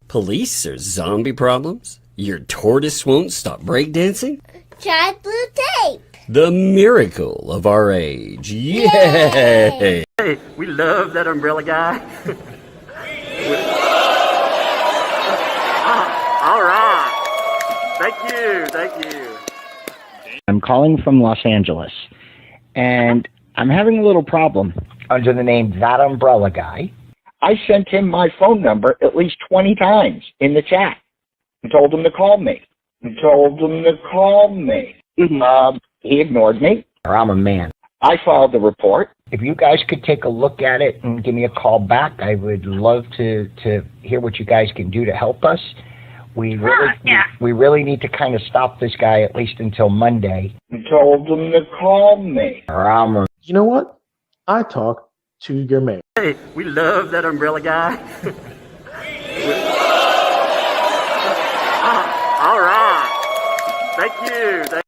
Police or zombie problems? Your tortoise won't stop breakdancing? Try blue tape. The miracle of our age. Yay! Hey, we love that umbrella guy. All right. Thank you. I'm calling from Los Angeles, and I'm having a little problem under the name ThATuMBRELLAgUY. I sent him my phone number at least 20 times in the chat and told him to call me. He ignored me. I'm a man. I filed the report. If you guys could take a look at it and give me a call back, I would love to hear what you guys can do to help us. We really need to kind of stop this guy at least until Monday. I told him to call me. You know what? I talk to your mayor. Hey, we love that umbrella guy. All right. Thank you.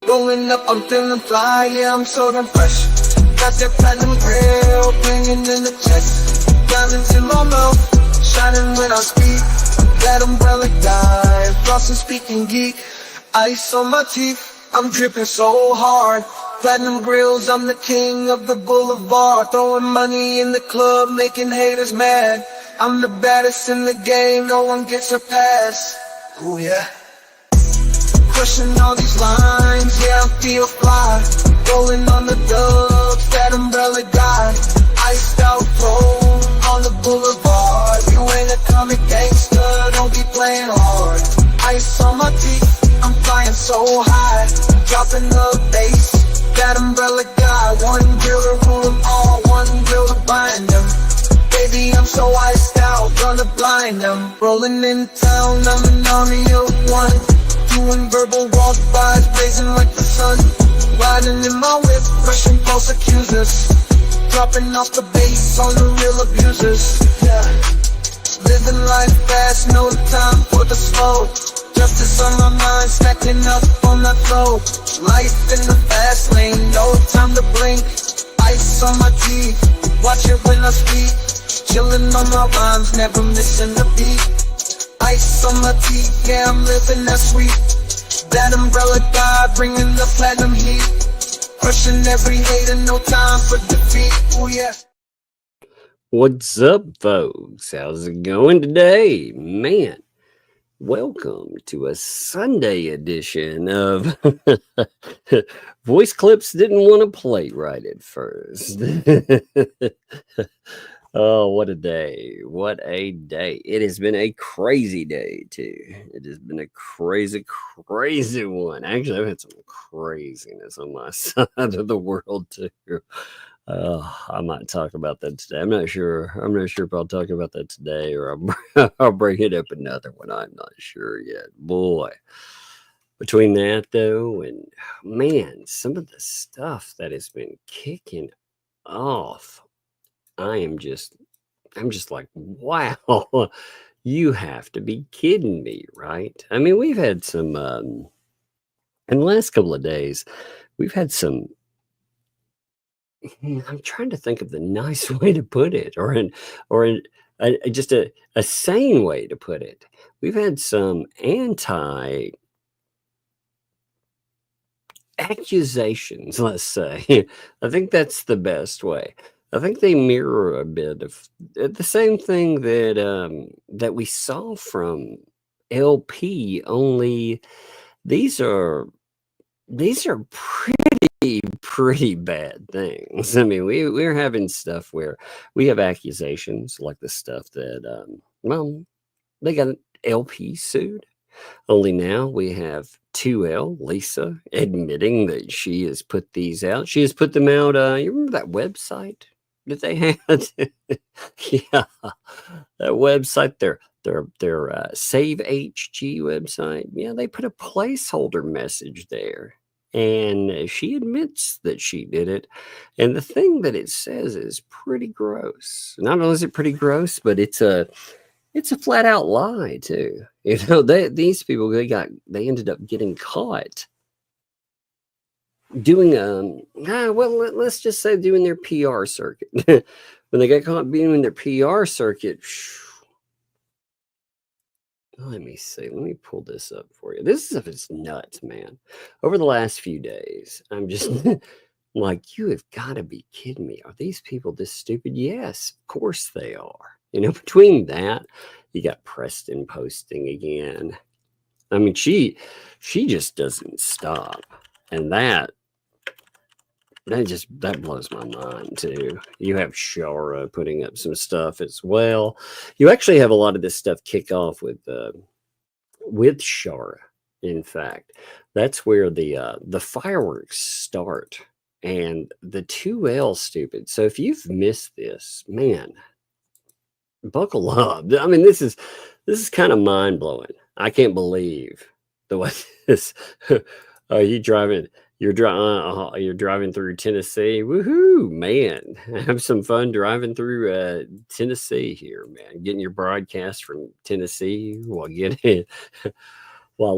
Rolling up, I'm feeling fly, yeah, I'm so damn fresh. Got that platinum grill, bringing in the checks. Diamonds in my mouth, shining when I speak. That umbrella guy, flossing, speaking geek. Ice on my teeth, I'm dripping so hard. Platinum grills, I'm the king of the boulevard. Throwing money in the club, making haters mad. I'm the baddest in the game, no one gets a pass. Ooh yeah. Crushing all these lines, yeah, I feel fly. Rolling on the dubs, that umbrella guy. Iced out pro on the boulevard. You ain't a comic gangster, don't be playing hard. Ice on my teeth, I'm flying so high. Dropping the bass, that umbrella guy. One grill to rule them all, one grill to bind them. Baby, I'm so iced out, gonna blind them. Rolling in town, I'm an army of one. Doing verbal walk-bys, blazing like the sun. Riding in my whip, crushing false accusers. Dropping off the bass on the real abusers. Yeah. Living life fast, no time for the slow. Justice on my mind, stacking up on that flow. Life in the fast lane, no time to blink. Ice on my teeth, watch it when I speak. Chillin' on my rhymes, never missing a beat. Ice on my teeth, yeah, I'm living that sweet. That umbrella guy, bringing the platinum heat. Crushing every hater, no time for defeat. Oh yeah. What's up, folks? How's it going today? Man, welcome to a Sunday edition of Voice Clips Didn't Want to Play Right at First. Oh, what a day. What a day. It has been a crazy day, too. It has been a crazy one. Actually, I've had some craziness on my side of the world, too. I might talk about that today. I'm not sure if I'll talk about that today or I'll bring it up another one. I'm not sure yet. Boy. Between that, though, and man, some of the stuff that has been kicking off, I'm just like, wow, you have to be kidding me, right? I mean, we've had some, in the last couple of days, we've had some I'm trying to think of the nice way to put it, or just a sane way to put it. We've had some accusations, let's say. I think that's the best way. I think they mirror a bit of the same thing that we saw from LP. Only these are pretty bad things. I mean, we're having stuff where we have accusations like the stuff that well, they got LP sued. Only now we have 2L, Lisa, admitting that she has put these out. She has put them out. You remember that website that they had? Yeah, that website, their Save HG website. Yeah, they put a placeholder message there. And she admits that she did it. And the thing that it says is pretty gross. Not only is it pretty gross, but it's a flat out lie too. You know, these people they ended up getting caught doing let's just say doing their PR circuit. When they got caught doing their PR circuit, let me see. Let me pull this up for you. This stuff is nuts, man. Over the last few days, I'm just like, you have got to be kidding me. Are these people this stupid? Yes, of course they are. You know, between that, you got Preston posting again. I mean, she just doesn't stop. And that blows my mind too. You have Shara putting up some stuff as well. You actually have a lot of this stuff kick off with Shara. In fact, that's where the fireworks start, and the 2L stupid. So if you've missed this, man, buckle up. I mean, this is kind of mind blowing. I can't believe the way this. You're driving through Tennessee. Woohoo, man. Have some fun driving through Tennessee here, man. Getting your broadcast from Tennessee while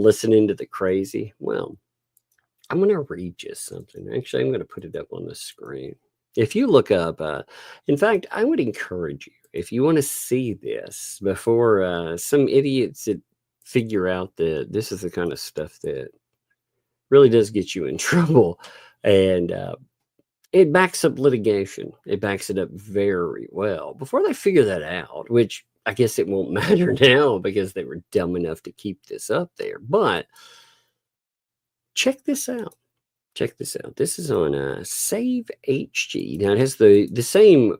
listening to the crazy. Well, I'm going to read you something. Actually, I'm going to put it up on the screen. If you look up, in fact, I would encourage you, if you want to see this before some idiots that figure out that this is the kind of stuff that really does get you in trouble, and it backs up litigation. It backs it up very well. Before they figure that out, which I guess it won't matter now because they were dumb enough to keep this up there. But check this out. Check this out. This is on Save HG. Now it has the same.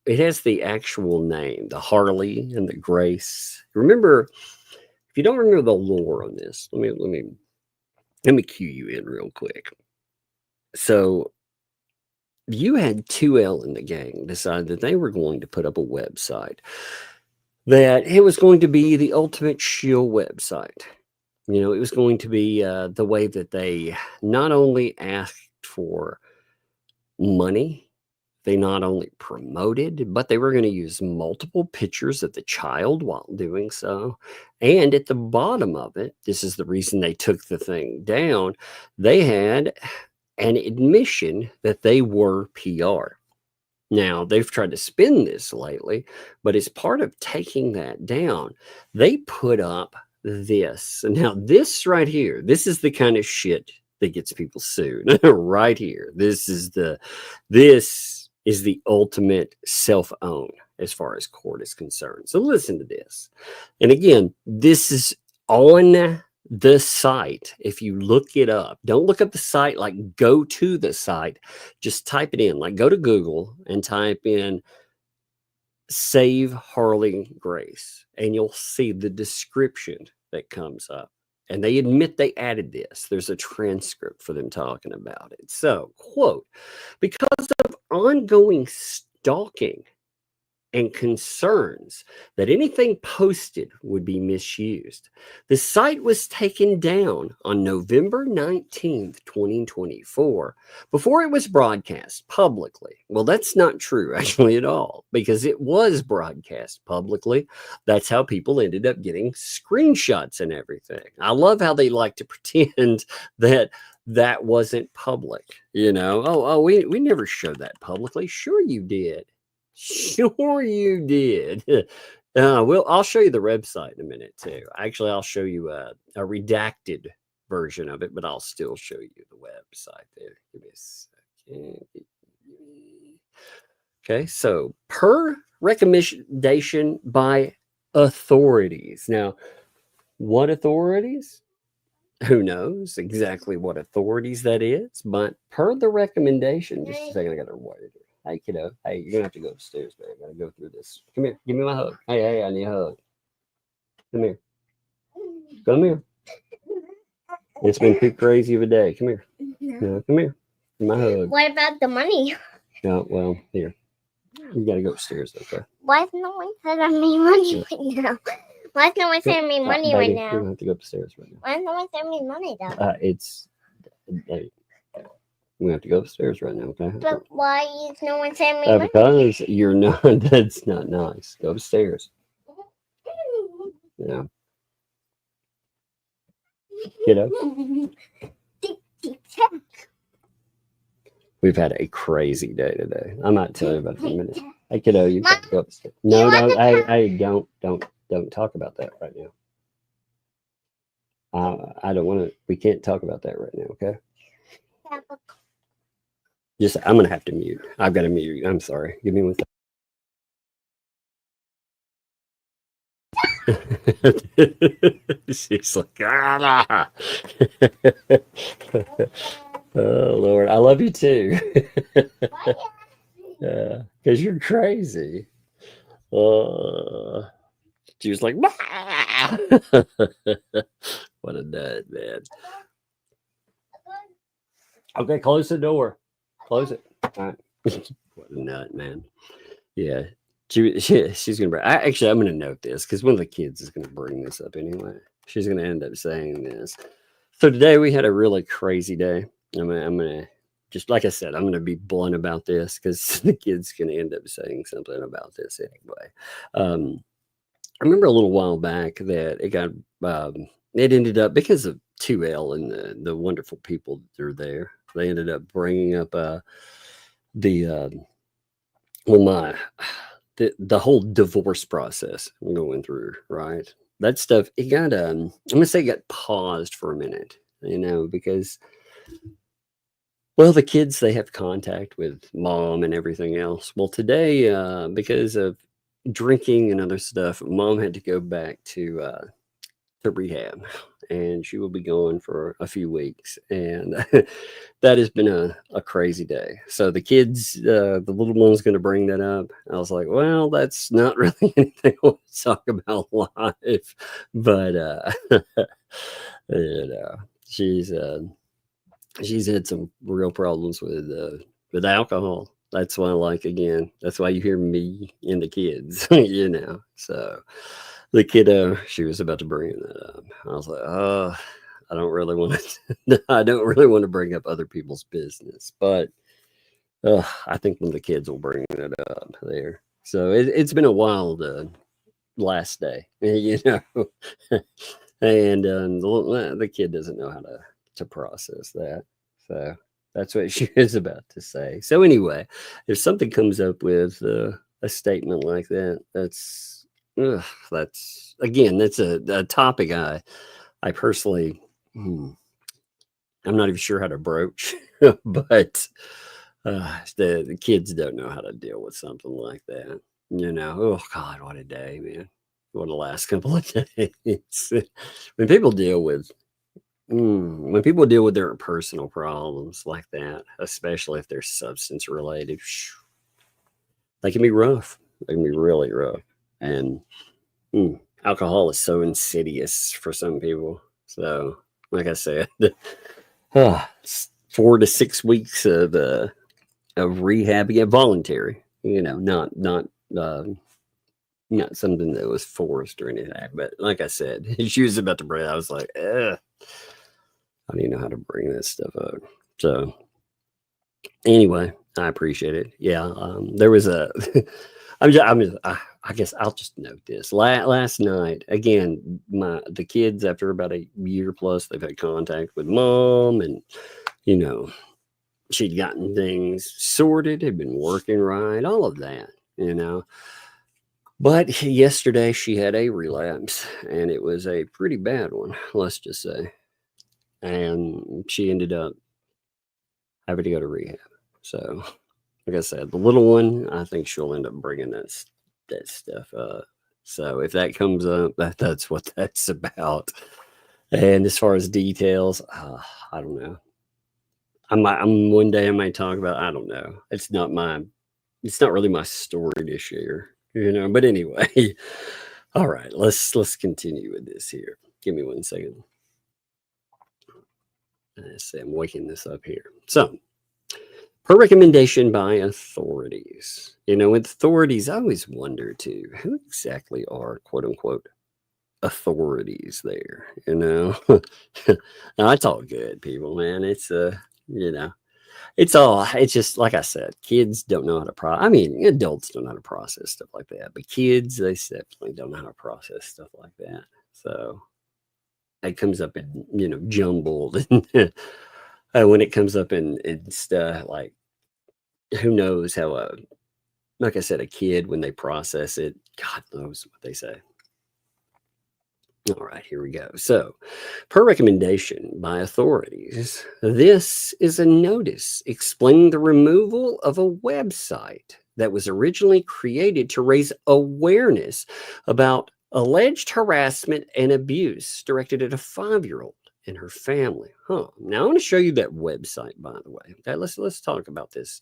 It has the actual name, the Harley and the Grace. Remember, if you don't remember the lore on this, let me cue you in real quick. So you had 2L in the gang decide that they were going to put up a website, that it was going to be the ultimate shill website. You know, it was going to be the way that they not only asked for money, they not only promoted, but they were going to use multiple pictures of the child while doing so. And at the bottom of it, this is the reason they took the thing down, they had an admission that they were PR. Now, they've tried to spin this lately, but as part of taking that down, they put up this. Now, this right here, this is the kind of shit that gets people sued. Right here. This is the ultimate self-own as far as court is concerned. So listen to this. And again, this is on the site. If you look it up, don't look up the site, like go to the site, just type it in, like go to Google and type in Save Harley Grace, and you'll see the description that comes up. And they admit they added this. There's a transcript for them talking about it. So, quote, because of ongoing stalking and concerns that anything posted would be misused, the site was taken down on November 19th, 2024, before it was broadcast publicly. Well, that's not true, actually, at all, because it was broadcast publicly. That's how people ended up getting screenshots and everything. I love how they like to pretend that that wasn't public, you know. Oh, we never showed that publicly. Sure you did. Sure you did. I'll show you the website in a minute too. Actually, I'll show you a redacted version of it, but I'll still show you the website there. Give me a second. Okay, so per recommendation by authorities. Now, what authorities? Who knows exactly what authorities that is, but per the recommendation, just a second, I gotta wait. Hey, kiddo, hey, you're gonna have to go upstairs, babe. I gotta go through this. Come here, give me my hug. Hey, I need a hug. Come here. Come here. It's been too crazy of a day. Come here. No, come here. My hug. What about the money? No, well, here. You gotta go upstairs, okay? Why is no one sending me money right now? Why is no one sending me money right now? You're gonna have to go upstairs right now. Why is no one sending me money though? We have to go upstairs right now, okay? But why is no one sending me money? Because you're not. That's not nice. Go upstairs. Yeah. Kiddo. We've had a crazy day today. I might tell you about it in a minute. Hey, kiddo, you got to go upstairs. No, hey, don't talk about that right now. I don't want to. We can't talk about that right now, okay? Just, I'm gonna have to mute. I've got to mute. I'm sorry. Give me one second. She's like, ah. Oh Lord, I love you too. Yeah, because you're crazy. She was like, what a nut, man. Okay, close the door. Close it. All right. What a nut, man. Yeah. She's gonna bring. I'm gonna note this because one of the kids is gonna bring this up anyway. She's gonna end up saying this. So today we had a really crazy day. I'm gonna just, like I said, I'm gonna be blunt about this because the kid's gonna end up saying something about this anyway. I remember a little while back that it got it ended up, because of 2L and the wonderful people that are there. They ended up bringing up the whole divorce process I'm going through, right? That stuff, it got I'm gonna say it got paused for a minute, you know, because, well, the kids, they have contact with mom and everything else. Well, today, because of drinking and other stuff, mom had to go back to rehab, and she will be gone for a few weeks, and that has been a crazy day. So the kids, the little one's going to bring that up. I was like, well, that's not really anything I want to talk about live, but you know, she's had some real problems with alcohol. That's why, like, again, that's why you hear me and the kids, you know. So the kiddo, she was about to bring that up. I was like, oh, I don't really want to bring up other people's business, but I think one of the kids will bring it up there. So it's been a wild last day, you know, and the kid doesn't know how to process that. So that's what she was about to say. So anyway, if something comes up with a statement like that, that's again, that's a topic I personally, I'm not even sure how to broach, but the kids don't know how to deal with something like that. You know, oh God, what a day, man. What a last couple of days. When people deal with their personal problems like that, especially if they're substance related, they can be rough. They can be really rough. And alcohol is so insidious for some people. So, like I said, 4 to 6 weeks of rehab, yeah, voluntary. You know, not something that was forced or anything. But like I said, she was about to bring it. I was like, I don't even know how to bring this stuff up. So anyway, I appreciate it. Yeah, there was I guess I'll just note this. Last night, again, the kids, after about a year plus, they've had contact with mom, and you know, she'd gotten things sorted, had been working right, all of that, you know. But yesterday she had a relapse, and it was a pretty bad one, let's just say. And she ended up having to go to rehab. So, like I said, the little one, I think she'll end up bringing that stuff up. So if that comes up, that's what that's about. And as far as details, I don't know. I'm one day I might talk about. I don't know. It's not really my story to share, you know. But anyway, all right. Let's continue with this here. Give me 1 second. Let's see, I'm waking this up here. So, per recommendation by authorities. You know, with authorities, I always wonder too, who exactly are quote unquote authorities there, you know? No, it's all good, people, man. It's you know, it's just like I said, kids don't know how to I mean, adults don't know how to process stuff like that, but kids, they definitely don't know how to process stuff like that. So it comes up in, you know, jumbled and when it comes up in stuff like, who knows how like I said, a kid, when they process it, God knows what they say. All right, here we go. So, per recommendation by authorities, this is a notice explaining the removal of a website that was originally created to raise awareness about alleged harassment and abuse directed at a 5-year-old and her family. Now I want to show you that website, by the way. Okay, let's talk about this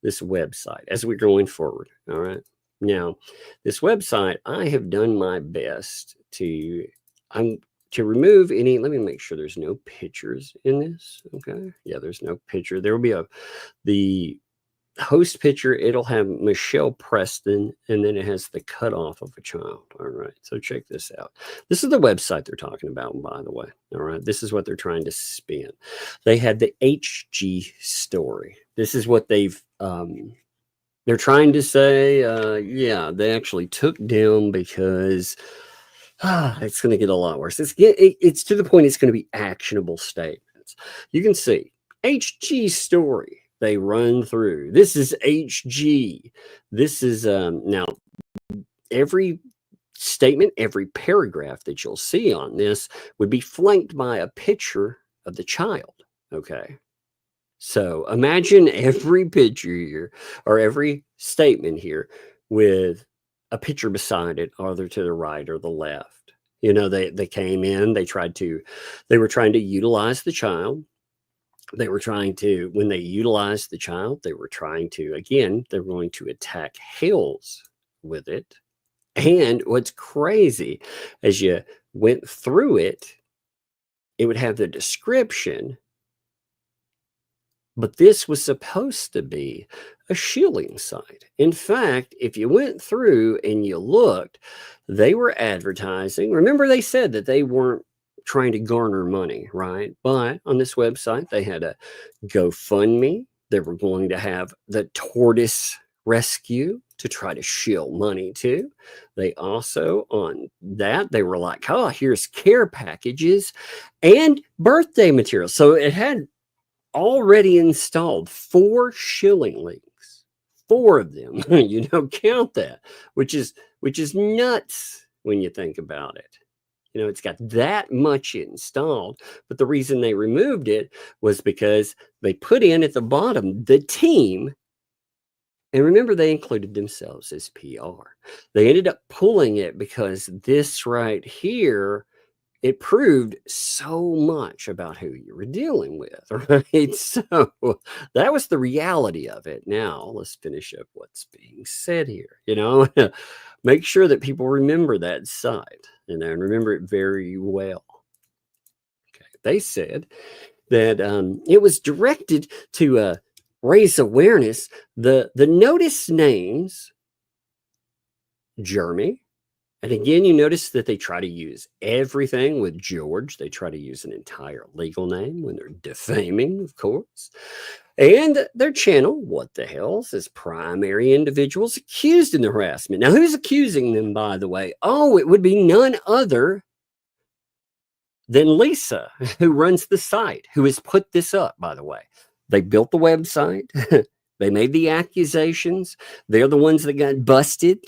website as we're going forward. All right. Now, this website, I have done my best to remove any. Let me make sure there's no pictures in this. Okay. Yeah, there's no picture. There will be the host picture. It'll have Michelle Preston, and then it has the cutoff of a child. All right. So check this out. This is the website they're talking about, by the way. All right. This is what they're trying to spin. They had the HG story. This is what they're trying to say. Yeah, they actually took down because it's going to get a lot worse. It's to the point it's going to be actionable statements. You can see HG story. They run through. This is HG. This is now every statement, every paragraph that you'll see on this would be flanked by a picture of the child. Okay. So imagine every picture here or every statement here with a picture beside it, either to the right or the left. You know, they came in, they were trying to utilize the child. They were trying to, when they utilized the child, they were trying to, again, they're going to attack Hales with it. And what's crazy, as you went through it, it would have the description, but this was supposed to be a shilling site. In fact, if you went through and you looked, they were advertising. Remember, they said that they weren't trying to garner money, right? But on this website, they had a GoFundMe. They were going to have the tortoise rescue to try to shill money to. They also, on that, they were like, oh, here's care packages and birthday materials. So it had already installed 4 shilling links, 4 of them. You know, count that, which is nuts when you think about it. You know, it's got that much installed, but the reason they removed it was because they put in at the bottom the team. And remember, they included themselves as PR. They ended up pulling it because this right here, it proved so much about who you were dealing with, right? So that was the reality of it. Now let's finish up what's being said here. You know, make sure that people remember that site, you know, and remember it very well. Okay. They said that it was directed to raise awareness. The notice names Jeremy. And again, you notice that they try to use everything with George. They try to use an entire legal name when they're defaming, of course. And their channel, What the Hales, is primary individuals accused in the harassment. Now, who's accusing them, by the way? Oh, it would be none other than Lisa, who runs the site, who has put this up, by the way. They built the website. They made the accusations. They're the ones that got busted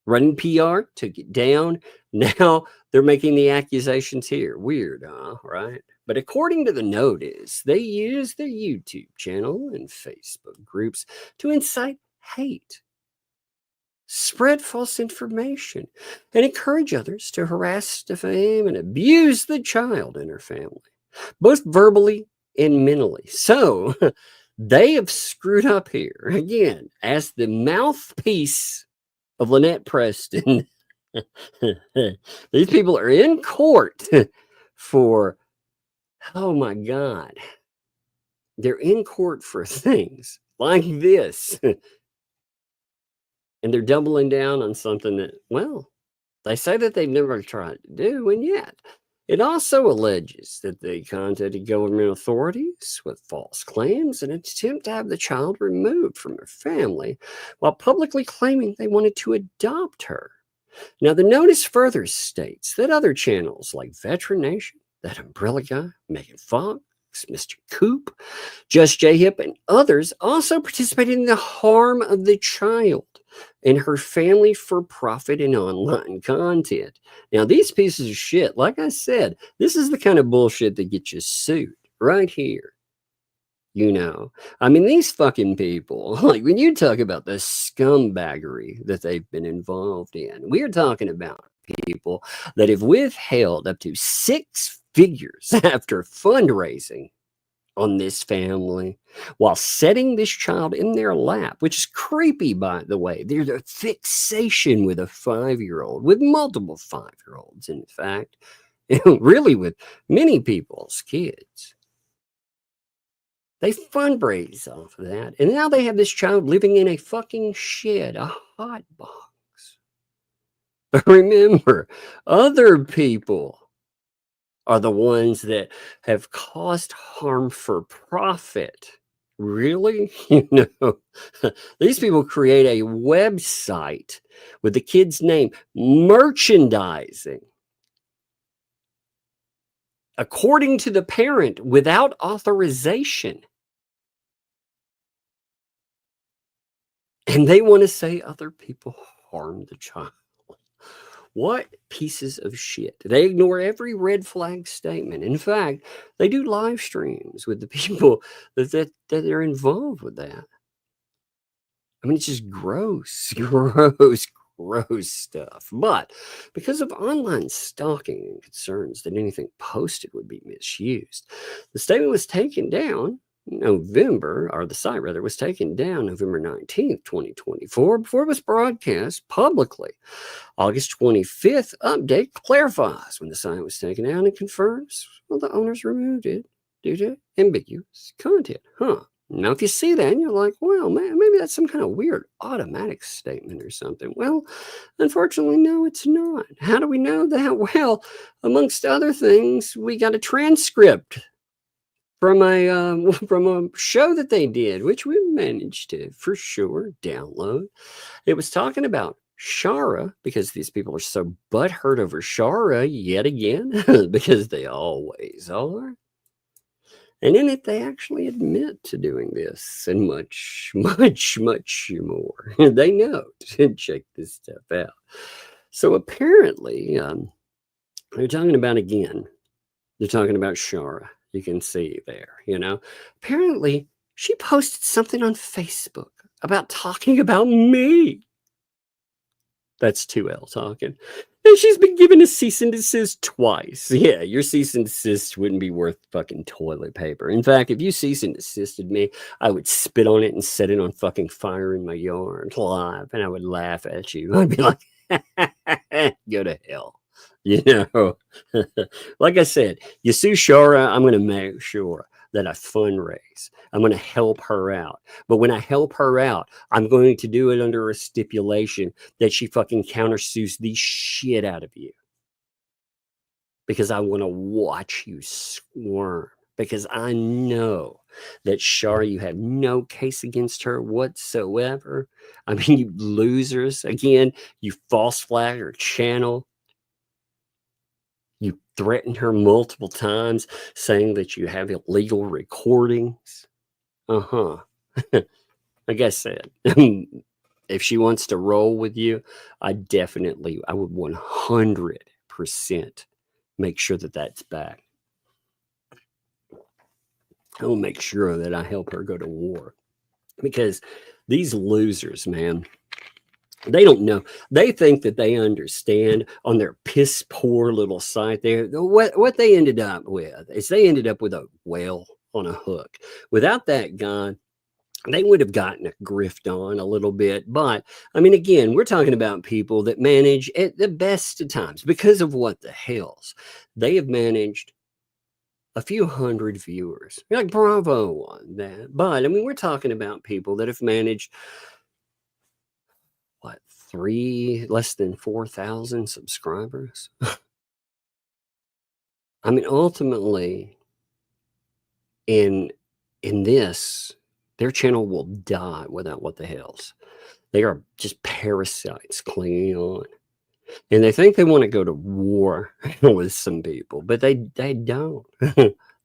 running PR, took it down. Now they're making the accusations here. Weird, huh? Right? But according to the notice, they use their YouTube channel and Facebook groups to incite hate, spread false information, and encourage others to harass, defame, and abuse the child and her family, both verbally and mentally. So they have screwed up here again as the mouthpiece of Lynette Preston. These people are in court for, oh my God, they're in court for things like this. And they're doubling down on something that, well, they say that they've never tried to do, and yet it also alleges that they contacted government authorities with false claims in an attempt to have the child removed from her family while publicly claiming they wanted to adopt her. Now, the notice further states that other channels like Veteran Nation, That Umbrella Guy, Megan Fox, Mr. Coop, Just J Hip, and others also participated in the harm of the child and her family for profit and online content. Now, these pieces of shit, like I said, this is the kind of bullshit that gets you sued right here. You know, I mean, these fucking people, like when you talk about the scumbaggery that they've been involved in, we're talking about people that have withheld up to 6 figures after fundraising on this family while setting this child in their lap, which is creepy, by the way. There's a fixation with a 5-year-old, with multiple 5-year-olds, in fact, really with many people's kids. They fundraise off of that. And now they have this child living in a fucking shed, a hot box. But remember, other people are the ones that have caused harm for profit. Really? You know, these people create a website with the kid's name, merchandising, according to the parent, without authorization. And they want to say other people harmed the child. What pieces of shit. They ignore every red flag statement. In fact, they do live streams with the people that are involved with that. I mean, it's just gross, gross stuff. But because of online stalking and concerns that anything posted would be misused, the statement was taken down the site rather was taken down November 19th, 2024, before it was broadcast publicly. August 25th update clarifies when the site was taken down and confirms, well, the owners removed it due to ambiguous content. Now, if you see that and you're like, well, man, maybe that's some kind of weird automatic statement or something. Well, unfortunately, no, it's not. How do we know that? Well, amongst other things, we got a transcript from a show that they did, which we managed to, for sure, download. It was talking about Shara, because these people are so butthurt over Shara yet again, because they always are. And in it, they actually admit to doing this and much, much, much more. They know to check this stuff out. So apparently, they're talking about Shara. You can see there, you know. Apparently, she posted something on Facebook about talking about me. That's 2L talking. And she's been given a cease and desist twice. Yeah, your cease and desist wouldn't be worth fucking toilet paper. In fact, if you cease and desisted me, I would spit on it and set it on fucking fire in my yard live, and I would laugh at you. I'd be like, go to hell. You know, like I said, you sue Shara, I'm going to make sure that I fundraise. I'm going to help her out. But when I help her out, I'm going to do it under a stipulation that she fucking countersues the shit out of you. Because I want to watch you squirm because I know that Shara, you have no case against her whatsoever. I mean, you losers. Again, you false flag her channel. You threatened her multiple times saying that you have illegal recordings. Uh-huh. Like I said, if she wants to roll with you, I would 100% make sure that that's back. I will make sure that I help her go to war, because these losers, man, they don't know. They think that they understand on their piss poor little site there. What they ended up with is they ended up with a whale on a hook. Without that guy, they would have gotten a grift on a little bit. But I mean, again, we're talking about people that manage at the best of times because of what the hells. They have managed a few hundred viewers. You're like, bravo on that. But I mean, we're talking about people that have managed what, less than 4,000 subscribers. I mean, ultimately, in this, their channel will die without what the hells. They are just parasites clinging on. And they think they want to go to war with some people, but they don't.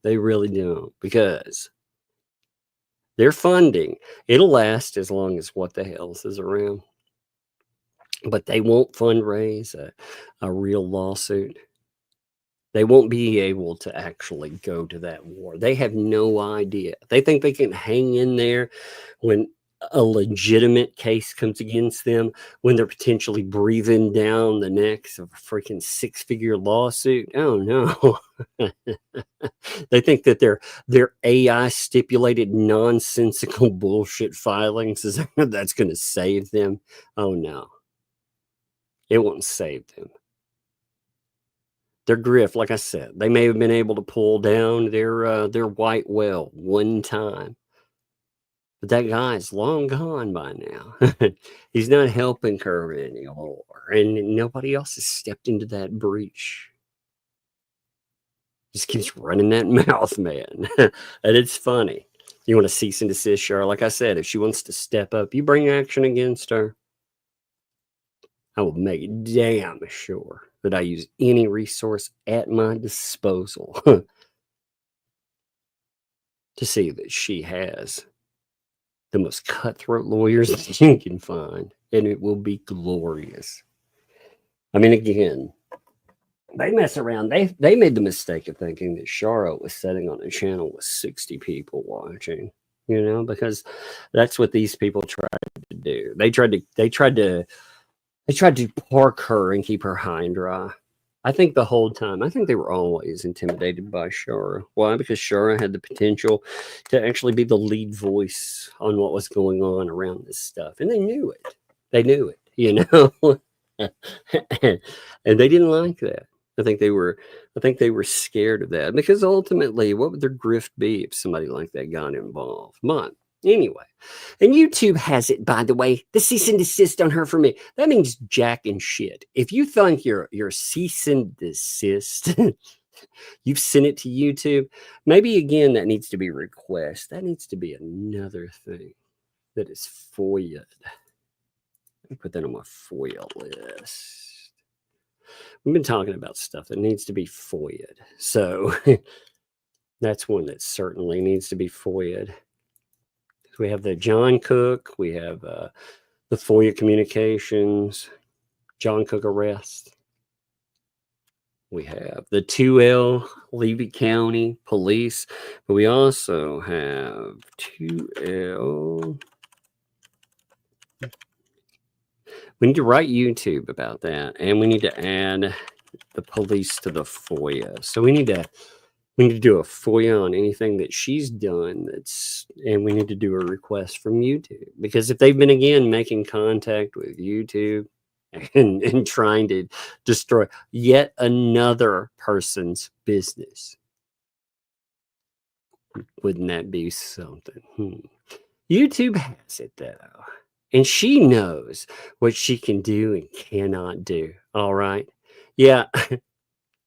They really don't, because their funding, it'll last as long as what the hells is around. But they won't fundraise a real lawsuit. They won't be able to actually go to that war. They have no idea. They think they can hang in there when a legitimate case comes against them, when they're potentially breathing down the necks of a freaking 6-figure lawsuit. Oh no. They think that their AI stipulated nonsensical bullshit filings that's going to save them. Oh no. It won't save them. Their grift, like I said, they may have been able to pull down their white whale one time, but that guy's long gone by now. He's not helping her anymore, and nobody else has stepped into that breach. Just keeps running that mouth, man. And it's funny. You want to cease and desist, Shara? Like I said, if she wants to step up, you bring action against her. I will make damn sure that I use any resource at my disposal to see that she has the most cutthroat lawyers that you can find, and it will be glorious. I mean, again, they mess around. They made the mistake of thinking that Shara was sitting on a channel with 60 people watching, because that's what these people tried to do. They tried to park her and keep her high and dry. I think the whole time, I think they were always intimidated by Shara. Why? Because Shara had the potential to actually be the lead voice on what was going on around this stuff. And they knew it. They knew it, and they didn't like that. I think they were scared of that, because ultimately, what would their grift be if somebody like that got involved? But anyway, and YouTube has it, by the way, the cease and desist on her for me. That means jack and shit. If you think you're cease and desist, you've sent it to YouTube. Maybe again, that needs to be request. That needs to be another thing that is FOIA'd. Let me put that on my FOIA list. We've been talking about stuff that needs to be FOIA'd. So that's one that certainly needs to be FOIA'd. We have the John Cook. We have the FOIA communications, John Cook arrest. We have the 2L Levy County Police. But we also have 2L. We need to write YouTube about that, and we need to add the police to the FOIA. So we need to do a FOIA on anything that she's done, and we need to do a request from YouTube, because if they've been again making contact with YouTube and trying to destroy yet another person's business, wouldn't that be something? YouTube has it though. And she knows what she can do and cannot do. All right. Yeah.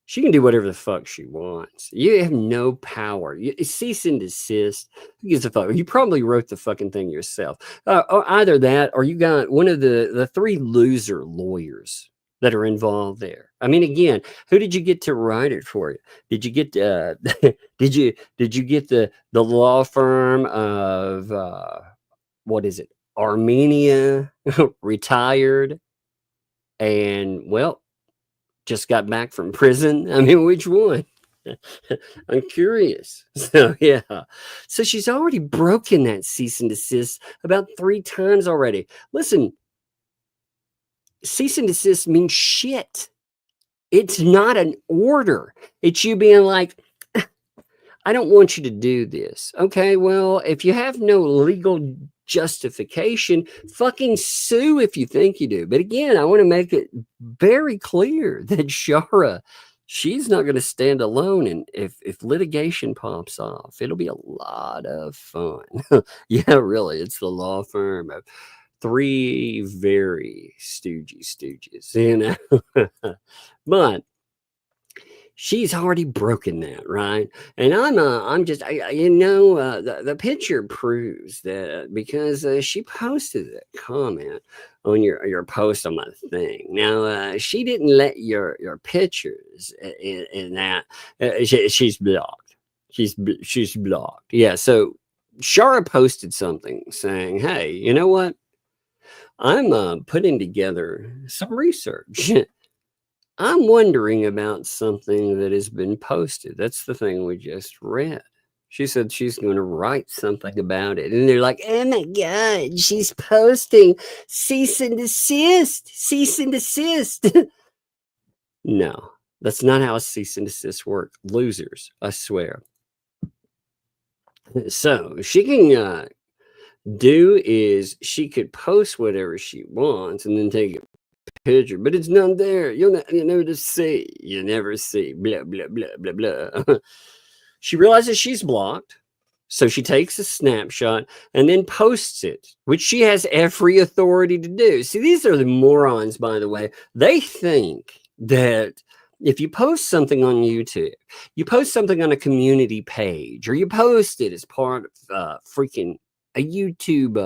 She can do whatever the fuck she wants. You have no power. Cease and desist. Who gives a fuck? You probably wrote the fucking thing yourself. Or either that, or you got one of the three loser lawyers that are involved there. I mean, again, who did you get to write it for you? Did you get did you get the law firm of what is it? Armenia, retired, and well, just got back from prison? I mean, which one? I'm curious. So yeah. So she's already broken that cease and desist about 3 times already. Listen, cease and desist means shit. It's not an order. It's you being like, I don't want you to do this. Okay, well, if you have no legal justification, fucking sue if you think you do. But again, I want to make it very clear that Shara, she's not going to stand alone. And if litigation pops off, it'll be a lot of fun. Yeah, really. It's the law firm of 3 very stooges, you know. But she's already broken that, right? And I'm just, the picture proves that because she posted a comment on your post on my thing. Now, she didn't let your pictures in that. She's blocked. She's blocked. Yeah. So Shara posted something saying, "Hey, you know what? I'm putting together some research." I'm wondering about something that has been posted. That's the thing we just read. She said she's going to write something about it. And they're like, oh my God, she's posting cease and desist, cease and desist. No, that's not how a cease and desist work. Losers, I swear. So she can do is she could post whatever she wants and then take it picture, but it's not there. You never see. You never see. Blah blah blah blah blah. She realizes she's blocked, so she takes a snapshot and then posts it, which she has every authority to do. See, these are the morons, by the way. They think that if you post something on YouTube, you post something on a community page, or you post it as part of freaking a YouTube,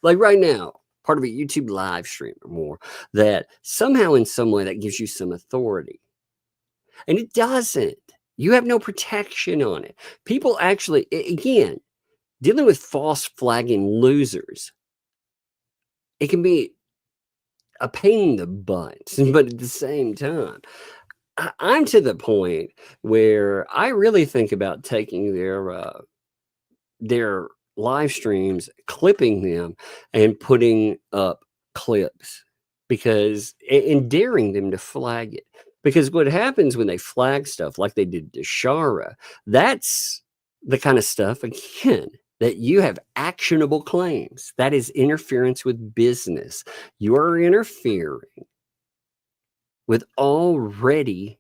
like right now, part of a YouTube live stream or more, that somehow in some way that gives you some authority. And it doesn't. You have no protection on it. People actually, again, dealing with false flagging losers, it can be a pain in the butt, but at the same time, I'm to the point where I really think about taking their live streams, clipping them and putting up clips, because and daring them to flag it. Because what happens when they flag stuff like they did to Shara, that's the kind of stuff, again, that you have actionable claims. That is interference with business. You are interfering with already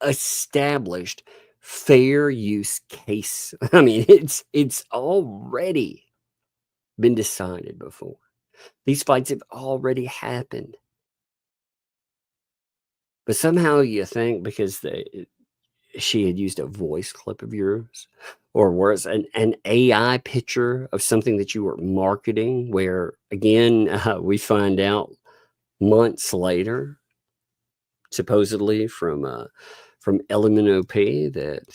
established fair use case. I mean, it's already been decided before. These fights have already happened. But somehow you think because she had used a voice clip of yours, or was an AI picture of something that you were marketing, where again, we find out months later, supposedly from Element OP, that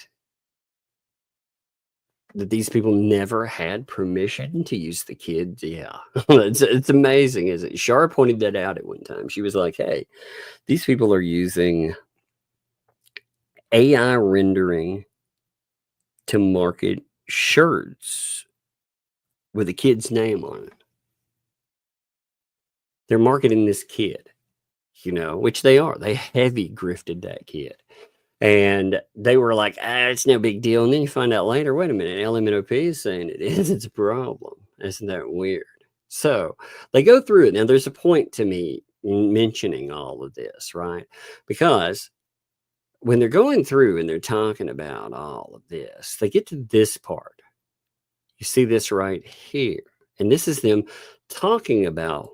these people never had permission to use the kid. Yeah, it's amazing, isn't it? Shara pointed that out at one time. She was like, hey, these people are using AI rendering to market shirts with a kid's name on it. They're marketing this kid, which they are. They heavy grifted that kid. And they were like, it's no big deal. And then you find out later, wait a minute, Element OP is saying it is. It's a problem. Isn't that weird? So they go through it. Now, there's a point to me mentioning all of this, right? Because when they're going through and they're talking about all of this, they get to this part. You see this right here. And this is them talking about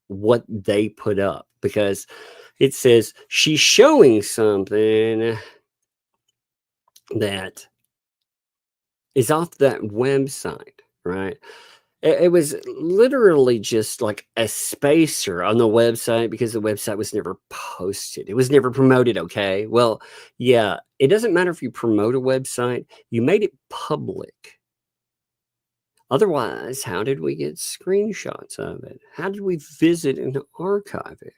what they put up. Because It says she's showing something that is off that website, right? It was literally just like a spacer on the website because the website was never posted. It was never promoted, okay? Well, yeah, it doesn't matter if you promote a website. You made it public. Otherwise, how did we get screenshots of it? How did we visit and archive it?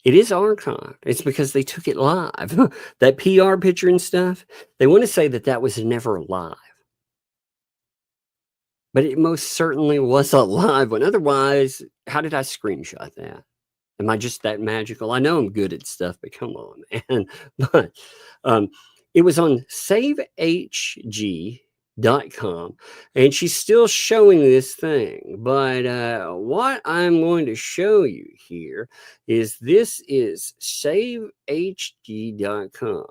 It is archived. It's because they took it live. That PR picture and stuff, they want to say that that was never live. But it most certainly was a live one. Otherwise, how did I screenshot that? Am I just that magical? I know I'm good at stuff, but come on, man. But it was on SaveHG.com, and she's still showing this thing. But what I'm going to show you here is this is SaveHG.com.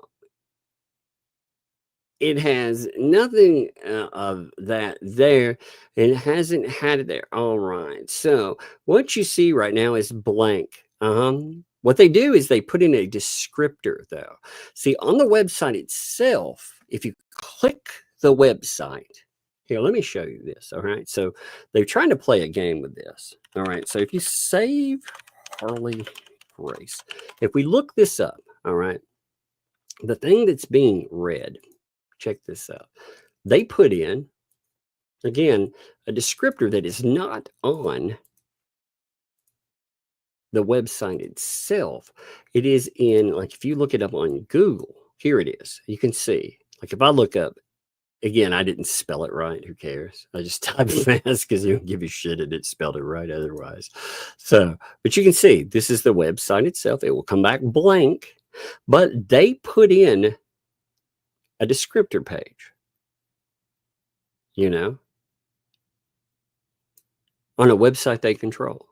It has nothing of that there, and it hasn't had it there. All right. So what you see right now is blank. What they do is they put in a descriptor, though. See, on the website itself, if you click the website, here, let me show you this. All right. So they're trying to play a game with this. All right. So if you save Harley Grace, if we look this up, all right, the thing that's being read, check this out. They put in, again, a descriptor that is not on the website itself. It is in, like, if you look it up on Google, here it is. You can see, like, if I look up, again, I didn't spell it right. Who cares? I just type fast because you don't give a shit and it spelled it right otherwise. So, but you can see, this is the website itself. It will come back blank, but they put in a descriptor page, you know, on a website they control.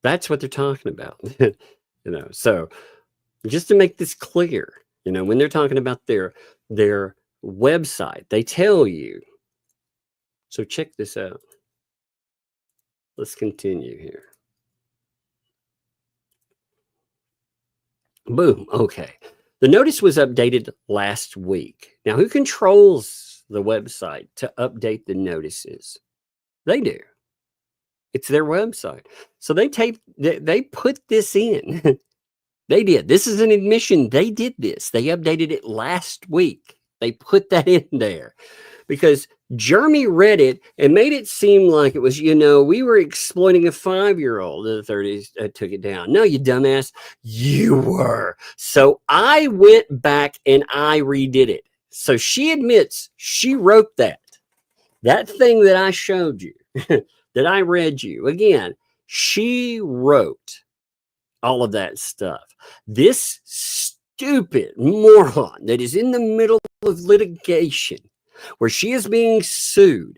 That's what they're talking about, you know. So just to make this clear, you know, when they're talking about their website, they tell you. So check this out. Let's continue here. Boom. Okay. The notice was updated last week. Now, who controls the website to update the notices? They do. It's their website. So they put this in. They did. This is an admission. They did this. They updated it last week. They put that in there because Jeremy read it and made it seem like it was, you know, we were exploiting a 5-year-old. The 30s took it down. No, you dumbass. You were. So I went back and I redid it. So she admits she wrote that. That thing that I showed you, that I read you. Again, she wrote all of that stuff. This stupid moron that is in the middle of litigation where she is being sued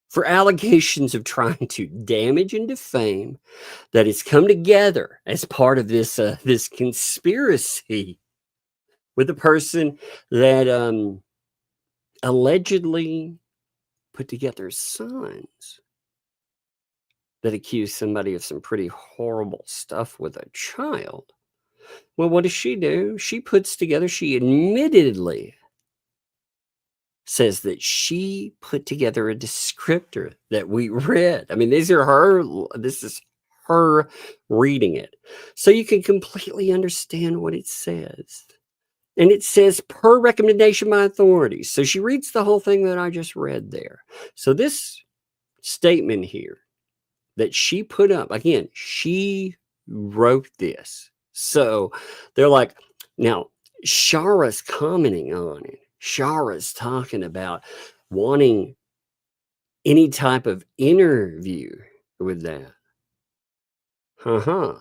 for allegations of trying to damage and defame, that has come together as part of this this conspiracy with a person that allegedly put together signs that accused somebody of some pretty horrible stuff with a child. Well, what does she do? She puts together, she admittedly says that she put together a descriptor that we read. I mean, this is her reading it. So you can completely understand what it says. And it says, per recommendation by authorities. So she reads the whole thing that I just read there. So this statement here that she put up, again, she wrote this. So they're like, now Shara's commenting on it. Shara's talking about wanting any type of interview with that. And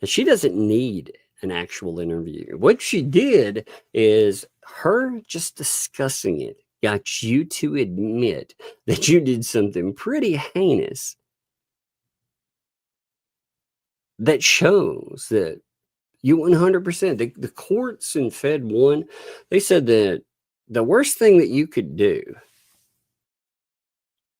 she doesn't need an actual interview. What she did is her just discussing it got you to admit that you did something pretty heinous that shows that you 100%. The courts in Fed 1, they said that the worst thing that you could do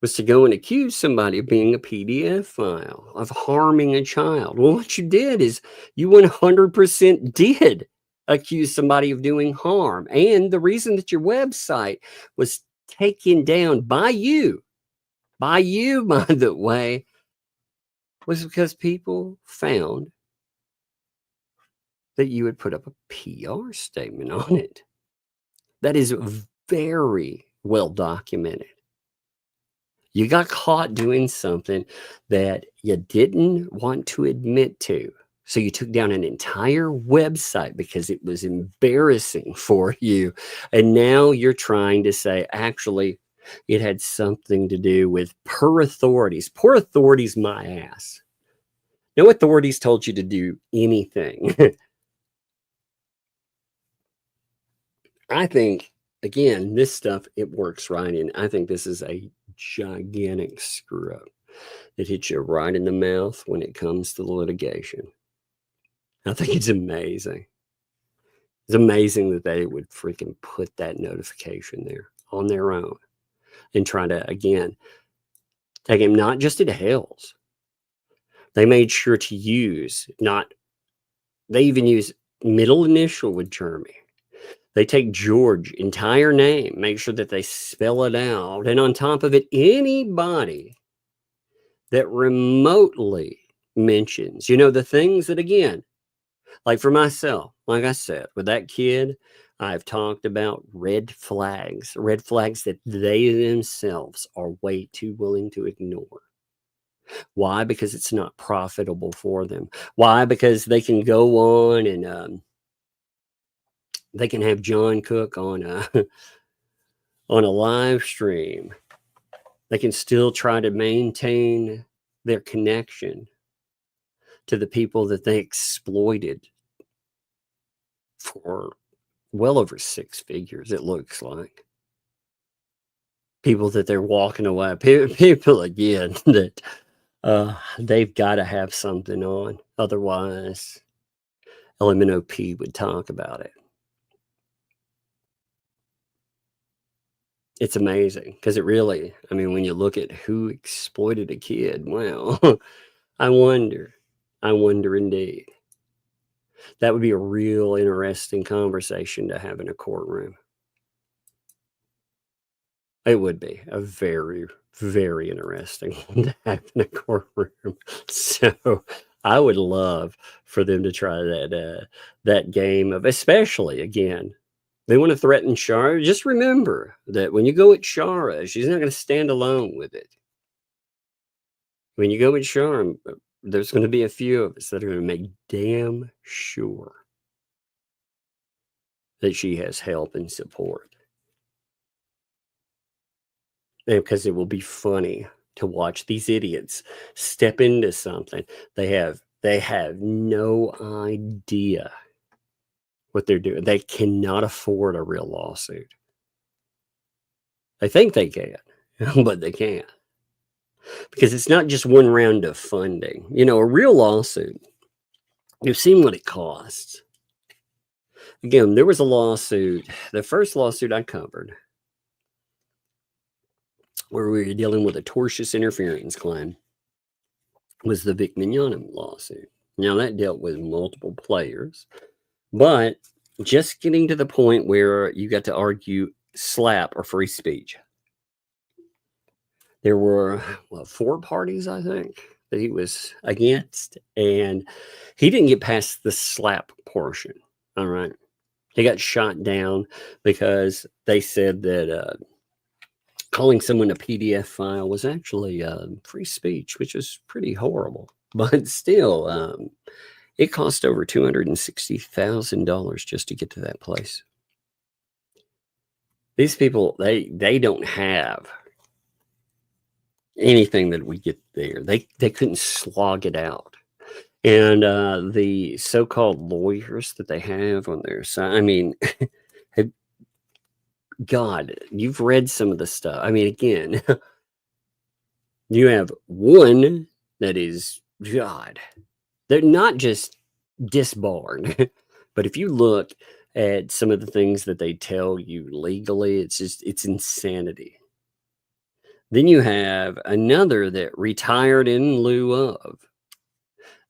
was to go and accuse somebody of being a PDF file, of harming a child. Well, what you did is you 100% did accuse somebody of doing harm. And the reason that your website was taken down by you, by the way, was because people found that you had put up a PR statement on it. That is very well documented. You got caught doing something that you didn't want to admit to. So you took down an entire website because it was embarrassing for you. And now you're trying to say, actually, it had something to do with poor authorities. Poor authorities, my ass. No authorities told you to do anything. I think, again, this stuff, it works right in. I think this is a gigantic screw up that hits you right in the mouth when it comes to the litigation. I think it's amazing. It's amazing that they would freaking put that notification there on their own and try to, again, take him not just at Hale's. They made sure to use they even use middle initial with Jeremy. They take George entire name, make sure that they spell it out. And on top of it, anybody that remotely mentions, the things that, again, like for myself, like I said, with that kid, I've talked about red flags that they themselves are way too willing to ignore. Why? Because it's not profitable for them. Why? Because they can go on and they can have John Cook on a live stream. They can still try to maintain their connection to the people that they exploited for well over 6 figures, it looks like. People that they're walking away. People, again, that they've got to have something on. Otherwise, LMNOP would talk about it. It's amazing because it really, when you look at who exploited a kid, well, I wonder indeed. That would be a real interesting conversation to have in a courtroom. It would be a very, very interesting one to have in a courtroom. So I would love for them to try that game of, especially, again, they want to threaten Shara. Just remember that when you go at Shara, she's not going to stand alone with it. When you go at Shara, there's going to be a few of us that are going to make damn sure that she has help and support. And because it will be funny to watch these idiots step into something. They have no idea what they're doing. They cannot afford a real lawsuit. They think they can, but they can't. Because it's not just one round of funding. A real lawsuit, you've seen what it costs. Again, there was a lawsuit, the first lawsuit I covered, where we were dealing with a tortious interference claim, was the Vic Mignogna lawsuit. Now, that dealt with multiple players. But just getting to the point where you got to argue slap or free speech. There were 4 parties, I think, that he was against. And he didn't get past the slap portion. All right. He got shot down because they said that calling someone a PDF file was actually free speech, which is pretty horrible. But still, it cost over $260,000 just to get to that place. These people, they don't have anything that we get there. They couldn't slog it out. And the so-called lawyers that they have on their side, God, you've read some of the stuff. Again, you have one that is, God, they're not just disbarred, but if you look at some of the things that they tell you legally, it's insanity. Then you have another that retired in lieu of.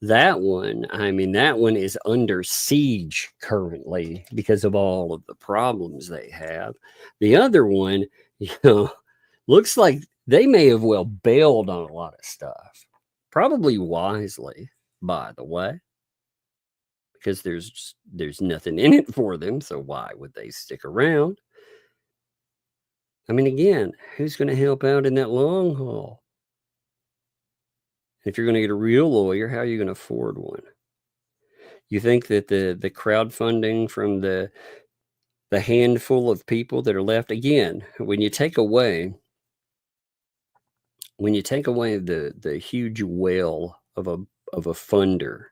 That one, I mean, that one is under siege currently because of all of the problems they have. The other one, looks like they may have well bailed on a lot of stuff. Probably wisely, by the way, because there's nothing in it for them. So why would they stick around? I mean, again, who's going to help out in that long haul? If you're going to get a real lawyer, how are you going to afford one? You think that the crowdfunding from the handful of people that are left, again, when you take away the huge whale of a funder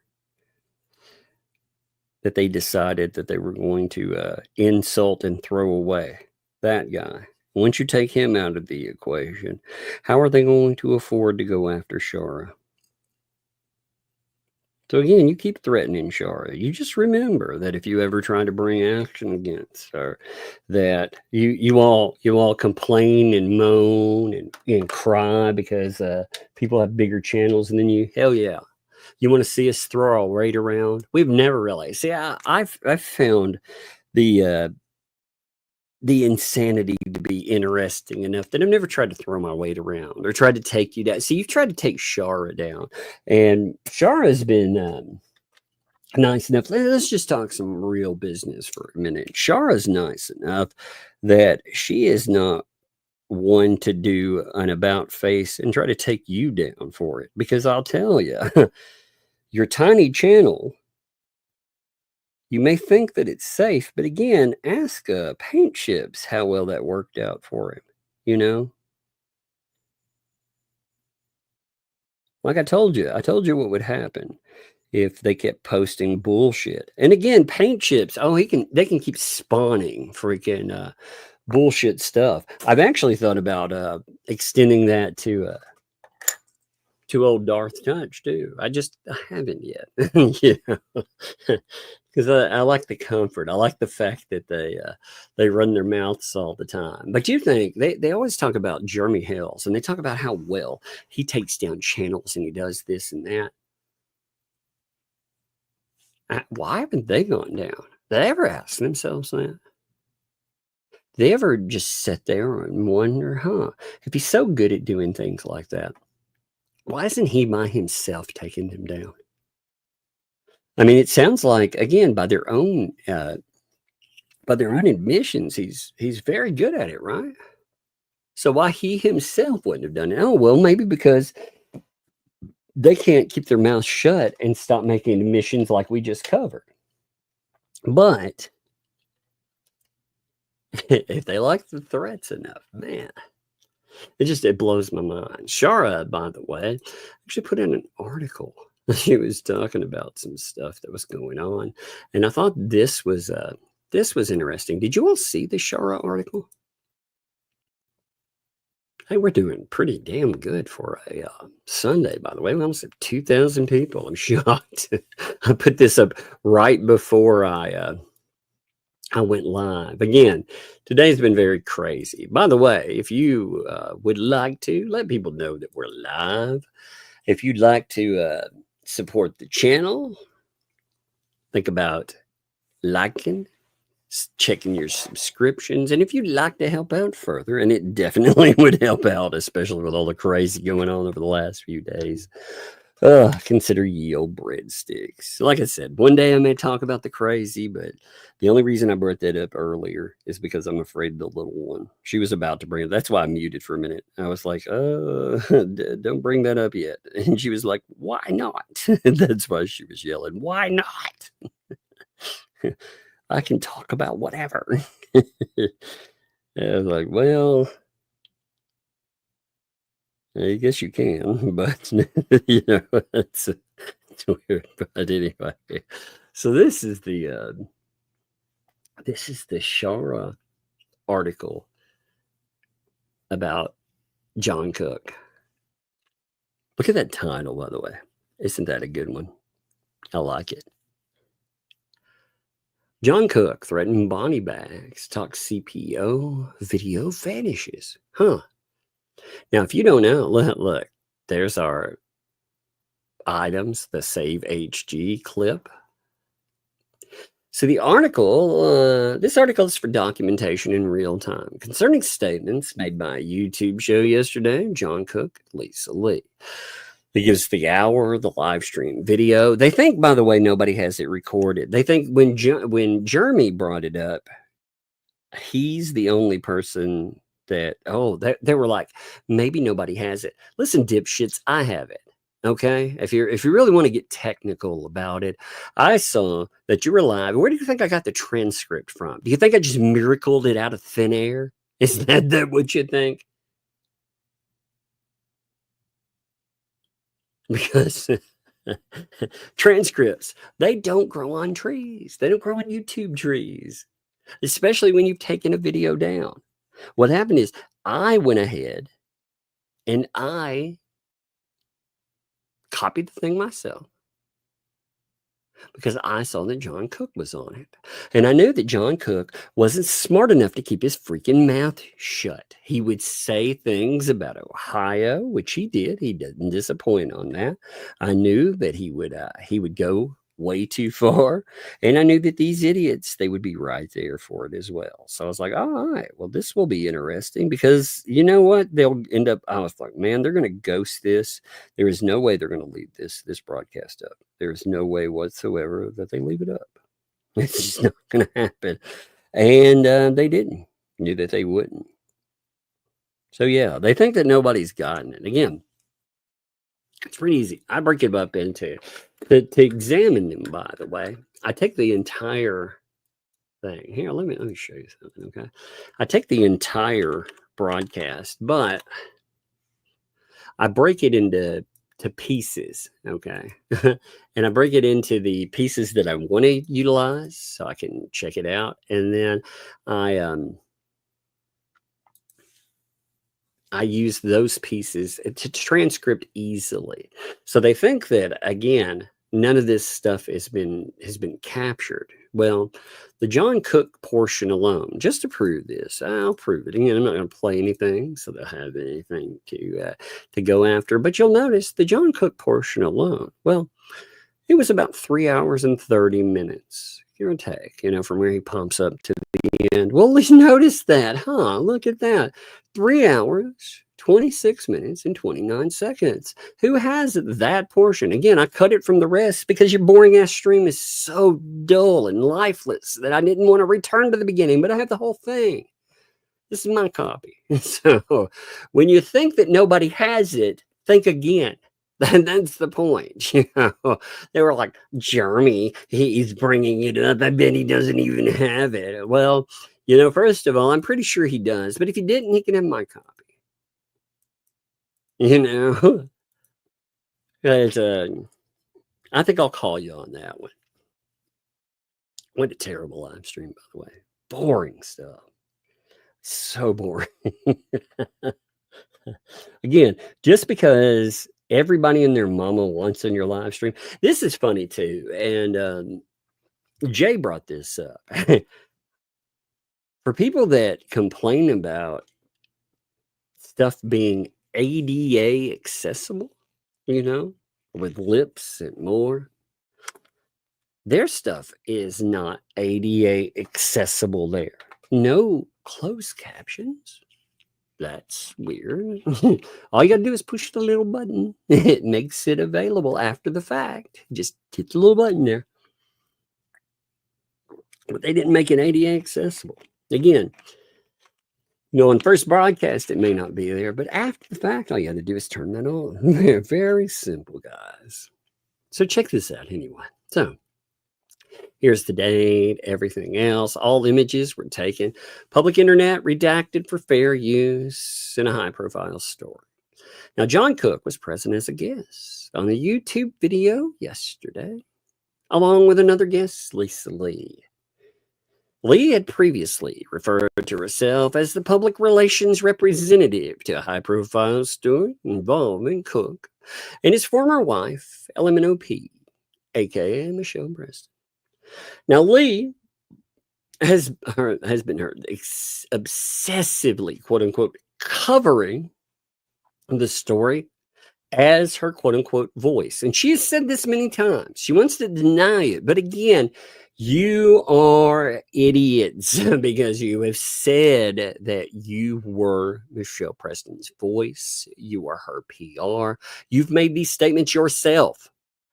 that they decided that they were going to insult and throw away, that guy. Once you take him out of the equation, how are they going to afford to go after Shara? So again, you keep threatening Shara. You just remember that if you ever try to bring action against her, that you all complain and moan and cry because people have bigger channels, and then hell yeah, you want to see us throw our weight around. We've never really I've found the insanity to be interesting enough that I've never tried to throw my weight around or tried to take you down. See, you've tried to take Shara down, and Shara has been nice enough. Let's just talk some real business for a minute. Shara's nice enough that she is not one to do an about face and try to take you down for it. Because I'll tell you, your tiny channel, you may think that it's safe, but again, ask Paint Chips how well that worked out for him. Like I told you what would happen if they kept posting bullshit. And again, Paint Chips, they can keep spawning freaking bullshit stuff. I've actually thought about extending that to old Darth Touch too. I haven't yet. Because I like the comfort. I like the fact that they run their mouths all the time. But you think they always talk about Jeremy Hales, and they talk about how well he takes down channels and he does this and that. Why haven't they gone down? Did they ever ask themselves that? They ever just sit there and wonder, if he's so good at doing things like that, why isn't he by himself taking them down? I mean, it sounds like, again, by their own admissions, he's very good at it, right? So why he himself wouldn't have done it? Oh, well, maybe because they can't keep their mouths shut and stop making admissions like we just covered. But if they like the threats enough, man, it blows my mind. Shara, by the way, actually put in an article. She was talking about some stuff that was going on, and I thought this was interesting. Did you all see the Shara article? Hey, we're doing pretty damn good for a Sunday, by the way. We almost have 2,000 people. I'm shocked. I put this up right before I went live. Again, today's been very crazy. By the way, if you would like to let people know that we're live, if you'd like to support the channel, think about liking, checking your subscriptions, and if you'd like to help out further, and it definitely would help out, especially with all the crazy going on over the last few days, consider ye old breadsticks. Like I said, one day I may talk about the crazy, but the only reason I brought that up earlier is because I'm afraid the little one, she was about to bring it. That's why I muted for a minute. I was like, don't bring that up yet. And she was like, why not? That's why she was yelling, why not? I can talk about whatever. I was like, well, I guess you can, but it's weird. But anyway, so this is the Shara article about John Cook. Look at that title, by the way. Isn't that a good one? I like it. John Cook threatening body bags, talks CPO, video vanishes. Now, if you don't know, look, there's our items, the Save HG clip. So the article, this article is for documentation in real time concerning statements made by a YouTube show yesterday, John Cook, Lisa Lee. It gives the hour, the live stream video. They think, by the way, nobody has it recorded. They think when Jeremy brought it up, he's the only person that, they were like, maybe nobody has it. Listen, dipshits, I have it. Okay, if you really want to get technical about it, I saw that you were live. Where do you think I got the transcript from? Do you think I just miracled it out of thin air? Is that what you think? Because transcripts, they don't grow on trees. They don't grow on YouTube trees, especially when you've taken a video down. What happened is I went ahead and I copied the thing myself because I saw that John Cook was on it. And I knew that John Cook wasn't smart enough to keep his freaking mouth shut. He would say things about Ohio, which he did. He didn't disappoint on that. I knew that he would go way too far. And I knew that these idiots, they would be right there for it as well. So I was like, all right, well, this will be interesting because you know what? They'll end up, I was like, man, they're going to ghost this. There is no way they're going to leave this broadcast up. There is no way whatsoever that they leave it up. It's just not going to happen. And they didn't. Knew that they wouldn't. So yeah, they think that nobody's gotten it. Again, it's pretty easy. I break it up into to examine them, by the way. I take the entire thing. Here, let me show you something, okay? I take the entire broadcast, but I break it into pieces, okay? And I break it into the pieces that I want to utilize so I can check it out. And then I use those pieces to transcript easily. So they think that, again, none of this stuff has been captured. Well, the John Cook portion alone, just to prove this, I'll prove it. Again, I'm not going to play anything, so they'll have anything to go after. But you'll notice the John Cook portion alone, well, it was about 3 hours and 30 minutes, give or take, from where he pumps up to the end. Well, let's notice that, huh? Look at that. 3 hours, 26 minutes, and 29 seconds. Who has that portion? Again, I cut it from the rest because your boring ass stream is so dull and lifeless that I didn't want to return to the beginning, but I have the whole thing. This is my copy. So when you think that nobody has it, think again. That's the point. They were like, Jeremy, he's bringing it up. I bet he doesn't even have it. Well, first of all, I'm pretty sure he does. But if he didn't, he can have my copy. I think I'll call you on that one. What a terrible live stream, by the way. Boring stuff. So boring. Again, just because everybody and their mama wants on your live stream. This is funny too. And Jay brought this up. For people that complain about stuff being ADA accessible, with lips and more, their stuff is not ADA accessible there. No closed captions. That's weird. All you got to do is push the little button. It makes it available after the fact. Just hit the little button there. But they didn't make it ADA accessible. Again, on first broadcast, it may not be there, but after the fact, all you got to do is turn that on. Very simple, guys. So check this out anyway. So here's the date, everything else. All images were taken. Public internet redacted for fair use in a high-profile story. Now, John Cook was present as a guest on a YouTube video yesterday, along with another guest, Lisa Lee. Lee had previously referred to herself as the public relations representative to a high-profile story involving Cook and his former wife, LMNOP, a.k.a. Michelle Preston. Now, Lee has been heard obsessively, quote unquote, covering the story as her quote unquote voice. And she has said this many times. She wants to deny it. But again, you are idiots because you have said that you were Michelle Preston's voice. You are her PR. You've made these statements yourself.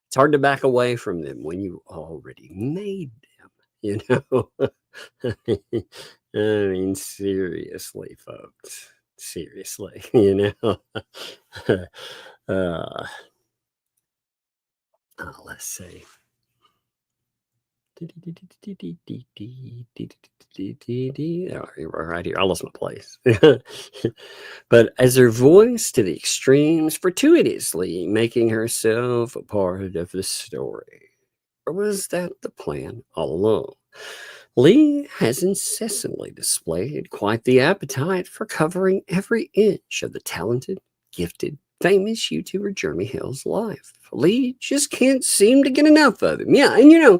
It's hard to back away from them when you already made them, you know? I mean, seriously, folks. Seriously, you know? Let's see. Right here. I lost my place. But as her voice to the extremes, fortuitously making herself a part of the story. Or was that the plan all along? Lee has incessantly displayed quite the appetite for covering every inch of the talented, gifted, famous YouTuber Jeremy Hale's life. Lee just can't seem to get enough of him. Yeah, and you know,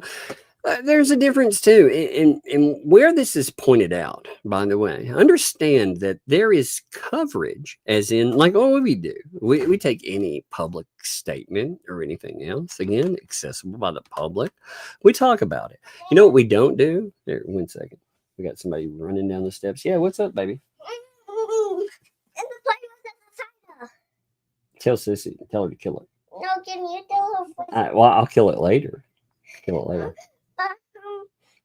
there's a difference too, in where this is pointed out, by the way. Understand that there is coverage, as in, like what we do. We take any public statement or anything else, again, accessible by the public. We talk about it. You know what we don't do? There, 1 second. We got somebody running down the steps. Yeah, what's up, baby? Tell Sissy, tell her to kill it. No, can you tell her? Well, I'll kill it later. Kill it later.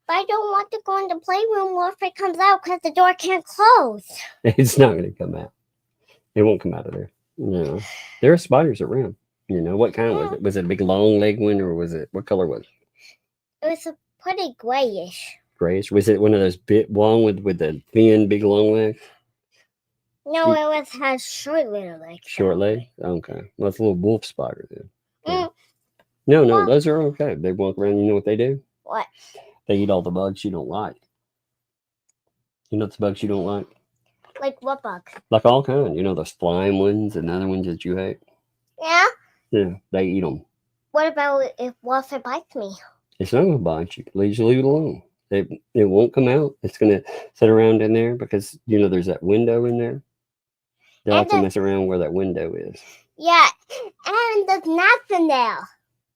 But I don't want to go in the playroom or if it comes out because the door can't close. It's not going to come out. It won't come out of there. No. There are spiders around. You know, what kind was it? Was it a big long leg one or was it, what color was it? It was a pretty grayish. Grayish? Was it one of those bit long with the thin, big long legs? No, it has short little legs. Short legs? Okay. Well, it's a little wolf spider then. Yeah. No, those are okay. They walk around. You know what they do? What? They eat all the bugs you don't like. You know the bugs you don't like? Like what bugs? Like all kinds. You know those flying ones and other ones that you hate? Yeah? Yeah, they eat them. What about if it bites me? It's not going to bite you. Leave it alone. It won't come out. It's going to sit around in there because, you know, there's that window in there. They like to mess around where that window is. Yeah, and there's gnats in there.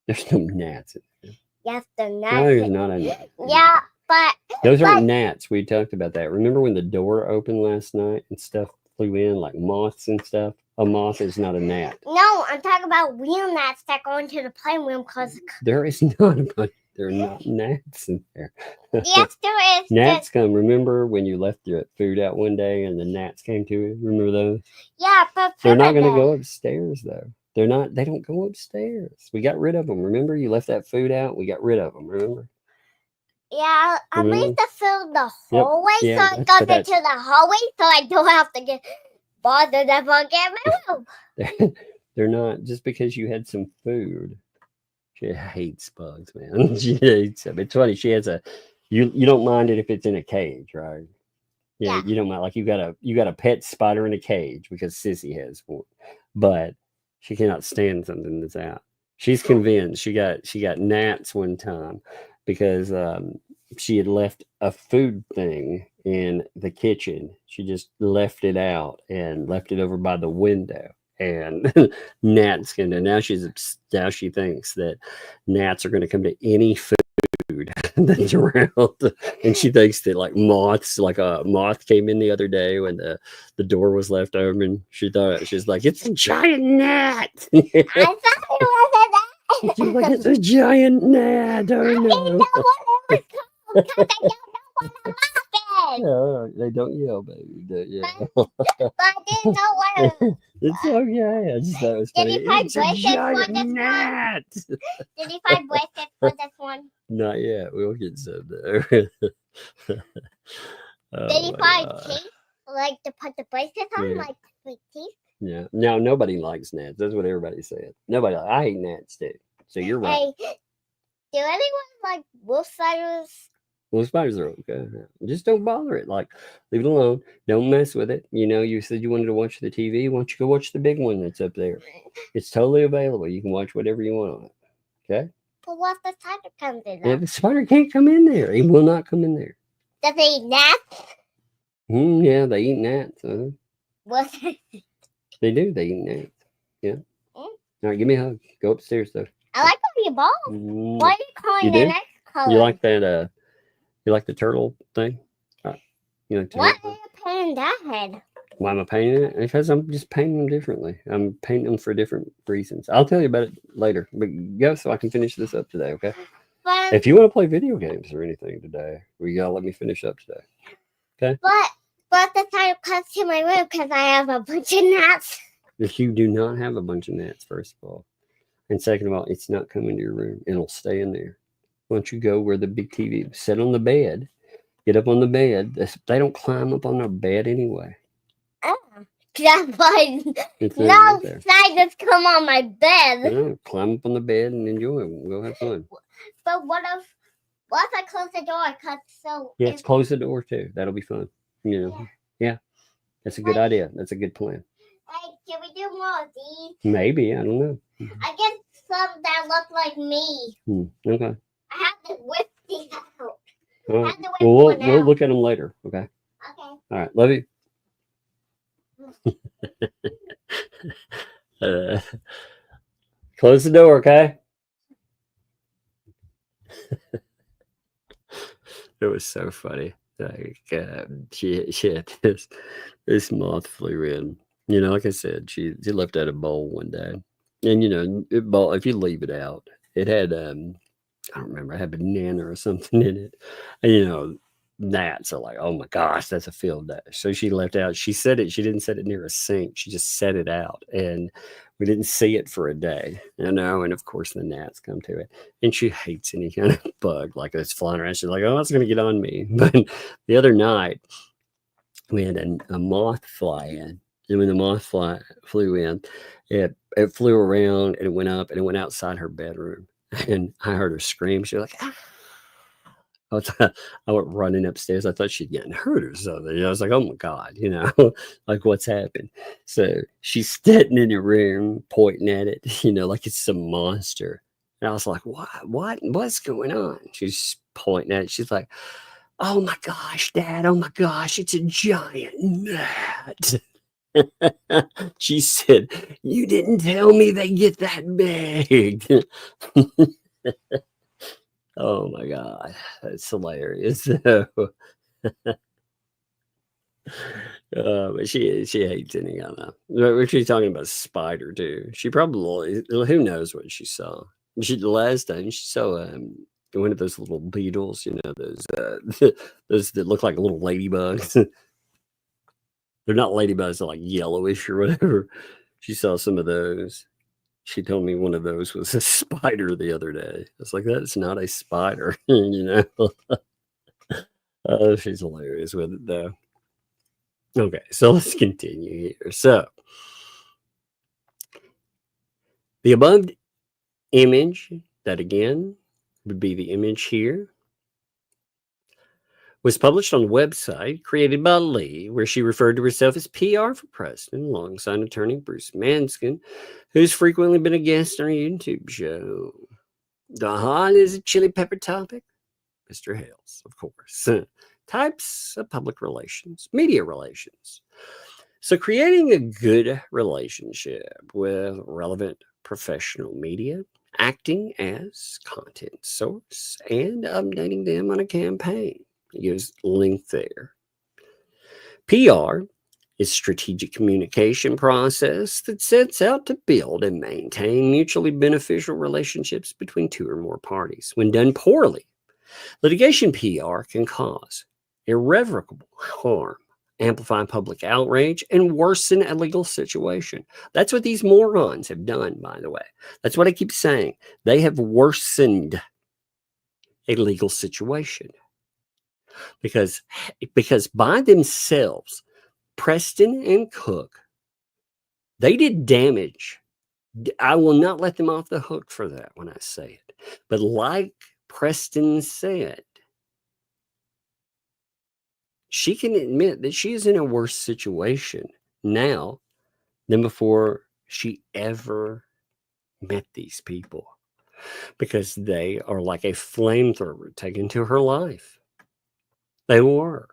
There's no gnats in there. Yes, there's gnats. No, there's not a gnat. Yeah, but... Those aren't gnats. We talked about that. Remember when the door opened last night and stuff flew in, like moths and stuff? A moth is not a gnat. No, I'm talking about real gnats that go into the playroom because... There is not a bunch. There are not gnats in there. Yes, there is. Gnats come. Remember when you left your food out one day and the gnats came to it? Remember those? Yeah, but... They're not going to go upstairs, though. They don't go upstairs. We got rid of them. Remember, you left that food out. We got rid of them. Remember? Yeah, I made the fill the hallway, Yep. Yeah, so it goes into the hallway, so I don't have to get bothered if I get my room. They're not just because you had some food. She hates bugs, man. She hates them. It's funny. She has you don't mind it if it's in a cage, right? Yeah. You don't mind. Like you got a pet spider in a cage because Sissy has one, but she cannot stand something that's out. She's convinced. She got gnats one time because she had left a food thing in the kitchen. She just left it out and left it over by the window. And gnats can. And now she thinks that gnats are going to come to any food that's around, and she thinks that like moths, like a moth came in the other day when the door was left open. She's like, it's a giant gnat. I thought it was She's like, it's a giant gnat. Oh no! I didn't know what it was called because I don't know what I'm laughing. No, they don't yell, baby. But I didn't know what it was. It's okay. I just thought it was funny. Did you find It's a bracelets for giant this gnat. Did you find bracelets for this one? Not yet. We'll get some there. Did you find teeth? Like to put the bracelets on, like with teeth? Yeah. No, nobody likes gnats. That's what everybody said. Nobody. I hate gnats too. So you're right. Hey, do anyone like wolf spiders? Well, spiders are okay. Just don't bother it. Like, leave it alone. Don't mess with it. You know, you said you wanted to watch the TV. Why don't you go watch the big one that's up there? It's totally available. You can watch whatever you want on it. Okay? But what if the spider comes in? Yeah, the spider can't come in there. He will not come in there. Does it eat gnats? Yeah, they eat gnats. What? They do. They eat gnats. Yeah. All right, give me a hug. Go upstairs, though. I like how you ball. Why are you calling You the do? next color? You like that? You like the turtle thing? You like Why are you painting that head? Why am I painting it? Because I'm just painting them differently. I'm painting them for different reasons. I'll tell you about it later. But go so I can finish this up today, okay? But If you want to play video games or anything today, you gotta let me finish up today. Okay? But the time comes to my room because I have a bunch of gnats. If you do not have a bunch of gnats, first of all. And second of all, it's not coming to your room. It'll stay in there. Why don't you go where the big TV, sit on the bed, get up on the bed. They don't climb up on their bed anyway. Oh, that's why It's no right there. spiders come on my bed. Yeah, climb up on the bed and enjoy it. Go have fun. But what if I close the door? Yes, close the door too. That'll be fun. You know. Yeah. That's a good idea. That's a good plan. Hey, can we do more of these? Maybe. I don't know. I get some that look like me. Okay. I have to whip these out. All I right. have to whip Well, one we'll out. look at them later. Okay. Okay. All right. Love you. Close the door, okay? It was so funny. Like she had this moth flew in. You know, like I said, she left out a bowl one day, and you know, if you leave it out, it had I don't remember, it had banana or something in it, and you know. Gnats are like, oh my gosh, that's a field day. So she left out. She said it. She didn't set it near a sink. She just set it out, and we didn't see it for a day. You know, and of course the gnats come to it, and she hates any kind of bug like that's flying around. She's like, oh, it's gonna get on me. But the other night we had a moth fly in, and when the moth flew in, it flew around and it went up and it went outside her bedroom, and I heard her scream. She was like, ah. I went running upstairs. I thought she'd gotten hurt or something. You know, I was like, oh my God, you know, like what's happened? So she's sitting in the room pointing at it, you know, like it's some monster. And I was like, what's going on? She's pointing at it. She's like, oh my gosh, Dad, oh my gosh, it's a giant gnat. She said, you didn't tell me they get that big. Oh my God, that's hilarious. But she hates any kind of. She's talking about spider too. She probably, who knows what she saw. The last time she saw one of those little beetles, you know, those that look like little ladybugs. They're not ladybugs; they're like yellowish or whatever. She saw some of those. She told me one of those was a spider the other day. I was like, that's not a spider, you know. Oh, she's hilarious with it, though. Okay, so let's continue here. So, the above image, that again would be the image here, was published on a website created by Lee, where she referred to herself as PR for Preston, alongside attorney Bruce Manskin, who's frequently been a guest on our YouTube show. The hot is a chili pepper topic. Mr. Hales, of course. Types of public relations, media relations. So creating a good relationship with relevant professional media, acting as content source, and updating them on a campaign. Use link there. PR is strategic communication process that sets out to build and maintain mutually beneficial relationships between two or more parties. When done poorly, litigation PR can cause irrevocable harm, amplify public outrage, and worsen a legal situation. That's what these morons have done, by the way. That's what I keep saying. They have worsened a legal situation. Because by themselves, Preston and Cook, they did damage. I will not let them off the hook for that when I say it. But like Preston said, she can admit that she is in a worse situation now than before she ever met these people. Because they are like a flamethrower taken to her life. They were.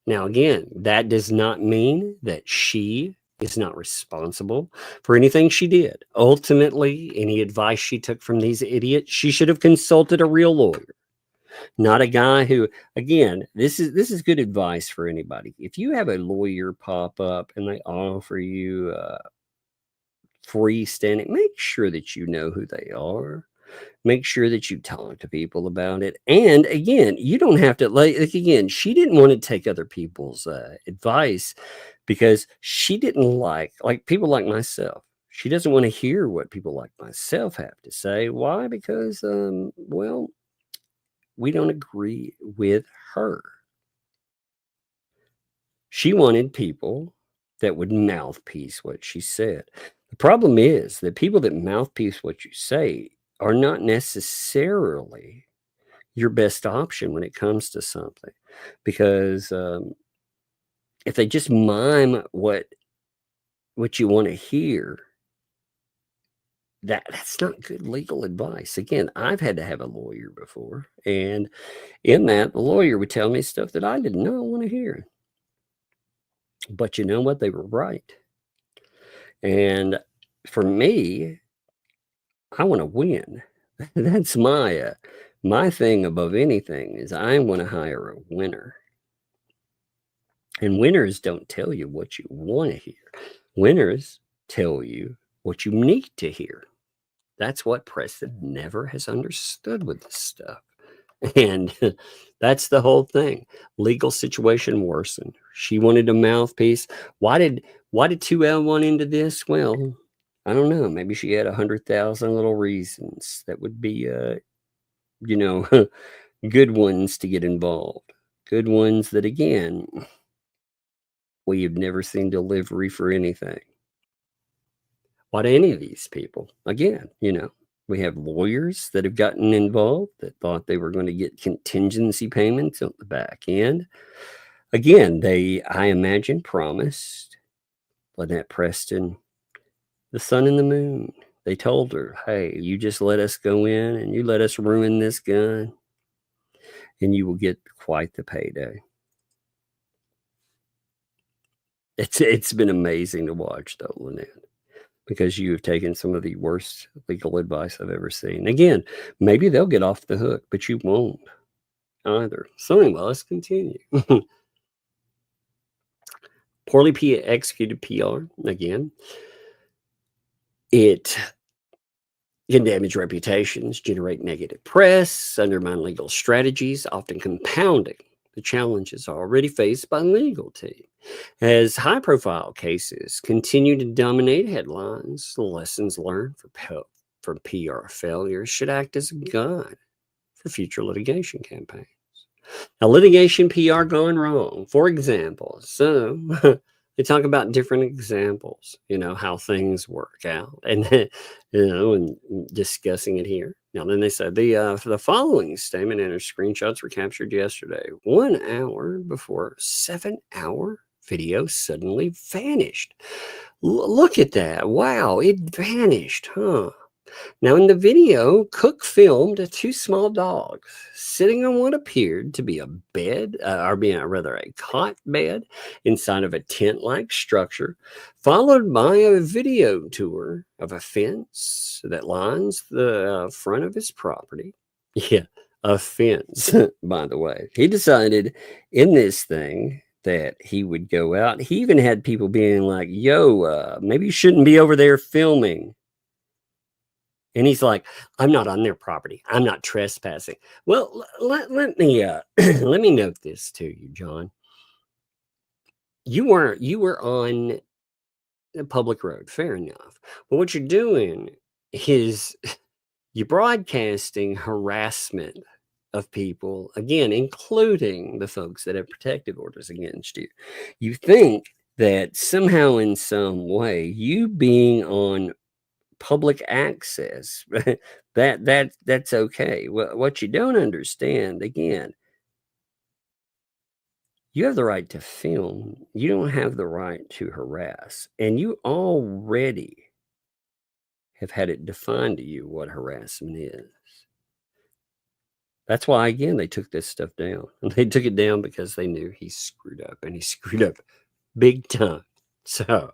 Now, again, that does not mean that she is not responsible for anything she did. Ultimately, any advice she took from these idiots, she should have consulted a real lawyer, not a guy who, again, this is good advice for anybody. If you have a lawyer pop up and they offer you freestanding, make sure that you know who they are. Make sure that you talk to people about it. And again, you don't have to, like again, she didn't want to take other people's advice because she didn't like people like myself. She doesn't want to hear what people like myself have to say. Why? Because, well, we don't agree with her. She wanted people that would mouthpiece what she said. The problem is that people that mouthpiece what you say are not necessarily your best option when it comes to something, because if they just mime what you want to hear, that's not good legal advice. Again, I've had to have a lawyer before, and in that, the lawyer would tell me stuff that I did not want to hear. But you know what? They were right. And for me, I want to win. That's my thing above anything is I want to hire a winner. And winners don't tell you what you want to hear. Winners tell you what you need to hear. That's what Preston never has understood with this stuff. And that's the whole thing. Legal situation worsened. She wanted a mouthpiece. Why did 2L want into this? Well, I don't know. Maybe she had 100,000 little reasons that would be, good ones to get involved. Good ones that, again, we have never seen delivery for anything. Why do any of these people? Again, we have lawyers that have gotten involved that thought they were going to get contingency payments on the back end. Again, I imagine, promised Lynette Preston the sun and the moon. They told her, hey, you just let us go in and you let us ruin this gun and you will get quite the payday. It's been amazing to watch, though, Lynette, because you have taken some of the worst legal advice I've ever seen. Again, maybe they'll get off the hook, but you won't either. So anyway, let's continue. Poorly executed PR, again. It can damage reputations, generate negative press, undermine legal strategies, often compounding the challenges already faced by the legal team. As high-profile cases continue to dominate headlines, the lessons learned from PR failures should act as a guide for future litigation campaigns. Now, litigation PR gone wrong, for example. So they talk about different examples, how things work out, and and discussing it here. Now, then they said the following statement and screenshots were captured yesterday, 1 hour before 7-hour video suddenly vanished. Look at that. Wow, it vanished, huh? Now, in the video, Cook filmed 2 small dogs sitting on what appeared to be a bed, a cot bed inside of a tent-like structure, followed by a video tour of a fence that lines the front of his property. Yeah, a fence, by the way. He decided in this thing that he would go out. He even had people being like, yo, maybe you shouldn't be over there filming. And he's like, I'm not on their property. I'm not trespassing. Well, let me let me note this to you, John. You were on the public road, fair enough. But what you're doing is you're broadcasting harassment of people, again, including the folks that have protective orders against you. You think that somehow in some way, you being on public access, that's okay. What you don't understand, again, you have the right to film. You don't have the right to harass. And you already have had it defined to you what harassment is. That's why, again, they took this stuff down. And they took it down because they knew he screwed up, and he screwed up big time. So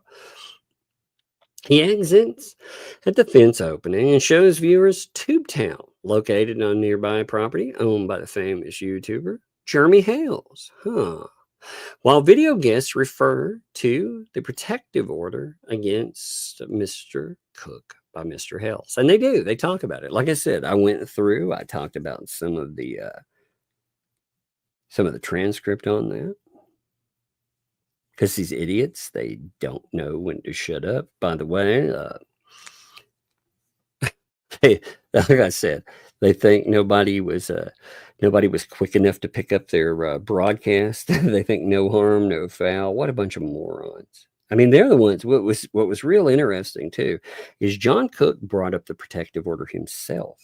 he exits at the fence opening and shows viewers Tubetown, located on nearby property owned by the famous YouTuber Jeremy Hales. While video guests refer to the protective order against Mr. Cook by Mr. Hales. And they do. They talk about it. Like I said, I talked about some of the transcript on that. Because these idiots, they don't know when to shut up. By the way, like I said, they think nobody was quick enough to pick up their broadcast. They think no harm, no foul. What a bunch of morons! I mean, they're the ones. What was real interesting too is John Cook brought up the protective order himself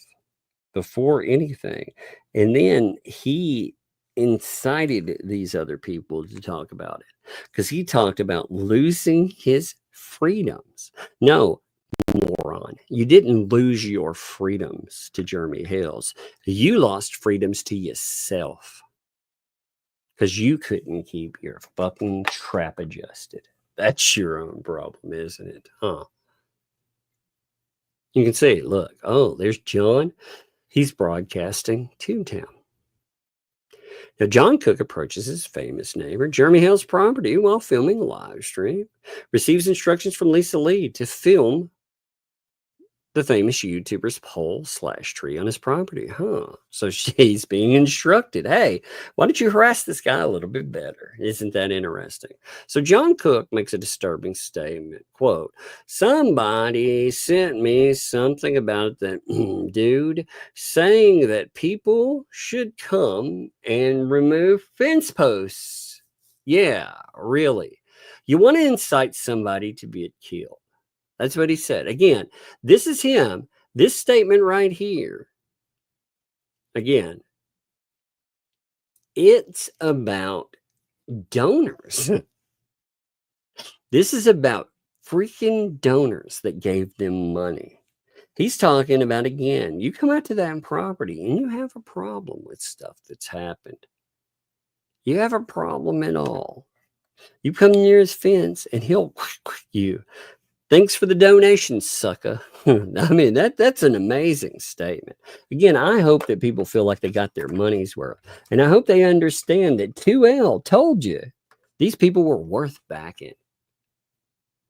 before anything, and then he incited these other people to talk about it because he talked about losing his freedoms. No, moron, you didn't lose your freedoms to Jeremy Hales. You lost freedoms to yourself because you couldn't keep your fucking trap adjusted. That's your own problem, isn't it? You can see, look, oh, there's John. He's broadcasting Toontown. Now, John Cook approaches his famous neighbor, Jeremy Hale's property, while filming a live stream. Receives instructions from Lisa Lee to film the famous YouTuber's pole/tree on his property. So she's being instructed, hey, why don't you harass this guy a little bit better? Isn't that interesting? So John Cook makes a disturbing statement, quote, somebody sent me something about that dude saying that people should come and remove fence posts. Yeah, really. You want to incite somebody to be killed. That's what he said. Again, this is him. This statement right here. Again, it's about donors. This is about freaking donors that gave them money. He's talking about, again, you come out to that property and you have a problem with stuff that's happened. You have a problem at all. You come near his fence and he'll you. Thanks for the donation, sucker. I mean, that's an amazing statement. Again, I hope that people feel like they got their money's worth. And I hope they understand that 2L told you these people were worth backing.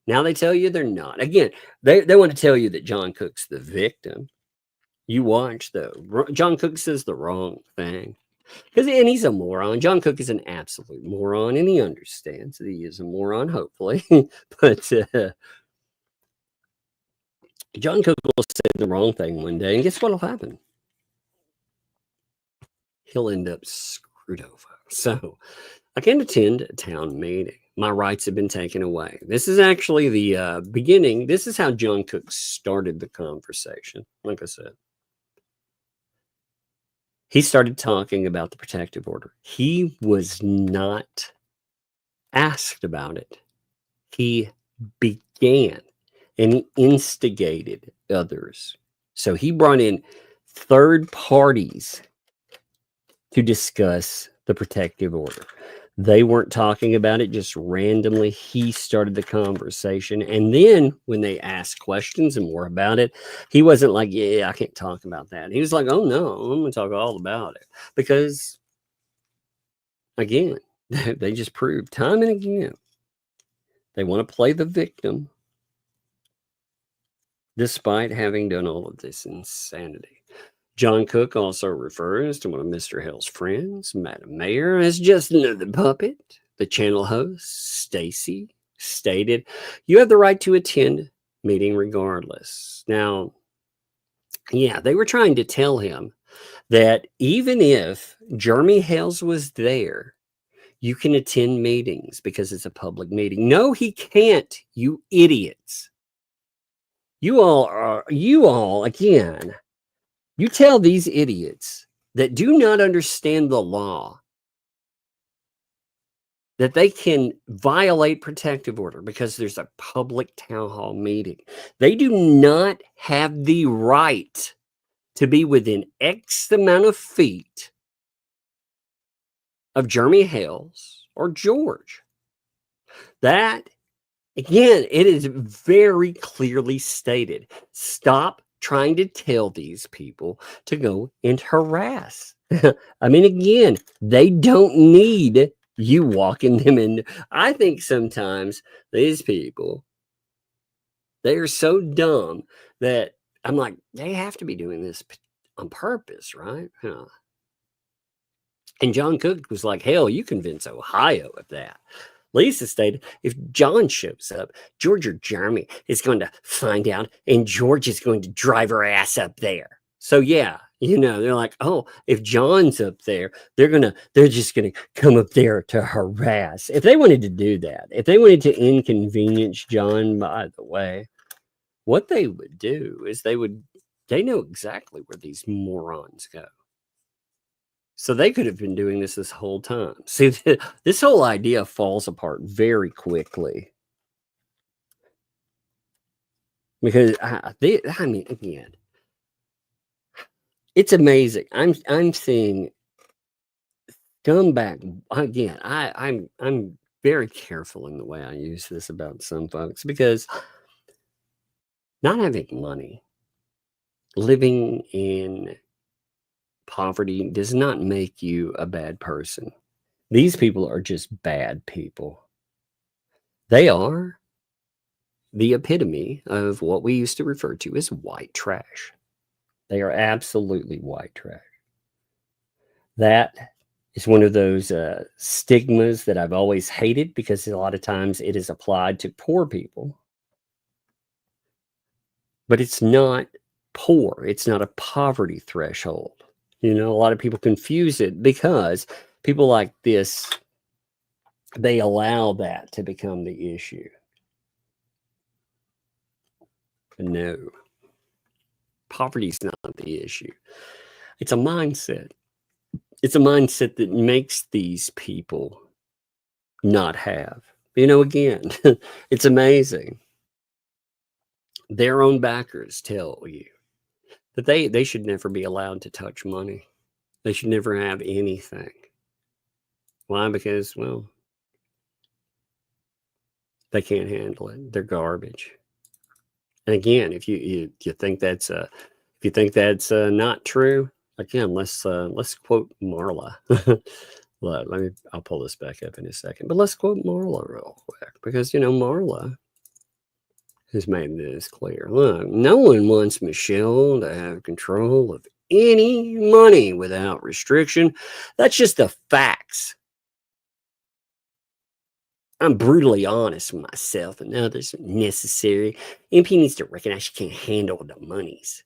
Now they tell you they're not. Again, they want to tell you that John Cook's the victim. You watch, though. John Cook says the wrong thing. And he's a moron. John Cook is an absolute moron, and he understands that he is a moron, hopefully. But John Cook will say the wrong thing one day, and guess what will happen? He'll end up screwed over. So I can't attend a town meeting. My rights have been taken away. This is actually the beginning. This is how John Cook started the conversation. Like I said, he started talking about the protective order. He was not asked about it. He began and he instigated others. So he brought in third parties to discuss the protective order. They weren't talking about it just randomly. He started the conversation. And then when they asked questions and more about it, he wasn't like, yeah, I can't talk about that. He was like, oh, no, I'm going to talk all about it. Because, again, they just proved time and again, they want to play the victim despite having done all of this insanity. John Cook also refers to one of Mr. Hale's friends, Madam Mayor, as just another puppet. The channel host, Stacy, stated, you have the right to attend meeting regardless. Now, yeah, they were trying to tell him that even if Jeremy Hales was there, you can attend meetings because it's a public meeting. No, he can't, you idiots. You all, again, you tell these idiots that do not understand the law that they can violate protective order because there's a public town hall meeting. They do not have the right to be within X amount of feet of Jeremy Hales or George. That Again, it is very clearly stated. Stop trying to tell these people to go and harass. I mean, again, they don't need you walking them in. I think sometimes these people, they are so dumb that I'm like, they have to be doing this on purpose, right? And John Cook was like, hell, you convince Ohio of that. Lisa stated, if John shows up, George or Jeremy is going to find out, and George is going to drive her ass up there. So yeah, they're like, oh, if John's up there, they're just gonna come up there to harass. If they wanted to do that, if they wanted to inconvenience John, by the way, what they would do is they know exactly where these morons go. So they could have been doing this whole time. See, this whole idea falls apart very quickly. Because, I mean, again, it's amazing. I'm seeing scumbag. Again, I'm very careful in the way I use this about some folks, because not having money, living in poverty does not make you a bad person. These people are just bad people. They are the epitome of what we used to refer to as white trash. They are absolutely white trash. That is one of those stigmas that I've always hated, because a lot of times it is applied to poor people. But it's not poor. It's not a poverty threshold. A lot of people confuse it, because people like this, they allow that to become the issue. But no, poverty is not the issue. It's a mindset. It's a mindset that makes these people not have. Again, it's amazing. Their own backers tell you that they should never be allowed to touch money. They should never have anything. Why? Because, well, they can't handle it. They're garbage. And again, if you think that's not true, again, let's quote Marla. I'll pull this back up in a second, but let's quote Marla real quick, because Marla has made this clear. Look, no one wants Michelle to have control of any money without restriction. That's just the facts. I'm brutally honest with myself and others when necessary. MP needs to recognize she can't handle the monies.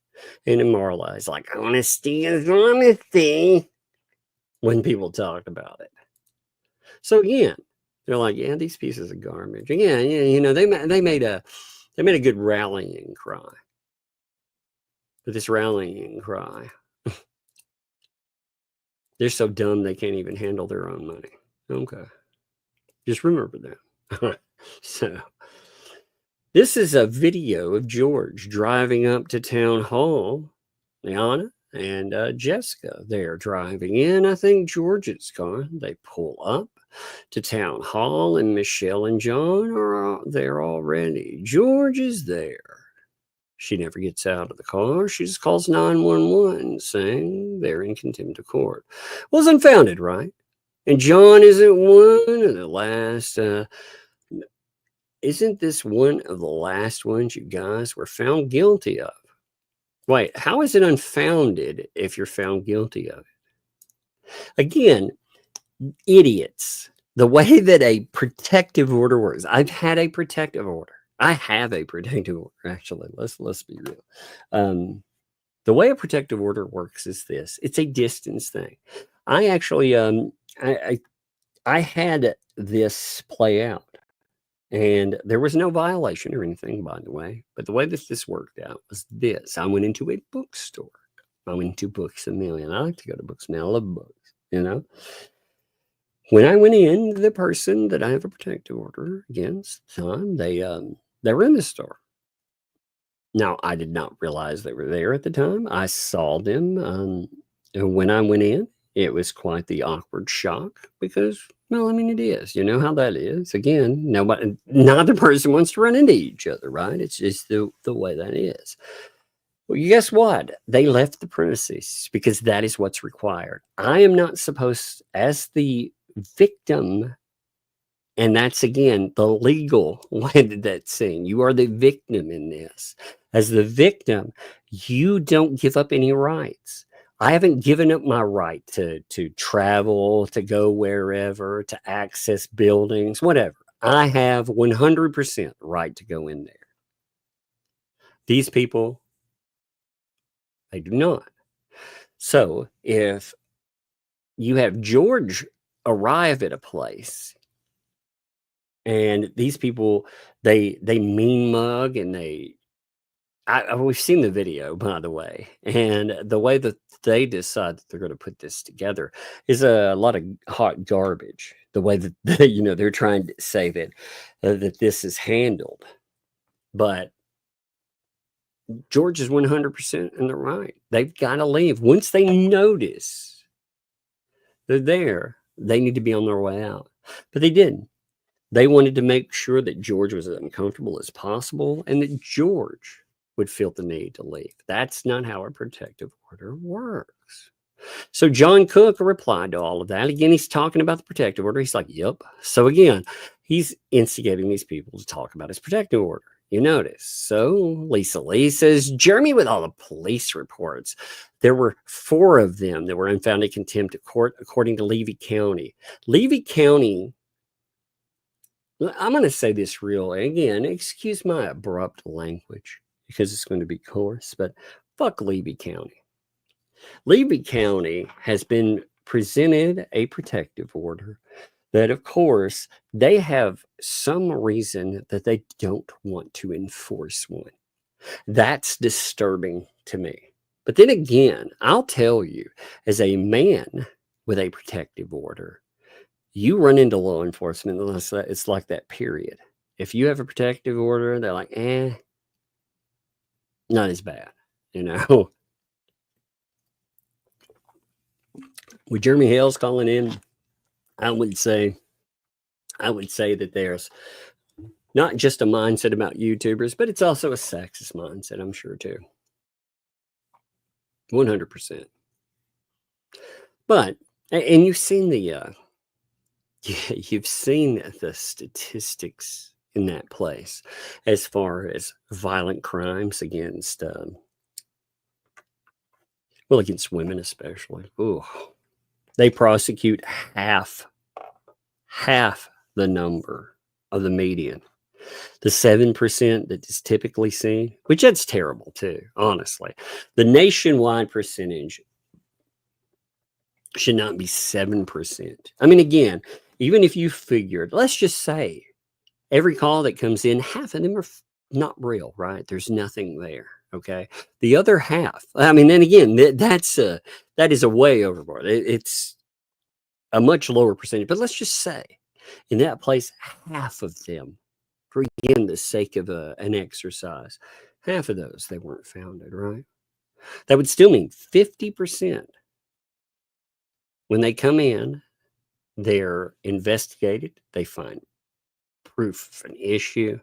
And then Marla is like, honesty is honesty, when people talk about it. So again, they're like, yeah, these pieces of garbage. Again, they made a good rallying cry. But this rallying cry, they're so dumb they can't even handle their own money. Okay. Just remember that. So, this is a video of George driving up to town hall. Liana and Jessica, they're driving in, I think, George's car. They pull up to town hall, and Michelle and John are there already. George is there. She never gets out of the car. She just calls 911, saying they're in contempt of court. Was unfounded, right? And John isn't one of the last. Isn't this one of the last ones you guys were found guilty of? Wait, how is it unfounded if you're found guilty of it? Again, idiots. The way that a protective order works. I've had a protective order. I have a protective order, actually. Let's be real. The way a protective order works is this. It's a distance thing. I actually, I had this play out, and there was no violation or anything, by the way. But the way that this worked out was this. I went into a bookstore. I went to Books A Million. I like to go to Books A Million. I love books, When I went in, the person that I have a protective order against, they were in the store. Now, I did not realize they were there at the time. I saw them when I went in. It was quite the awkward shock because, Well, I mean, it is. You know how that is. Again, neither person wants to run into each other, right? It's just the way that is. Well, guess what? They left the premises because that is what's required. I am not supposed, as the victim, and that's again the legal way that that's saying. You are the victim in this. As the victim, you don't give up any rights. I haven't given up my right to travel, to go wherever, to access buildings, whatever. I have 100% right to go in there. These people, they do not. So if you have George arrive at a place and these people, they mean mug and we've seen the video, by the way, and the way that they decide that they're going to put this together is a lot of hot garbage. The way that they're trying to say that this is handled, but George is 100% in the right. They've got to leave once they notice they're there. They need to be on their way out, but they didn't. They wanted to make sure that George was as uncomfortable as possible and that George would feel the need to leave. That's not how a protective order works. So John Cook replied to all of that. Again, he's talking about the protective order. He's like, yep. So again, he's instigating these people to talk about his protective order. You notice. So Lisa Lee says, Jeremy, with all the police reports, there were 4 of them that were unfounded contempt of court, according to Levy County. Levy County, I'm going to say this real, again, excuse my abrupt language because it's going to be coarse, but fuck Levy County. Levy County has been presented a protective order that, of course, they have some reason that they don't want to enforce one. That's disturbing to me. But then again, I'll tell you, as a man with a protective order, you run into law enforcement unless it's like that, period. If you have a protective order, they're like, not as bad, With Jeremy Hale's calling in, I would say that there's not just a mindset about YouTubers, but it's also a sexist mindset, I'm sure, too. 100%. But, and you've seen you've seen the statistics in that place as far as violent crimes against, against women especially. Ooh. They prosecute half the number of the median. The 7% that is typically seen, which that's terrible too, honestly. The nationwide percentage should not be 7%. I mean, again, even if you figured, let's just say every call that comes in, half of them are not real, right? There's nothing there. Okay. The other half, I mean, then again, that is a way overboard. It's a much lower percentage, but let's just say in that place, half of them, for again, the sake of an exercise, half of those, they weren't founded, right? That would still mean 50%. When they come in, they're investigated. They find proof of an issue.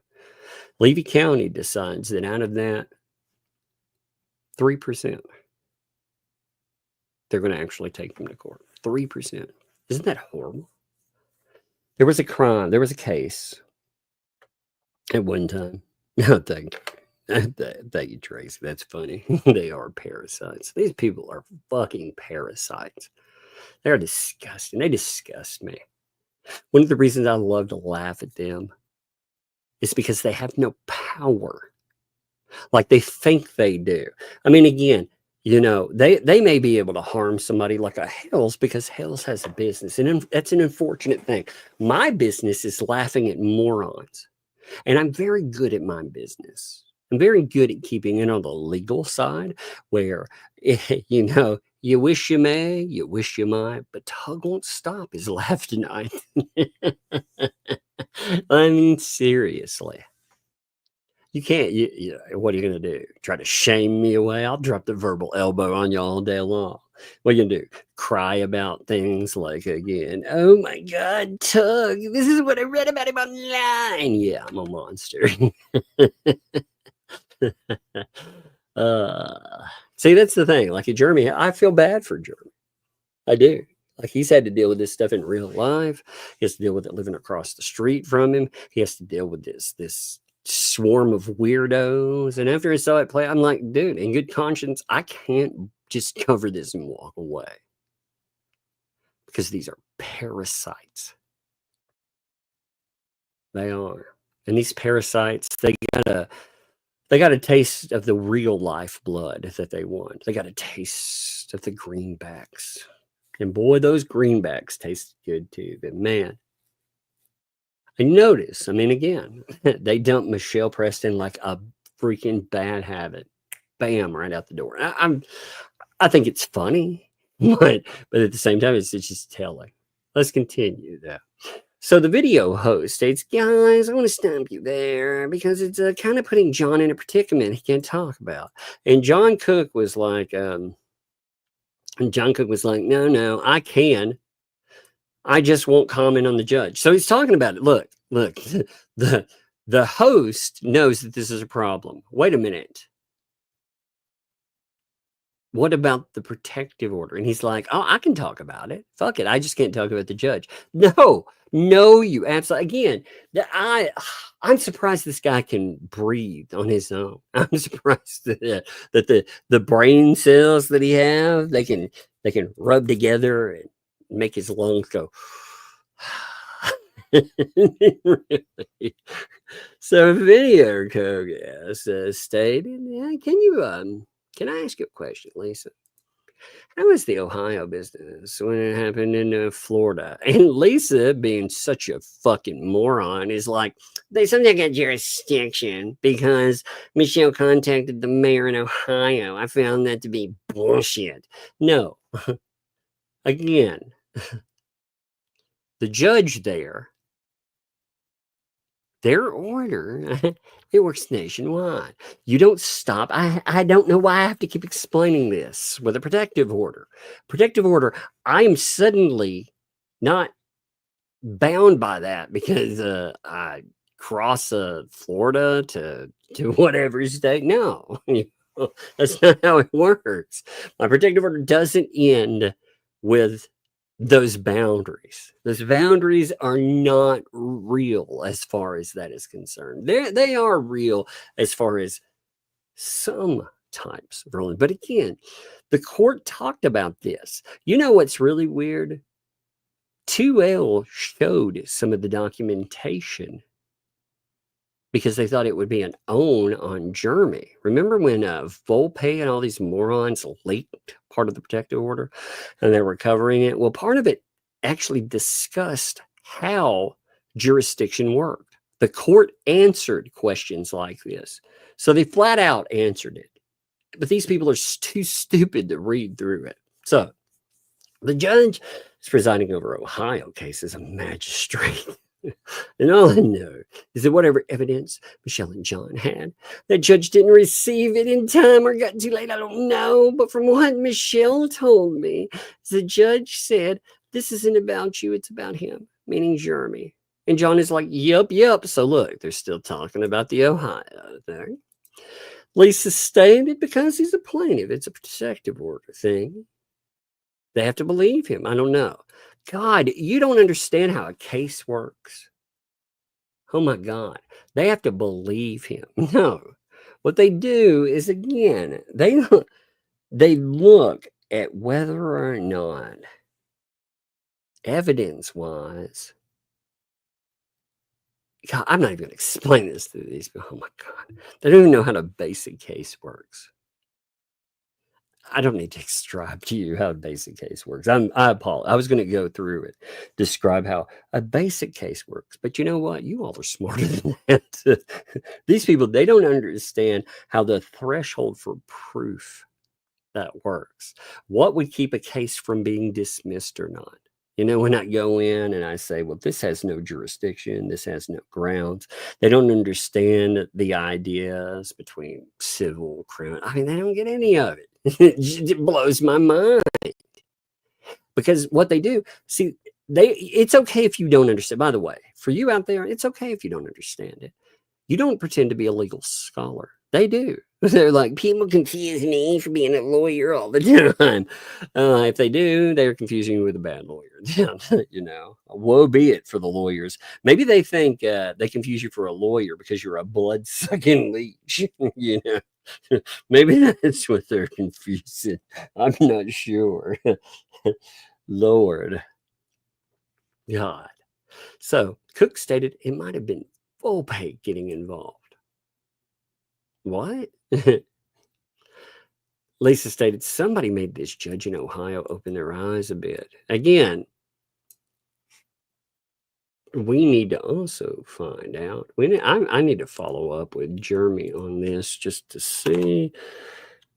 Levy County decides that out of that, 3%, they're going to actually take them to court. 3%. Isn't that horrible? There was a crime. There was a case at one time. Thank you, Tracy. That's funny. They are parasites. These people are fucking parasites. They're disgusting. They disgust me. One of the reasons I love to laugh at them is because they have no power like they think they do. I mean, again, they may be able to harm somebody like a Hales because Hales has a business. And that's an unfortunate thing. My business is laughing at morons. And I'm very good at my business. I'm very good at keeping it on the legal side where, you wish you may, you wish you might, but tug won't stop his laugh tonight. I mean, seriously. You can't, what are you going to do? Try to shame me away? I'll drop the verbal elbow on you all day long. What are you going to do? Cry about things like, again, oh my God, Tug, this is what I read about him online. Yeah, I'm a monster. See, that's the thing. Like Jeremy, I feel bad for Jeremy. I do. Like he's had to deal with this stuff in real life. He has to deal with it living across the street from him. He has to deal with this swarm of weirdos. And after I saw it play, I'm like, dude, in good conscience, I can't just cover this and walk away. Because these are parasites. They are. And these parasites, they got a taste of the real life blood that they want. They got a taste of the greenbacks. And boy, those greenbacks taste good too. But man, and notice, I mean, again, they dumped Michelle Preston like a freaking bad habit. Bam, right out the door. I think it's funny, but at the same time, it's just telling. Let's continue though. So the video host states, guys, I want to stump you there because it's kind of putting John in a predicament he can't talk about. And John Cook was like, no, I can. I just won't comment on the judge. So he's talking about it. Look, the host knows that this is a problem. Wait a minute. What about the protective order? And he's like, oh, I can talk about it. Fuck it. I just can't talk about the judge. No, you absolutely. Again, I'm surprised this guy can breathe on his own. I'm surprised that the brain cells that he have, they can rub together and make his lungs go. Really. So video co-guest stated, can I ask you a question, Lisa? How is the Ohio business when it happened in Florida? And Lisa, being such a fucking moron, is like, they somehow got jurisdiction because Michelle contacted the mayor in Ohio. I found that to be bullshit. No. Again, the judge there, their order, it works nationwide. You don't stop. I don't know why I have to keep explaining this with a protective order. Protective order, I am suddenly not bound by that because I cross Florida to whatever state. No, that's not how it works. My protective order doesn't end with those boundaries. Those boundaries are not real as far as that is concerned. They are real as far as some types of ruling. But again, the court talked about this. You know what's really weird? 2L showed some of the documentation because they thought it would be an own on Jeremy. Remember when Volpe and all these morons leaked part of the protective order and they were covering it? Well, part of it actually discussed how jurisdiction worked. The court answered questions like this. So they flat out answered it. But these people are too stupid to read through it. So the judge is presiding over Ohio case as a magistrate. And all I know is that whatever evidence Michelle and John had, that judge didn't receive it in time or got too late. I don't know. But from what Michelle told me, the judge said, this isn't about you. It's about him, meaning Jeremy. And John is like, yep. So look, they're still talking about the Ohio thing. Lisa stated because he's a plaintiff. It's a protective order thing. They have to believe him. I don't know. God, you don't understand how a case works. Oh my God. They have to believe him. No. What they do is, again, they look at whether or not, evidence-wise, God, I'm not even going to explain this to these people. Oh my God. They don't even know how a basic case works. I don't need to describe to you how a basic case works. I apologize. I was going to go through it, describe how a basic case works. But you know what? You all are smarter than that. These people, they don't understand how the threshold for proof that works. What would keep a case from being dismissed or not? You know, when I go in and I say, well, this has no jurisdiction, this has no grounds, they don't understand the ideas between civil, criminal. I mean, they don't get any of it. It blows my mind. Because what they do, see, it's okay if you don't understand. By the way, for you out there, it's okay if you don't understand it. You don't pretend to be a legal scholar. They do. They're like, people confuse me for being a lawyer all the time. If they do, they're confusing you with a bad lawyer. You know, woe be it for the lawyers. Maybe they think they confuse you for a lawyer because you're a blood-sucking leech. You know, maybe that's what they're confusing. I'm not sure. Lord God. So Cook stated it might have been Volpe getting involved. What? Lisa stated somebody made this judge in Ohio open their eyes a bit. Again, we need to also find out. I need to follow up with Jeremy on this just to see.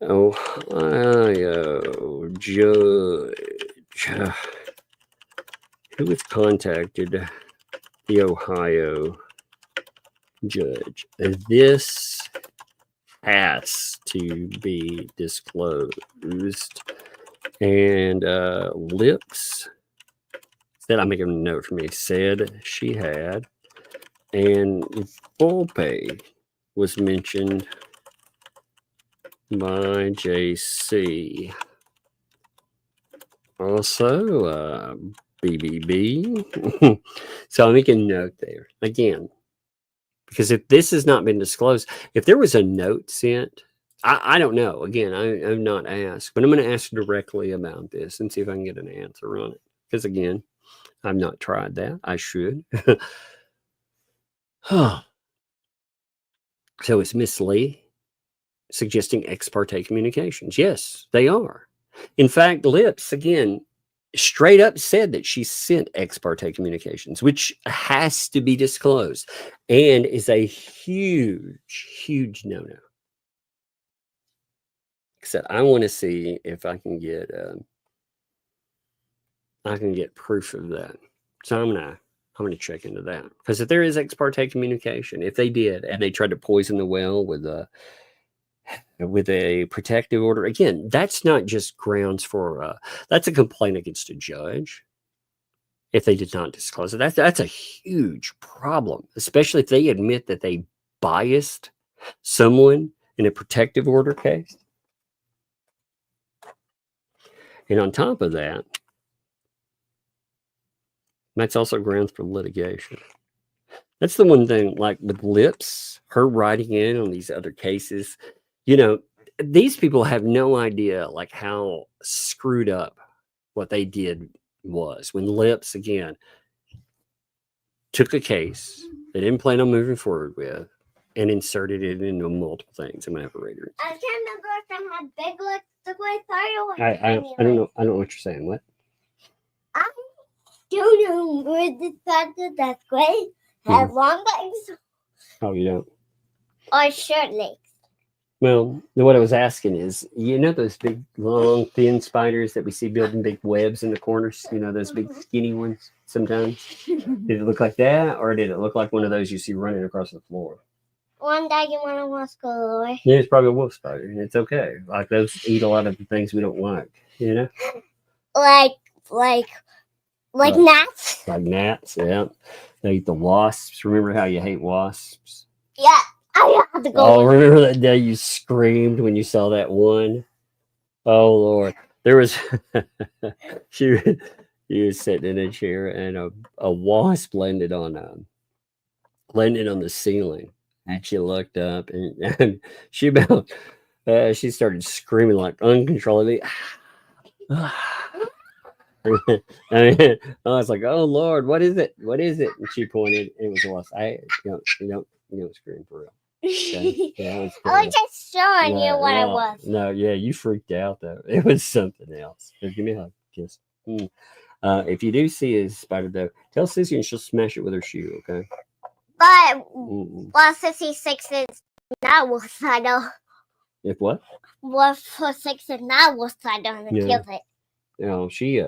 Ohio judge. Who has contacted the Ohio judge? This has to be disclosed. And Lips said, I'm making a note for me, said she had. And Volpe was mentioned by JC. Also, BBB. So I'm making a note there. Again, because if this has not been disclosed, if there was a note sent, I don't know. Again, I've not asked, but I'm going to ask directly about this and see if I can get an answer on it. Because again, I've not tried that. I should. So is Miss Lee suggesting ex parte communications? Yes, they are. In fact, Lips, again, straight up said that she sent ex parte communications, which has to be disclosed and is a huge no-no. Except I want to see if I can get proof of that. So I'm gonna check into that, because if there is ex parte communication, if they did and they tried to poison the well with a protective order, again, that's not just grounds for that's a complaint against a judge. If they did not disclose it, that's a huge problem, especially if they admit that they biased someone in a protective order case. And on top of that, that's also grounds for litigation. That's the one thing, like with Lips, her writing in on these other cases, you know, these people have no idea like how screwed up what they did was when Lips, again, took a case they didn't plan on moving forward with and inserted it into multiple things. I'm gonna have a reader. I can't remember if I had big legs the way or I don't know. I don't know what you're saying. What? I don't know where the that's great. Have long legs Oh, you don't? or short legs. Well, what I was asking is, you know those big, long, thin spiders that we see building big webs in the corners? You know, those big, skinny ones sometimes? Did it look like that, or did it look like one of those you see running across the floor? One day you want to watch Galore. Yeah, it's probably a wolf spider, and it's okay. Like, those eat a lot of the things we don't like, you know? Like gnats. Like gnats, yeah. They eat the wasps. Remember how you hate wasps? Yeah, I have to go. Oh, remember that day you screamed when you saw that one? Oh, Lord. There was, you was sitting in a chair and a wasp landed on the ceiling. And she looked up and she about, she started screaming like uncontrollably. I was like, "Oh Lord, what is it? What is it?" And she pointed. It was a wasp. You don't scream for real. Okay? Yeah, I was just showing you what it was. No, yeah, you freaked out though. It was something else. So give me a hug, kiss. If you do see a spider though, tell Sissy and she'll smash it with her shoe. Okay. But while Sissy 6 is not suicidal. If what? Well, for 6 is not suicidal and kills it. You know, she'd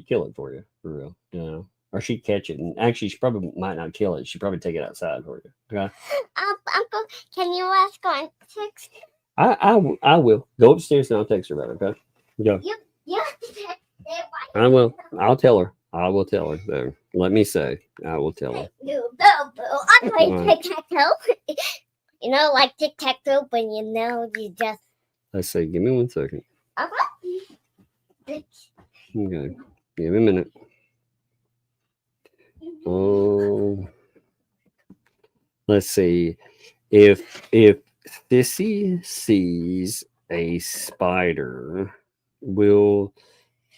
kill it for you, for real. You know, or she'd catch it, and actually, she probably might not kill it. She'd probably take it outside for you. Okay. Uncle, can you ask on text? I will go upstairs and I'll text her about it. Okay. Go. You have to text it. I will. I'll tell her. I will tell her. Though. Let me say, I will tell her. I play Alright. tic-tac-toe. You know, like tic-tac-toe, but you know, you just... Let's see. Give me 1 second. Okay. Okay. Give me a minute. Oh. Let's see. If Sissy sees a spider, will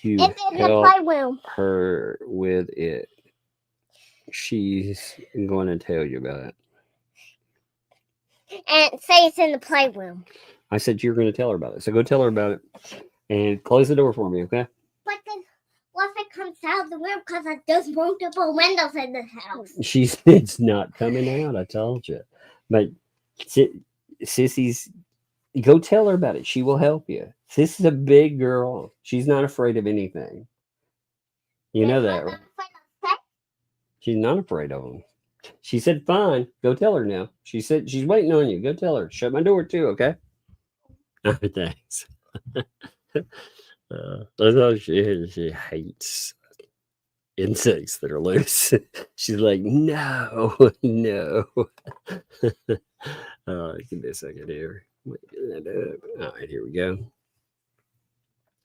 you It's in the help playroom. her with it? She's going to tell you about it. And say it's in the playroom. I said you're going to tell her about it. So go tell her about it and close the door for me, okay? But then, what if it comes out of the room because there's multiple windows in the house? It's not coming out, I told you. But Sissy's, go tell her about it. She will help you. This is a big girl. She's not afraid of anything. You know that, right? She's not afraid of them. She said, fine. Go tell her now. She said, she's waiting on you. Go tell her. Shut my door too, okay? Thanks. She hates insects that are loose. She's like, no. Give me a second here. All right, here we go.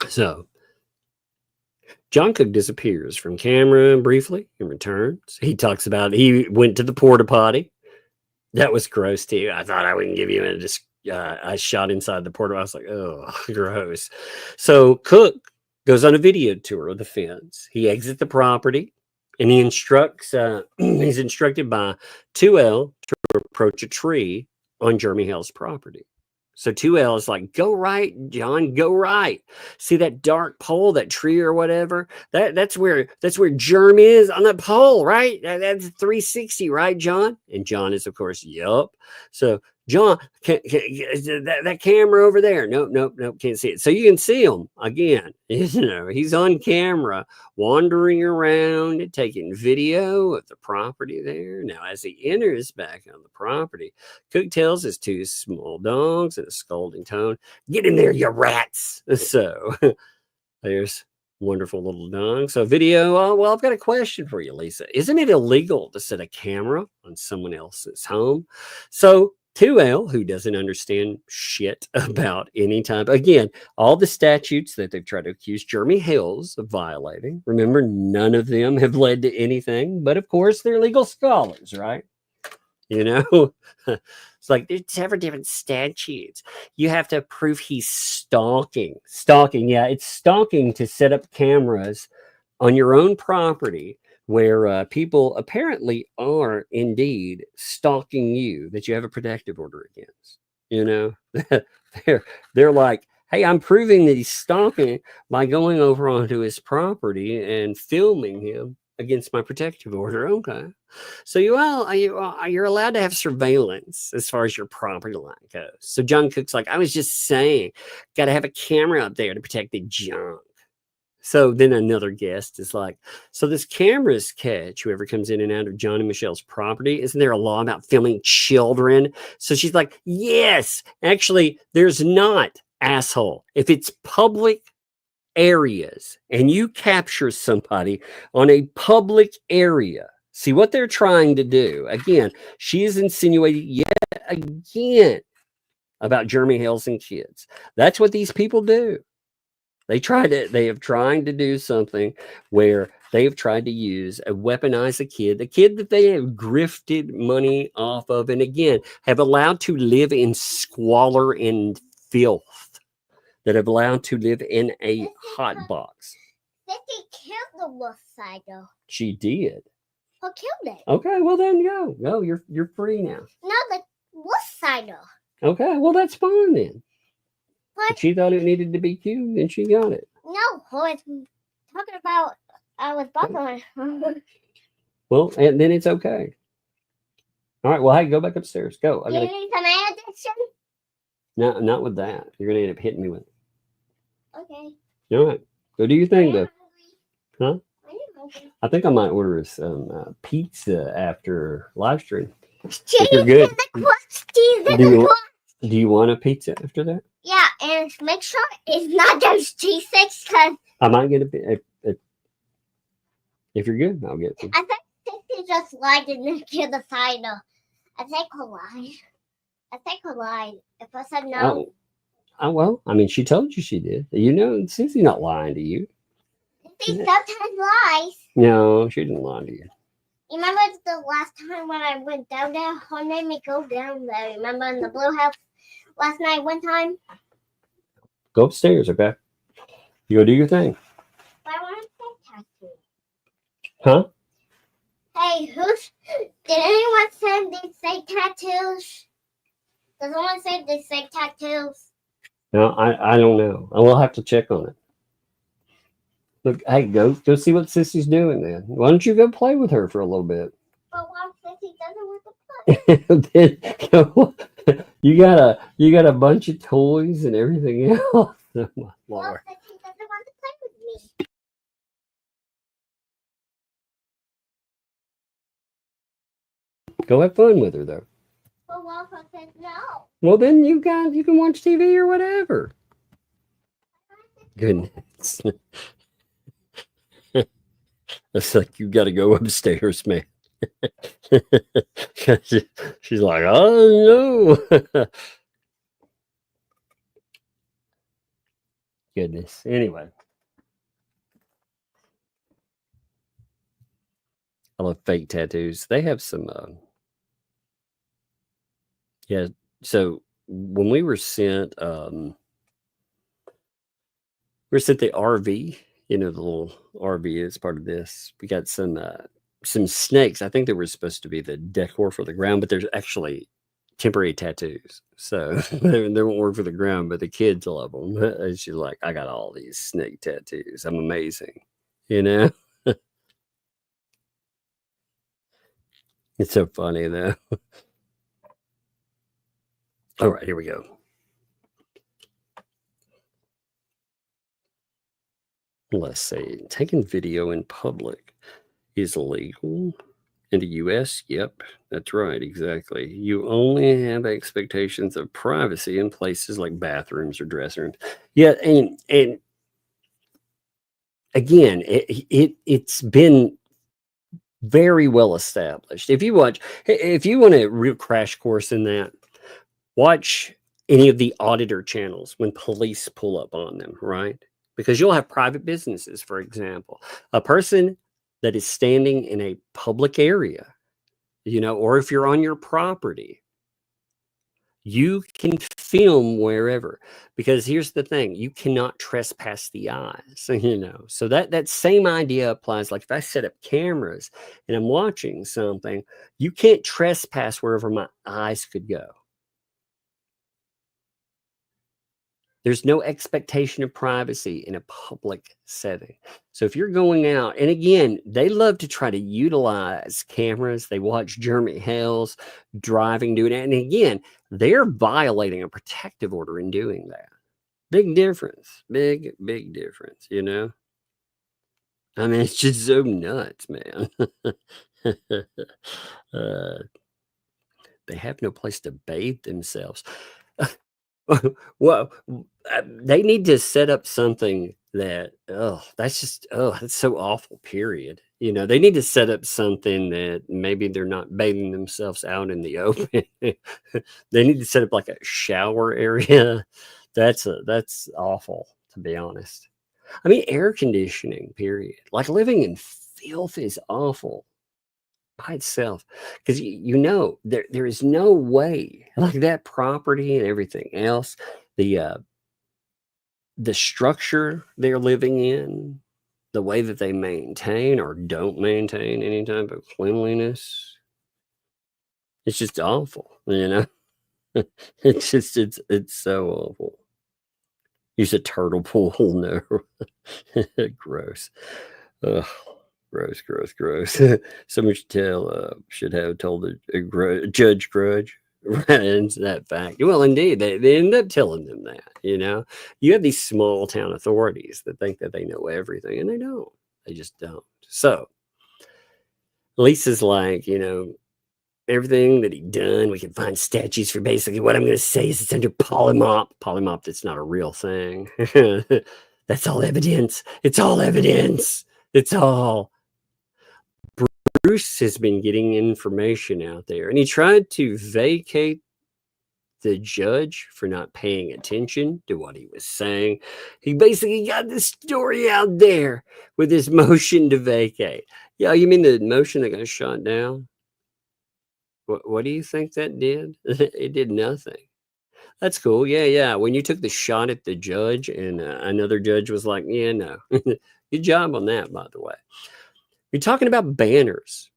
So, John Cook disappears from camera briefly and returns. He talks about he went to the porta potty. That was gross too. I thought I wouldn't give you a shot inside the porta. I was like, oh, gross. So Cook goes on a video tour of the fence. He exits the property and he instructs. He's instructed by 2L to approach a tree on Jeremy Hale's property. So 2L is like, go right, John, go right. See that dark pole, that tree or whatever? That's where Jeremy is on that pole, right? That's 360, right, John? And John is, of course, yup. So John, that camera over there. Nope, can't see it. So you can see him again. You know, he's on camera, wandering around and taking video of the property there. Now, as he enters back on the property, Cook tells his 2 small dogs in a scolding tone, get in there, you rats. So there's wonderful little dog. So video, well, I've got a question for you, Lisa. Isn't it illegal to set a camera on someone else's home? So 2L, who doesn't understand shit about any type, again, all the statutes that they've tried to accuse Jeremy Hales of violating, remember, none of them have led to anything, but of course, they're legal scholars, right? You know, it's like there's several different statutes. You have to prove he's stalking. Yeah, it's stalking to set up cameras on your own property where people apparently are indeed stalking you that you have a protective order against. You know, they're like, hey, I'm proving that he's stalking by going over onto his property and filming him against my protective order. Okay. So you're allowed to have surveillance as far as your property line goes. So John Cook's like, I was just saying, got to have a camera up there to protect the junk. So then another guest is like, so this cameras catch whoever comes in and out of John and Michelle's property. Isn't there a law about filming children? So she's like, yes, actually, there's not, asshole. If it's public areas and you capture somebody on a public area, see what they're trying to do. Again, she is insinuating yet again about Jeremy Hales and kids. That's what these people do. They have tried to do something where they've tried to weaponize a kid that they have grifted money off of, and again, have allowed to live in squalor and filth, that have allowed to live in a hot box. Did she kill the wolf spider? She did. Who killed it? Okay, well then go. No, you're free now. No, the wolf spider. Okay, well that's fine then. But she thought it needed to be cute, and she got it. No, I was talking about I was bothering her. Well, and then it's okay. All right, well, hey, go back upstairs. Go. You need some addiction? No, not with that. You're going to end up hitting me with it. Okay. All right. Go do your thing, though. Huh? I am hungry. I think I might order some pizza after live stream. Cheese you're good. in the crust. Cheese in Do the you, crust. do you want a pizza after that? Yeah, and make sure it's not those cheese sticks, because I might get if you're good, I'll get some. I think Sixty just lied and then killed the final. I think I lied. I think I lied. If I said no, Oh, well, I mean, she told you she did. You know, Susie's not lying to you. she sometimes lies. No, she didn't lie to you. You remember the last time when I went down there? Her made me go down there. Remember in the blue house last night one time? Go upstairs, okay? You go do your thing. But I want to say tattoo. Huh? Hey, did anyone say they say tattoos? Does anyone say they say tattoos? No, I don't know. I will have to check on it. Look, hey, go see what Sissy's doing then. Why don't you go play with her for a little bit? But what if he doesn't want to play? Then you got a bunch of toys and everything else. Oh, my What Lord. if he doesn't want to play with me? Go have fun with her though. But what if I said no? Well, then you can watch TV or whatever. Goodness. It's like you got to go upstairs, man. She's like, oh no. Goodness. Anyway. I love fake tattoos. They have some yeah, so when we were sent the RV, you know, the little RV is part of this. We got some snakes. I think they were supposed to be the decor for the ground, but there's actually temporary tattoos. So they won't work for the ground, but the kids love them. And she's like, I got all these snake tattoos. I'm amazing. You know? It's so funny though. All right, here we go. Let's see. Taking video in public is illegal in the US. Yep, that's right. Exactly. You only have expectations of privacy in places like bathrooms or dressing rooms. Yeah, and again, it's been very well established. If you want a real crash course in that, watch any of the auditor channels when police pull up on them, right? Because you'll have private businesses, for example, a person that is standing in a public area, you know, or if you're on your property, you can film wherever, because here's the thing, you cannot trespass the eyes, you know. So that same idea applies. Like if I set up cameras and I'm watching something, you can't trespass wherever my eyes could go. There's no expectation of privacy in a public setting. So if you're going out, and again, they love to try to utilize cameras. They watch Jeremy Hale's driving, doing it. And again, they're violating a protective order in doing that. Big difference. Big difference, you know? I mean, it's just so nuts, man. They have no place to bathe themselves. Well, they need to set up something that, that's so awful, period. You know, they need to set up something that maybe they're not bathing themselves out in the open. They need to set up like a shower area. That's awful, to be honest. I mean, air conditioning, period. Like living in filth is awful by itself, because you know there is no way, like that property and everything else, the structure they're living in, the way that they maintain or don't maintain any type of cleanliness, it's just awful, you know. It's so awful. Use a turtle pool. No. Gross. Ugh. Gross. Someone should have told a judge grudge. right into that fact. Well, indeed, they end up telling them that, you have these small town authorities that think that they know everything, and they don't. They just don't. So Lisa's like, everything that he done, we can find statues for. Basically what I'm going to say is it's under polymop. That's not a real thing. That's all evidence. It's all evidence. It's all. Bruce has been getting information out there, and he tried to vacate the judge for not paying attention to what he was saying. He basically got the story out there with his motion to vacate. Yeah, you mean the motion that got shot down? What do you think that did? It did nothing. That's cool. Yeah. When you took the shot at the judge and another judge was like, yeah, no. Good job on that, by the way. You're talking about banners.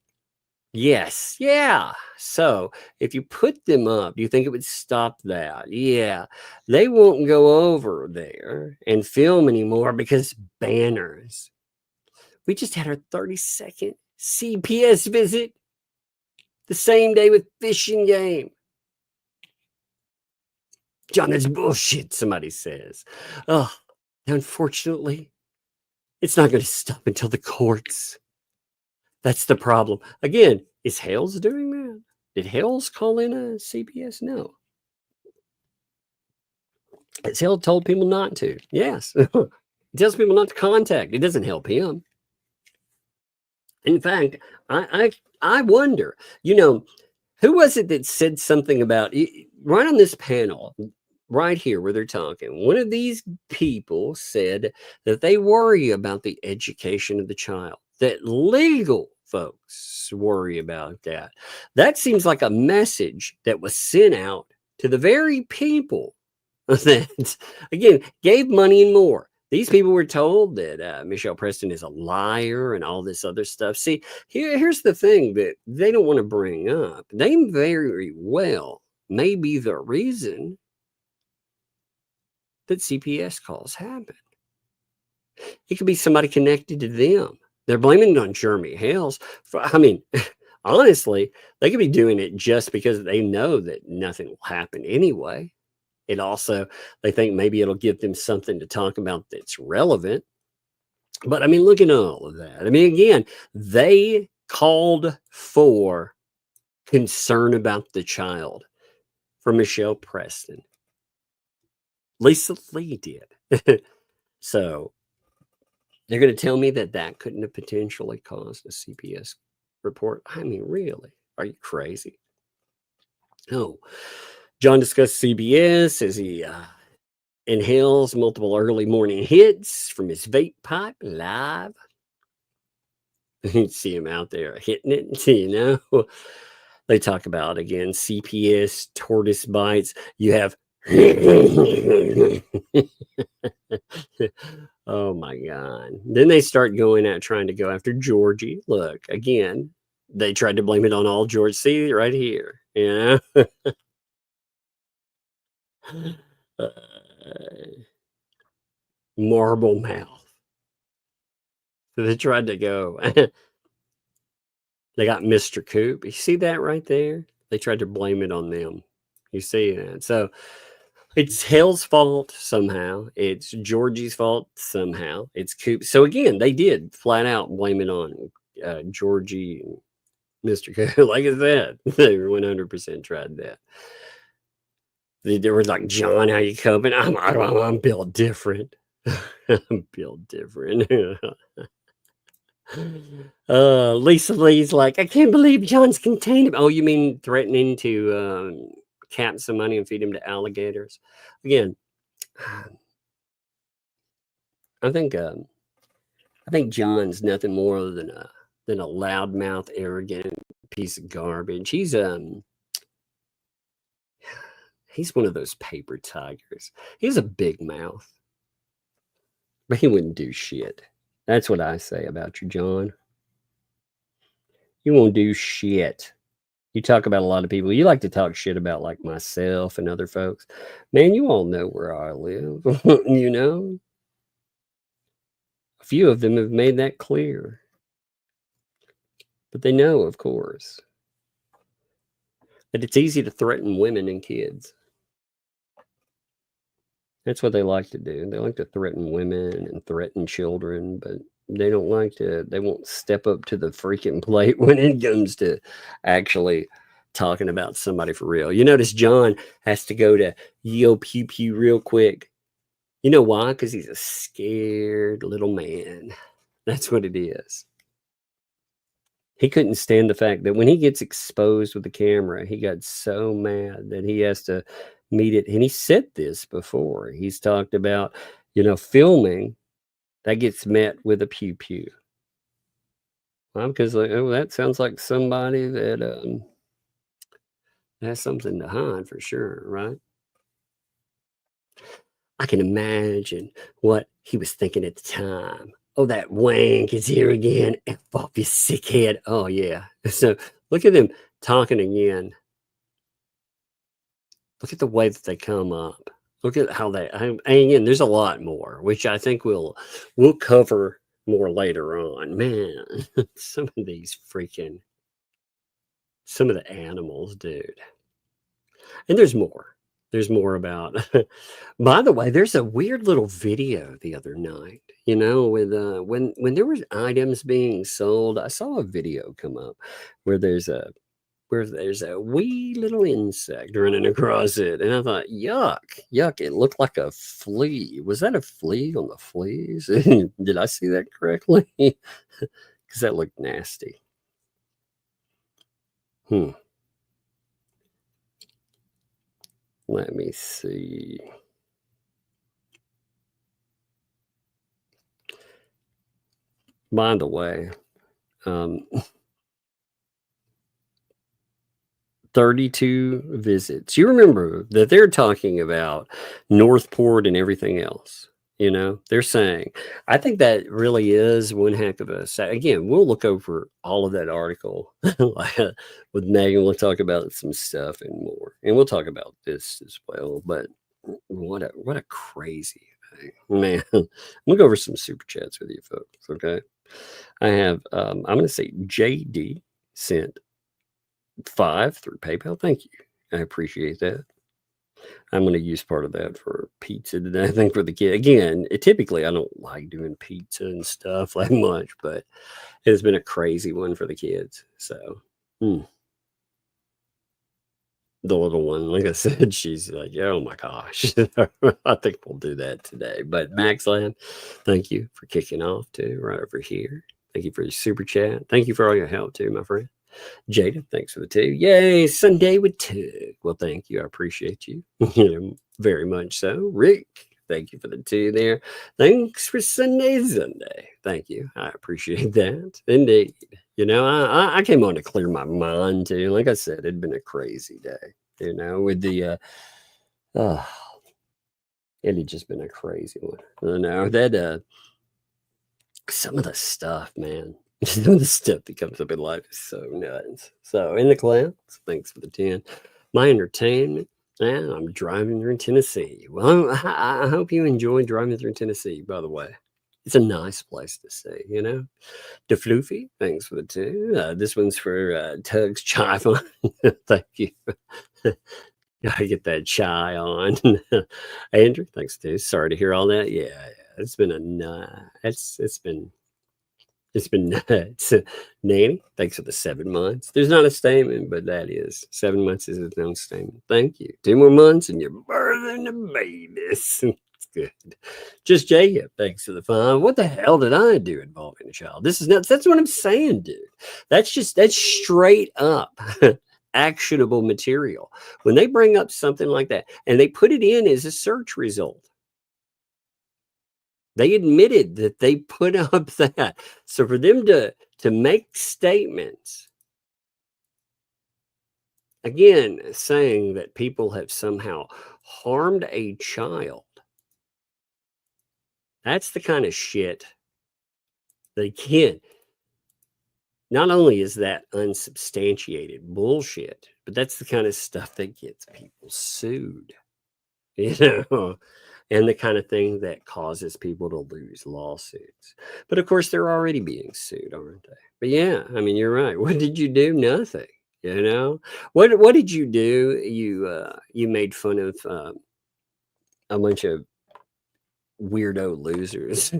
Yes. Yeah. So if you put them up, do you think it would stop that? Yeah. They won't go over there and film anymore because banners. We just had our 32nd CPS visit the same day with Fish and Game. John, that's bullshit, somebody says. Oh, unfortunately, it's not going to stop until the courts. That's the problem. Again, is Hales doing that? Did Hales call in a CPS? No. Has Hale told people not to? Yes. He tells people not to contact. It doesn't help him. In fact, I wonder, who was it that said something about, right on this panel, right here where they're talking, one of these people said that they worry about the education of the child, that legal folks worry about that. That seems like a message that was sent out to the very people that, again, gave money and more. These people were told that Michelle Preston is a liar and all this other stuff. See, here's the thing that they don't want to bring up. They very well may be the reason that CPS calls happen. It could be somebody connected to them. They're blaming it on Jeremy Hales. Honestly, they could be doing it just because they know that nothing will happen anyway. It also, they think maybe it'll give them something to talk about that's relevant. But look at all of that. Again, they called for concern about the child from Michelle Preston. Lisa Lee did. So they're going to tell me that couldn't have potentially caused a CPS report. Really? Are you crazy? No. John discussed CBS as he inhales multiple early morning hits from his vape pipe live. You see him out there hitting it, They talk about, again, CPS, tortoise bites. You have oh my God. Then they start trying to go after Georgie. Look, again, they tried to blame it on all George. See right here, marble mouth. So they tried to go. They got Mr. Coop. You see that right there? They tried to blame it on them. You see that? So it's Hale's fault somehow. It's Georgie's fault somehow. It's Coop. So again, they did flat out blame it on Georgie and Mr. Coop. Like I said, they 100% tried that. They were like, John, how you coping? I'm built different. I'm built different. Lisa Lee's like, I can't believe John's contained him. Oh, you mean threatening to cap some money and feed him to alligators? Again, I think John's nothing more than a loudmouth, arrogant piece of garbage. He's one of those paper tigers. He has a big mouth, but he wouldn't do shit. That's what I say about you, John. You won't do shit. You talk about a lot of people. You like to talk shit about like myself and other folks. Man, you all know where I live. A few of them have made that clear. But they know, of course. But it's easy to threaten women and kids. That's what they like to do. They like to threaten women and threaten children, but they don't like to, they won't step up to the freaking plate when it comes to actually talking about somebody for real. You notice John has to go to yo pew pew real quick. You know why? Because he's a scared little man. That's what it is. He couldn't stand the fact that when he gets exposed with the camera, he got so mad that he has to meet it. And he said this before. He's talked about, filming that gets met with a pew pew. Well, because that sounds like somebody that has something to hide for sure, right? I can imagine what he was thinking at the time. Oh, that wank is here again. F off, you sick head. Oh, yeah. So look at them talking again. Look at the way that they come up. Look at how they, and again, there's a lot more, which I think we'll cover more later on. Man, some of the animals, dude. And there's more. There's more about, by the way, there's a weird little video the other night, with when there was items being sold. I saw a video come up where there's a wee little insect running across it. And I thought, yuck, it looked like a flea. Was that a flea on the fleas? Did I see that correctly? Because that looked nasty. Let me see. By the way, 32 visits. You remember that they're talking about Northport and everything else. They're saying, I think that really is one heck of a, again, we'll look over all of that article with Megan. We'll talk about some stuff and more, and we'll talk about this as well. But what a crazy thing, man. I'm gonna go over some super chats with you folks. Okay. I have, I'm going to say JD sent 5 through PayPal. Thank you. I appreciate that. I'm going to use part of that for pizza today. I think for the kid. Again, typically I don't like doing pizza and stuff that much, but it has been a crazy one for the kids. So, the little one, like I said, she's like, oh my gosh, I think we'll do that today. But Max Lab, thank you for kicking off too, right over here. Thank you for your super chat. Thank you for all your help too, my friend. Jada, thanks for the 2. Yay, Sunday with Tug. Well, thank you. I appreciate you. Very much so. Rick, thank you for the 2 there. Thanks for Sunday. Thank you. I appreciate that. Indeed. I came on to clear my mind too. Like I said, it'd been a crazy day, with the it had just been a crazy one. That some of the stuff, man. Some of the stuff that comes up in life is so nuts. So in the clouds, thanks for the 10. My entertainment, man, I'm driving through Tennessee. Well, I hope you enjoy driving through Tennessee, by the way. It's a nice place to stay, DeFloofy, thanks for the 2. This one's for Tug's Chai Fun. Thank you. Gotta get that chai on. Andrew, thanks too. Sorry to hear all that. Yeah. It's been it's been nuts. Nanny, thanks for the 7 months. There's not a statement, but that is 7 months is its own statement. Thank you. 2 more months and you're birthing a baby. It's good. Just Jacob, thanks for the 5. What the hell did I do involving a child? This is nuts. That's what I'm saying, dude. That's straight up actionable material. When they bring up something like that and they put it in as a search result, they admitted that they put up that. So for them to make statements, again, saying that people have somehow harmed a child, that's the kind of shit they can. Not only is that unsubstantiated bullshit, but that's the kind of stuff that gets people sued. And the kind of thing that causes people to lose lawsuits. But of course, they're already being sued, aren't they? But yeah, I mean, you're right. What did you do? Nothing. You know, what did you do? You made fun of a bunch of weirdo losers.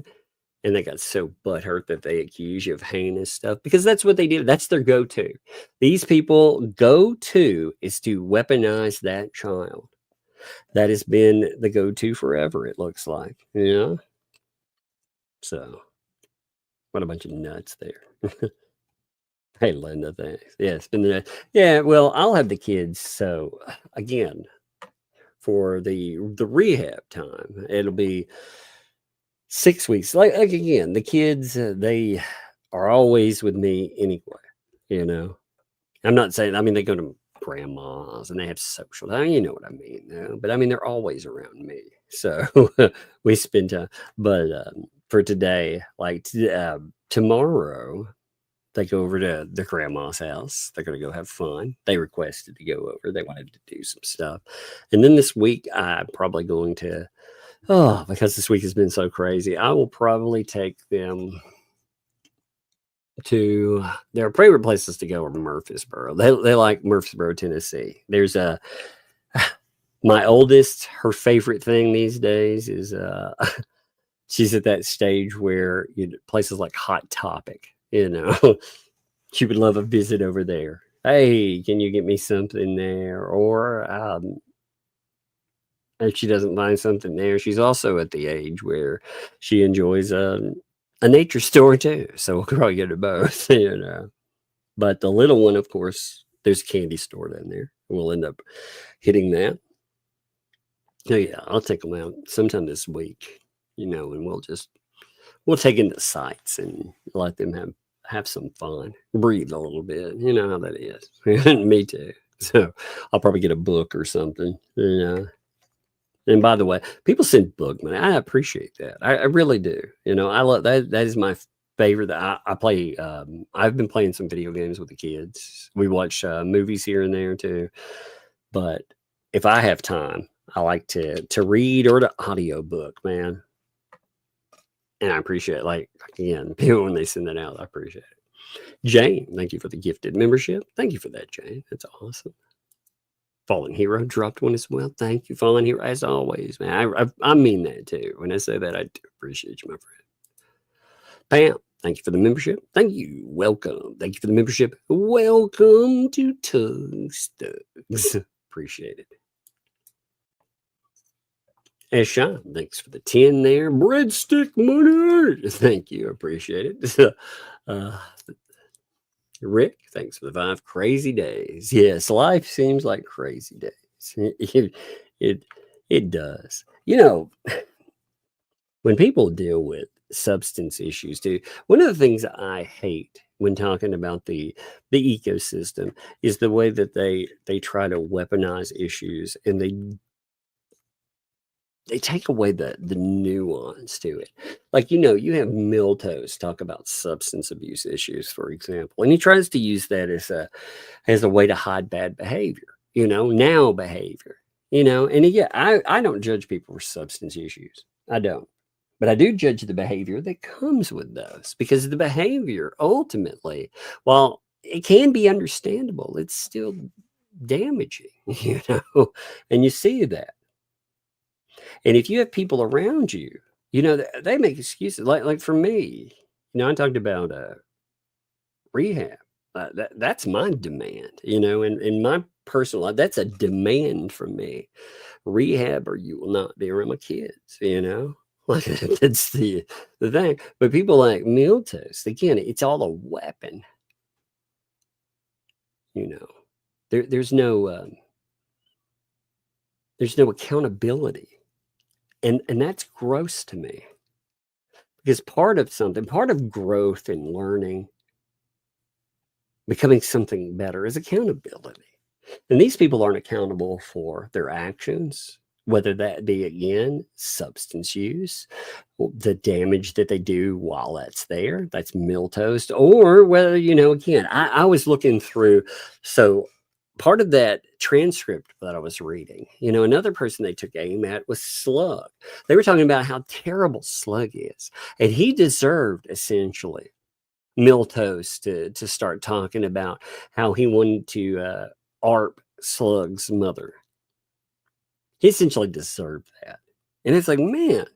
And they got so butthurt that they accuse you of heinous stuff because that's what they do. That's their go-to. These people go-to is to weaponize that child. That has been the go-to forever, it looks like. You know? So, what a bunch of nuts there. Hey, Linda, thanks. Yeah, it's been the yeah. Well, I'll have the kids. So again, for the rehab time, it'll be 6 weeks. Like again, the kids they are always with me anyway. You know, I'm not saying. I mean, they go to grandma's and they have social time. You know what I mean? But I mean, they're always around me. So we spend time. But for today, like tomorrow, they go over to the grandma's house. They're going to go have fun. They requested to go over. They wanted to do some stuff. And then this week, I'm probably going to, because this week has been so crazy, I will probably take them to their favorite places to go are Murfreesboro. They like Murfreesboro, Tennessee. There's my oldest, her favorite thing these days is she's at that stage where places like Hot Topic, you know, she would love a visit over there. Hey, can you get me something there? Or if she doesn't find something there, she's also at the age where she enjoys a nature store too. So we'll probably get it both, you know. But the little one, of course, there's a candy store down there. We'll end up hitting that. Oh yeah, I'll take them out sometime this week, you know, and we'll take into sights and let them have some fun, breathe a little bit. You know how that is. Me too. So I'll probably get a book or something, you know. And by the way, people send book money. I appreciate that. I really do. You know, I love that. That is my favorite. That I play. I've been playing some video games with the kids. We watch movies here and there too. But if I have time, I like to read or to audio book, man. And I appreciate it. Like, again, people when they send that out, I appreciate it. Jane, thank you for the gifted membership. Thank you for that, Jane. That's awesome. Fallen Hero dropped one as well. Thank you, Fallen Hero, as always, man. I mean that too. When I say that, I do appreciate you, my friend. Pam, thank you for the membership. Thank you. Welcome. Thank you for the membership. Welcome to Tug Stugs. Appreciate it. And Sean, thanks for the 10 there. Breadstick money. Thank you. Appreciate it. Rick, thanks for the 5 crazy days. Yes, life seems like crazy days. It does. You know, when people deal with substance issues too, one of the things I hate when talking about the ecosystem is the way that they try to weaponize issues and they take away the nuance to it. Like, you know, you have Miltos talk about substance abuse issues, for example, and he tries to use that as a way to hide bad behavior, you know, now behavior, you know. And yeah, I don't judge people for substance issues. I don't. But I do judge the behavior that comes with those, because the behavior ultimately, while it can be understandable, it's still damaging, you know, and you see that. And if you have people around you, you know, they make excuses. Like for me, you know, I talked about rehab. That's my demand, you know, and in my personal life, that's a demand from me. Rehab or you will not be around my kids, you know. Like that's the thing. But people like Miltos, again, it's all a weapon. You know, there's no accountability. And that's gross to me, because part of growth and learning, becoming something better, is accountability. And these people aren't accountable for their actions, whether that be, again, substance use, the damage that they do while that's there, that's Miltos, or whether, you know, again, I was looking through, so part of that transcript that I was reading, you know, another person they took aim at was Slug. They were talking about how terrible Slug is. And he deserved, essentially, milquetoast to start talking about how he wanted to ARP Slug's mother. He essentially deserved that. And it's like, man,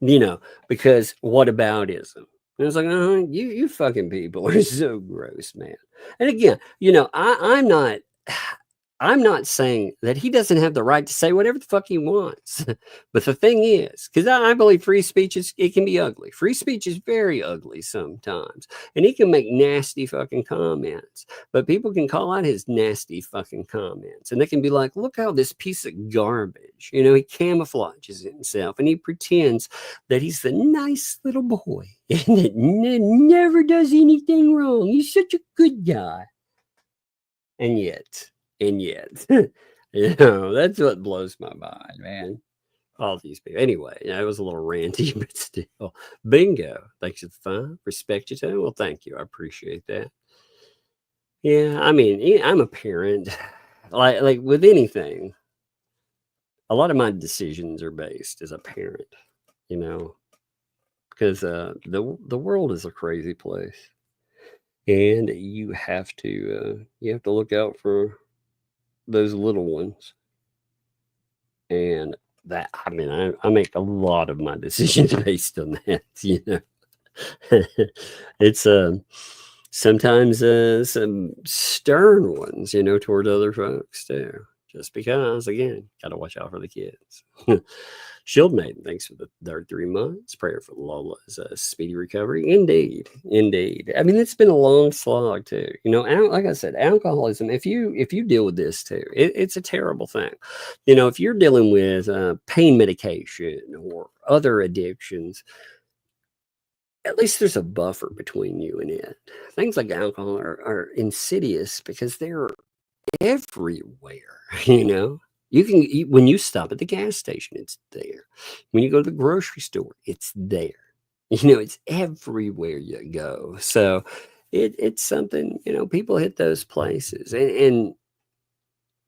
you know, because whataboutism. And it's like, you fucking people are so gross, man. And again, you know, I'm not saying that he doesn't have the right to say whatever the fuck he wants. But the thing is, because I believe free speech it can be ugly. Free speech is very ugly sometimes. And he can make nasty fucking comments. But people can call out his nasty fucking comments. And they can be like, look how this piece of garbage, you know, he camouflages himself and he pretends that he's the nice little boy and that never does anything wrong. He's such a good guy. And yet, you know, that's what blows my mind, man. All these people. Anyway, you know, it was a little ranty, but still. Bingo. Thanks for the fun. Respect you, too. Well, thank you. I appreciate that. Yeah, I mean, I'm a parent. Like with anything, a lot of my decisions are based as a parent, you know, because the world is a crazy place. And you have to look out for those little ones. And that, I mean, I make a lot of my decisions based on that, you know. It's sometimes some stern ones, you know, toward other folks too. Just because, again, gotta watch out for the kids. Shield Maiden, thanks for the third 3 months. Prayer for Lola's speedy recovery. Indeed. I mean, it's been a long slog too. You know, like I said, alcoholism. If you deal with this too, it's a terrible thing. You know, if you're dealing with pain medication or other addictions, at least there's a buffer between you and it. Things like alcohol are insidious because they're everywhere. You know. You can eat when you stop at the gas station, it's there. When you go to the grocery store, it's there. You know, it's everywhere you go. So it's something, you know, people hit those places. And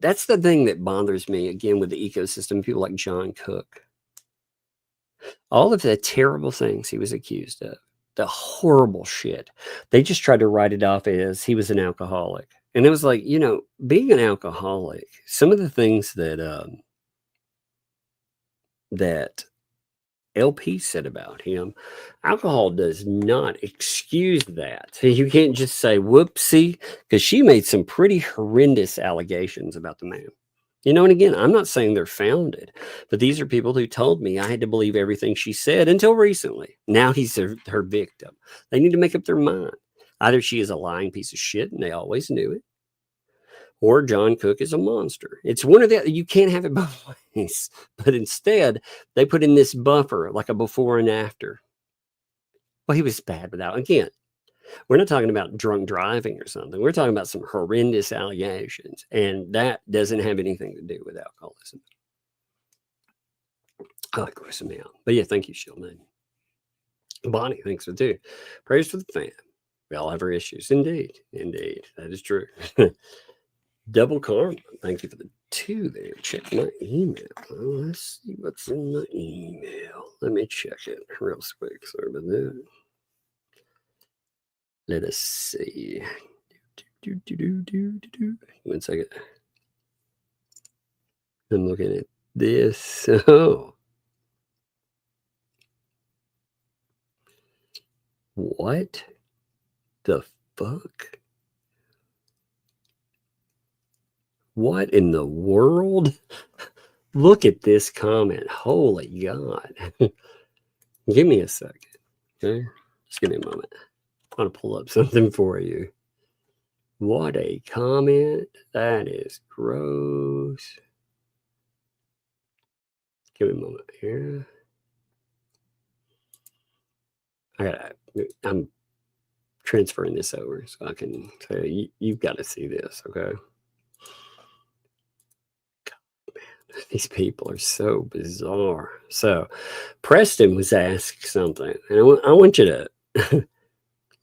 that's the thing that bothers me, again, with the ecosystem, people like John Cook. All of the terrible things he was accused of, the horrible shit, they just tried to write it off as he was an alcoholic. And it was like, you know, being an alcoholic, some of the things that that LP said about him, alcohol does not excuse that. So you can't just say whoopsie, because she made some pretty horrendous allegations about the man. You know, and again, I'm not saying they're founded, but these are people who told me I had to believe everything she said until recently. Now he's her victim. They need to make up their mind. Either she is a lying piece of shit and they always knew it, or John Cook is a monster. It's one of the, you can't have it both ways. But instead, they put in this buffer, like a before and after. Well, he was bad without, again, we're not talking about drunk driving or something. We're talking about some horrendous allegations. And that doesn't have anything to do with alcoholism. I like grossing me out. But yeah, thank you, Shieldman. Bonnie, thanks for too. Praise for the fam. We all have our issues. Indeed. That is true. Double karma. Thank you for the 2 there. Check my email. Let's see what's in my email. Let me check it real quick. Sorry about that. Let us see. 1 second. I'm looking at this. Oh. What the fuck? What in the world? Look at this comment. Holy God. Give me a second. Okay. Just give me a moment. I want to pull up something for you. What a comment. That is gross. Give me a moment here. I'm transferring this over so I can say, you've got to see this, okay? God, man, these people are so bizarre. So, Preston was asked something, and I want you to,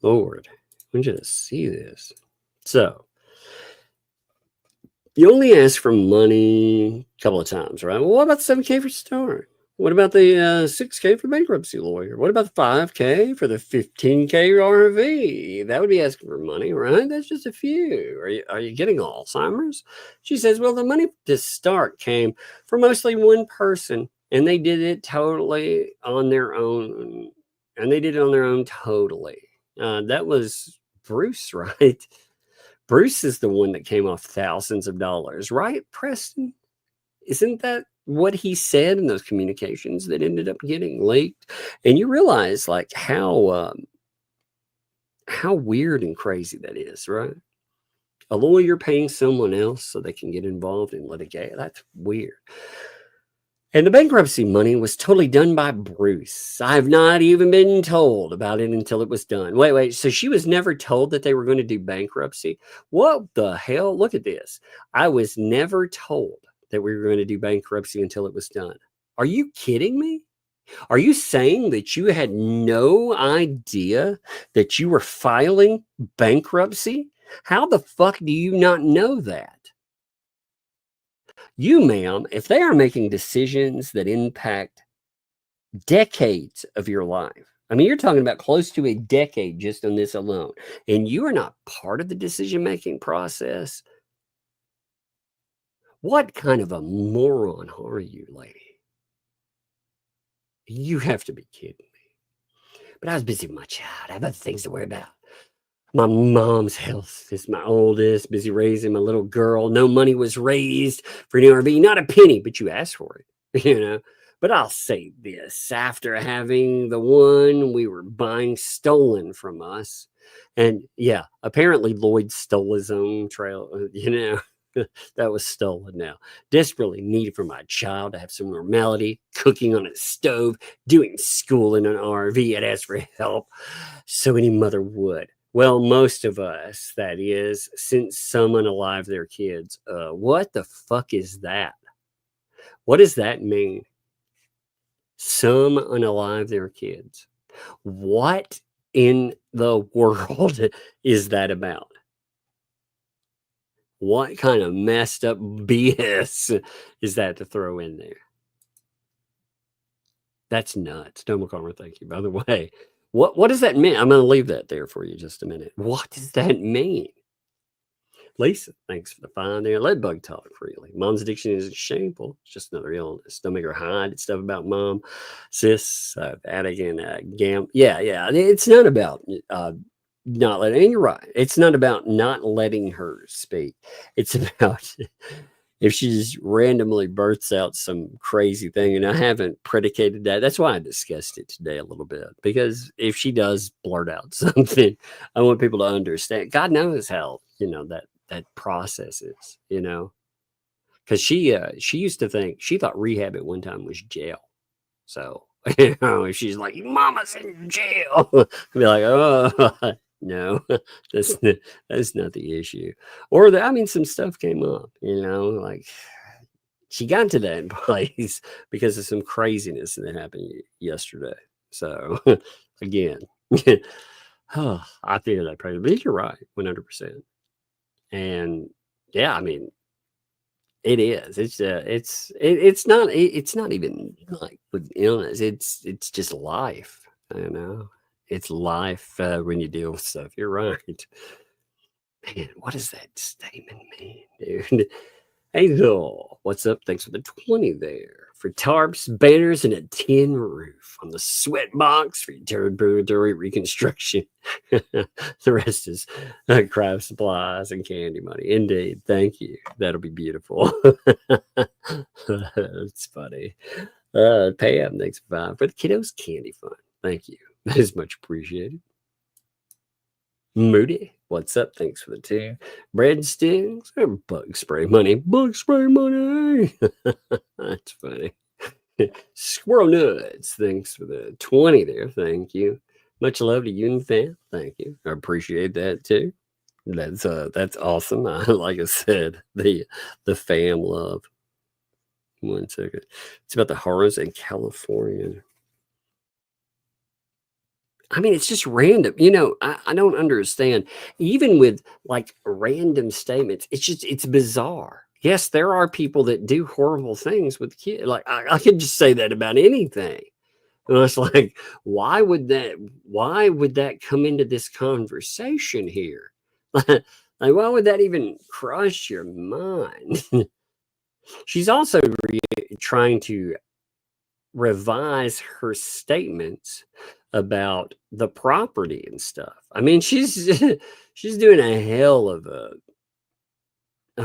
Lord, I want you to see this. So, you only ask for money a couple of times, right? Well, what about 7K for start? What about the $6K for the bankruptcy lawyer? What about the $5K for the $15K RV? That would be asking for money, right? That's just a few. Are you getting Alzheimer's? She says, well, the money to start came from mostly one person, and they did it totally on their own. And they did it on their own totally. That was Bruce, right? Bruce is the one that came off thousands of dollars, right, Preston? Isn't that what he said in those communications that ended up getting leaked? And you realize like how weird and crazy that is, right? A lawyer paying someone else so they can get involved in litigation. That's weird. And the bankruptcy money was totally done by Bruce. I've not even been told about it until it was done. Wait. So she was never told that they were going to do bankruptcy? What the hell? Look at this. I was never told that we were going to do bankruptcy until it was done. Are you kidding me? Are you saying that you had no idea that you were filing bankruptcy? How the fuck do you not know that? You, ma'am, if they are making decisions that impact decades of your life, I mean, you're talking about close to a decade just on this alone, and you are not part of the decision-making process, what kind of a moron are you, lady? You have to be kidding me. But I was busy with my child. I have other things to worry about. My mom's health is my oldest, busy raising my little girl. No money was raised for an RV, not a penny, but you asked for it, you know. But I'll say this, after having the one we were buying stolen from us, and yeah, apparently Lloyd stole his own trail, you know. That was stolen now. Desperately needed for my child to have some normality, cooking on a stove, doing school in an RV. I'd ask for help. So any mother would. Well, most of us, that is, since some unalive their kids. What the fuck is that? What does that mean? Some unalive their kids. What in the world is that about? What kind of messed up BS is that to throw in there? That's nuts. Don't McCormick, thank you. By the way, what does that mean? I'm going to leave that there for you just a minute. What does that mean? Lisa, thanks for the find there. Let Bug talk freely. Mom's addiction isn't shameful. It's just another illness. Don't make her hide stuff about mom, sis, addict, and gam. Yeah. It's not about not letting, and you're right. It's not about not letting her speak. It's about if she just randomly bursts out some crazy thing, and I haven't predicated that. That's why I discussed it today a little bit, because if she does blurt out something, I want people to understand. God knows how, that process is, because she used to think, she thought rehab at one time was jail. So, if she's like, mama's in jail, I'd be like, oh, no, that's not the issue. Or some stuff came up, like she got to that place because of some craziness that happened yesterday. So again, I feel that prayer, but you're right, 100%. And yeah, it is. It's not even like with illness. It's just life. It's life when you deal with stuff. You're right. Man, what does that statement mean, dude? Hey, Bill, what's up? Thanks for the 20 there. For tarps, banners, and a tin roof on the sweat box for your territory reconstruction. The rest is craft supplies and candy money. Indeed. Thank you. That'll be beautiful. It's funny. Pam, thanks for the kiddos candy fund. Thank you. That is much appreciated. Moody, what's up? Thanks for the 2. Breadsticks or bug spray money. Bug spray money. That's funny. Squirrel nuts. Thanks for the 20 there. Thank you. Much love to you and fam. Thank you. I appreciate that too. That's awesome. Like I said, the fam love. 1 second. It's about the horrors in California. It's just random. I don't understand. Even with like random statements, it's bizarre. yes, there are people that do horrible things with kids. Like I could just say that about anything. And it's like, why would that come into this conversation here? Like, why would that even cross your mind? She's also trying to revise her statements about the property and stuff. I mean, she's she's doing a hell of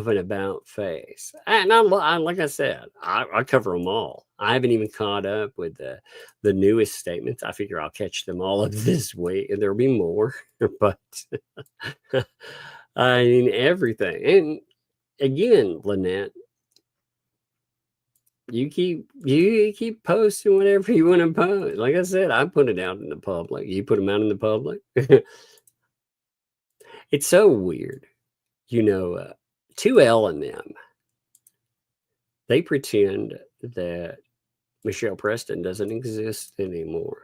an about face. And I like I said, I cover them all. I haven't even caught up with the newest statements. I figure I'll catch them all up this week, and there'll be more. But I mean, everything. And again, Lynette, you keep posting whatever you want to post. Like I said, I put it out in the public. You put them out in the public. It's so weird, 2L and them. They pretend that Michelle Preston doesn't exist anymore,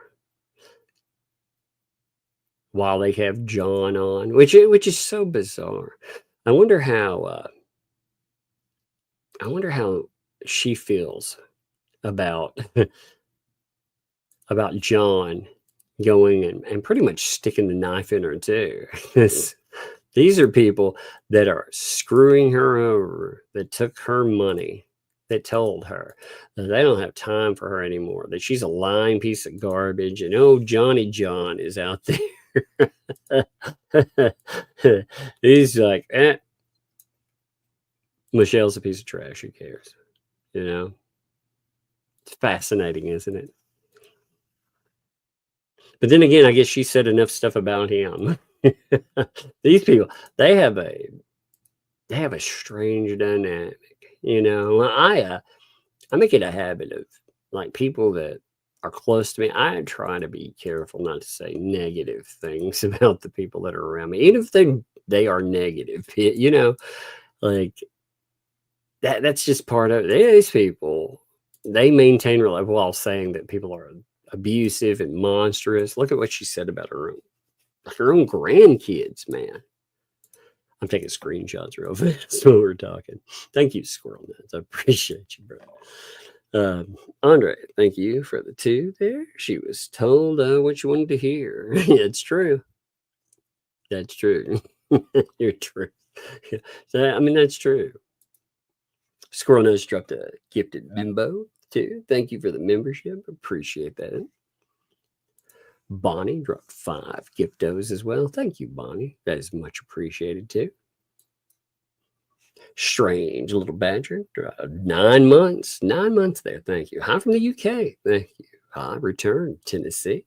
while they have John on, which is so bizarre. I wonder how she feels about about John going and pretty much sticking the knife in her too. These are people that are screwing her over, that took her money, that told her that they don't have time for her anymore, that she's a lying piece of garbage, and oh, Johnny John is out there. He's like, Michelle's a piece of trash. Who cares? It's fascinating, isn't it? But then again, I guess she said enough stuff about him. These people, they have a strange dynamic. I make it a habit of, like, people that are close to me. I try to be careful not to say negative things about the people that are around me, even if they are negative. Like that's just part of it. These people, they maintain while saying that people are abusive and monstrous. Look at what she said about her own grandkids, man. I'm taking screenshots real fast while we're talking. Thank you, Squirrel Nuts. I appreciate you, bro. Andre, thank you for the 2 there. She was told what you wanted to hear. Yeah, it's true. That's true. You're true. Yeah. So, I mean, that's true. Squirrel Nuts dropped a gifted bimbo too. Thank you for the membership. Appreciate that. Bonnie dropped 5 giftos as well. Thank you, Bonnie. That is much appreciated too. Strange Little Badger, 9 months. 9 months there. Thank you. Hi from the UK. Thank you. Hi, return, Tennessee.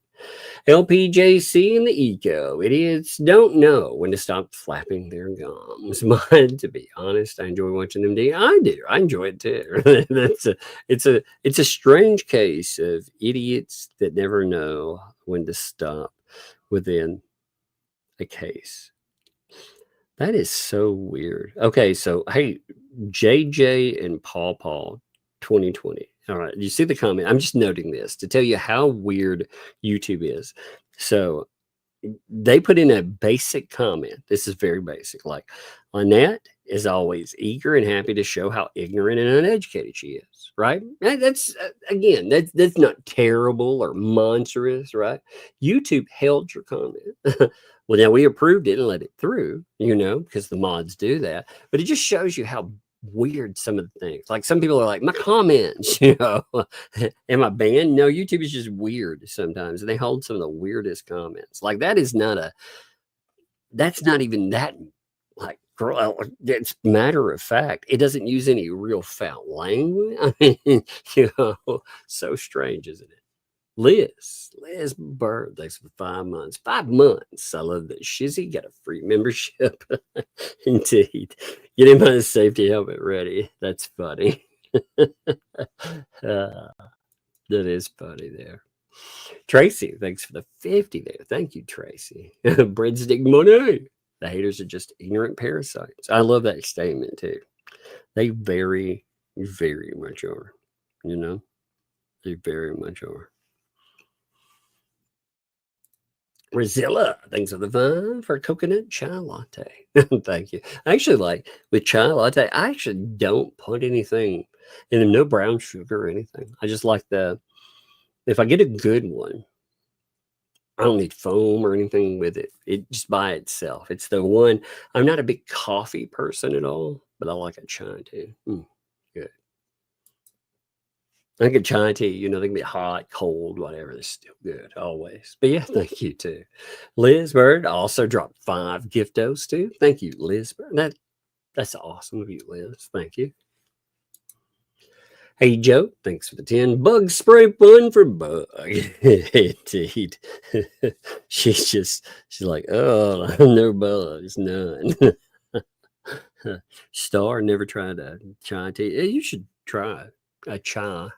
LPJC and the Eco. Idiots don't know when to stop flapping their gums. Mine, to be honest, I enjoy watching them do. I do. I enjoy it too. It's a strange case of idiots that never know when to stop within a case. That is so weird. Okay, so hey, JJ and Paw 2020. All right, you see the comment? I'm just noting this to tell you how weird YouTube is. So they put in a basic comment. This is very basic. Like, Lynette is always eager and happy to show how ignorant and uneducated she is. Right? That's again, that's not terrible or monstrous, right? YouTube held your comment. Well, now we approved it and let it through, because the mods do that. But it just shows you how weird some of the things. Like, some people are like, my comments, am I banned? No, YouTube is just weird sometimes. And they hold some of the weirdest comments. Like, that's not even that, like, it's matter of fact. It doesn't use any real foul language. I mean, so strange, isn't it? Liz Bird, thanks for 5 months. 5 months. I love that. Shizzy got a free membership. Indeed. Get him on his safety helmet ready. That's funny. That is funny there. Tracy, thanks for the 50 there. Thank you, Tracy. Breadstick money. The haters are just ignorant parasites. I love that statement too. They very, very much are. They very much are. Rosilla, thanks for the fun for coconut chai latte. Thank you. I actually like with chai latte, I actually don't put anything in them, no brown sugar or anything. I just like if I get a good one, I don't need foam or anything with it. It just by itself. It's the one. I'm not a big coffee person at all, but I like a chai too. Good. I think a chai tea, they can be hot, cold, whatever. They're still good always. But yeah, thank you too. Liz Bird also dropped 5 giftos too. Thank you, Liz Bird. That's awesome of you, Liz. Thank you. Hey Joe, thanks for the 10. Bug spray fun for Bug. Indeed. She's like, oh, no bugs, none. Star never tried a chai tea. You should try a chai.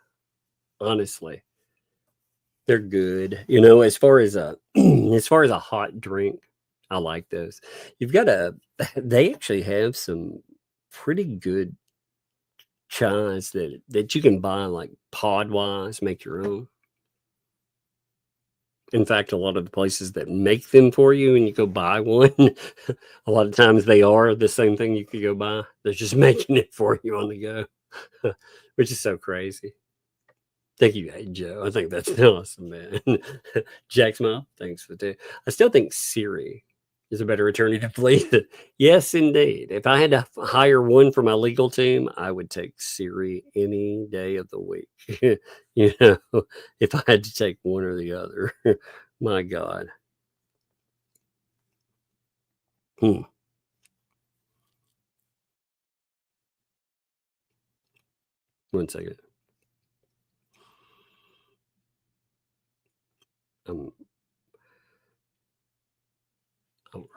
Honestly, they're good. As far as a hot drink, I like those. They actually have some pretty good chais that you can buy like pod wise, make your own. In fact, a lot of the places that make them for you and you go buy one, a lot of times they are the same thing you could go buy. They're just making it for you on the go, which is so crazy. Thank you, hey Joe. I think that's awesome, man. Jack Smile, thanks for that. I still think Siri is a better attorney to plead. Yes, indeed. If I had to hire one for my legal team, I would take Siri any day of the week. If I had to take one or the other, my God. One second. All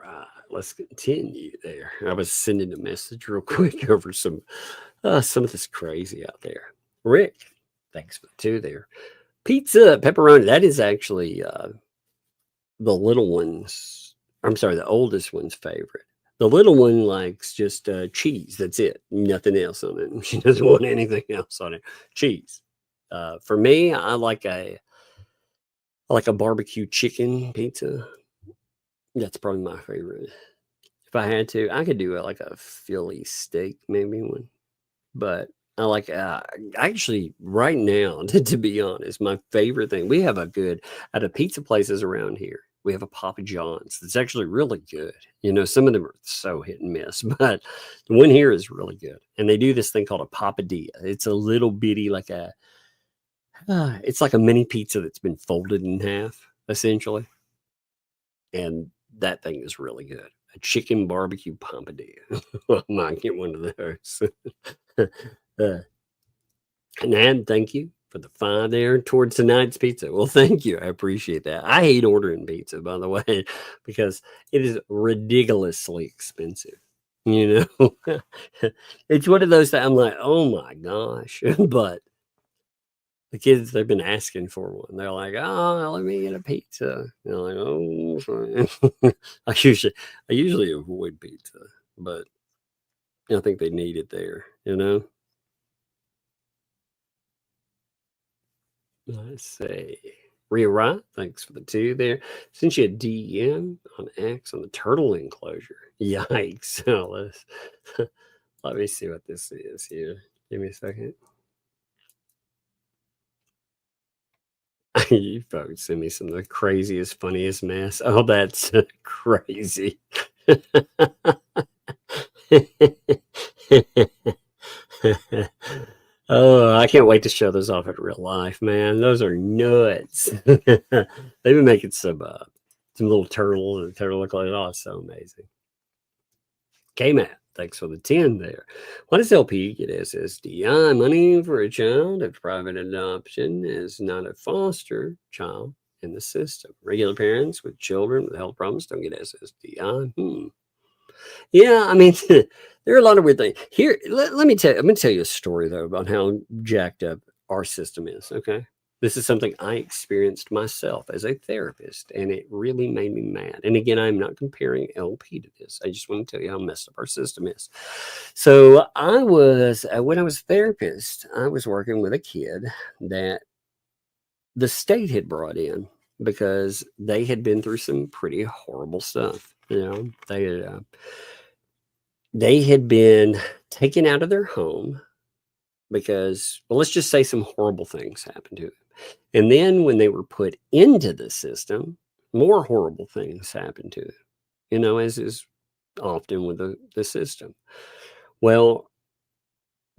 right, let's continue there. I was sending a message real quick over some of this crazy out there. Rick, thanks for the 2 there. Pizza, pepperoni. That is actually the little one's. I'm sorry, the oldest one's favorite. The little one likes just cheese. That's it. Nothing else on it. She doesn't want anything else on it. Cheese. For me, I like a barbecue chicken pizza. That's probably my favorite. If I had to, I could do it like a Philly steak, maybe one. But I like actually right now, to be honest, my favorite thing. We have out of pizza places around here. We have a Papa John's that's actually really good. Some of them are so hit and miss, but the one here is really good. And they do this thing called a papadilla. It's a little bitty, it's like a mini pizza that's been folded in half, essentially. And that thing is really good. A chicken barbecue papadilla. I might get one of those. And thank you for the 5 there towards tonight's pizza. Well, thank you. I appreciate that. I hate ordering pizza, by the way, because it is ridiculously expensive. It's one of those that I'm like, oh my gosh. But the kids, they've been asking for one. They're like, oh, let me get a pizza. They're like, oh, fine. I usually avoid pizza, but I think they need it there, Let's see. Rhea Wright, thanks for the 2 there. Sent you a DM on X on the turtle enclosure. Yikes. Let me see what this is here. Give me a second. You folks send me some of the craziest, funniest mess. Oh, that's crazy. Oh, I can't wait to show those off in real life, man. Those are nuts. They've been making some little turtles. The turtle look like, oh, it's so amazing. K-Matt, thanks for the 10 there. Why does LP get SSDI money for a child if private adoption is not a foster child in the system? Regular parents with children with health problems don't get SSDI. Yeah, I mean, there are a lot of weird things. Here, let me tell you, I'm going to tell you a story, though, about how jacked up our system is, okay? This is something I experienced myself as a therapist, and it really made me mad. And again, I'm not comparing LP to this. I just want to tell you how messed up our system is. So when I was a therapist, I was working with a kid that the state had brought in because they had been through some pretty horrible stuff. You know, they had been taken out of their home because, well, let's just say some horrible things happened to them. And then when they were put into the system, more horrible things happened to them, you know, as is often with the system. Well,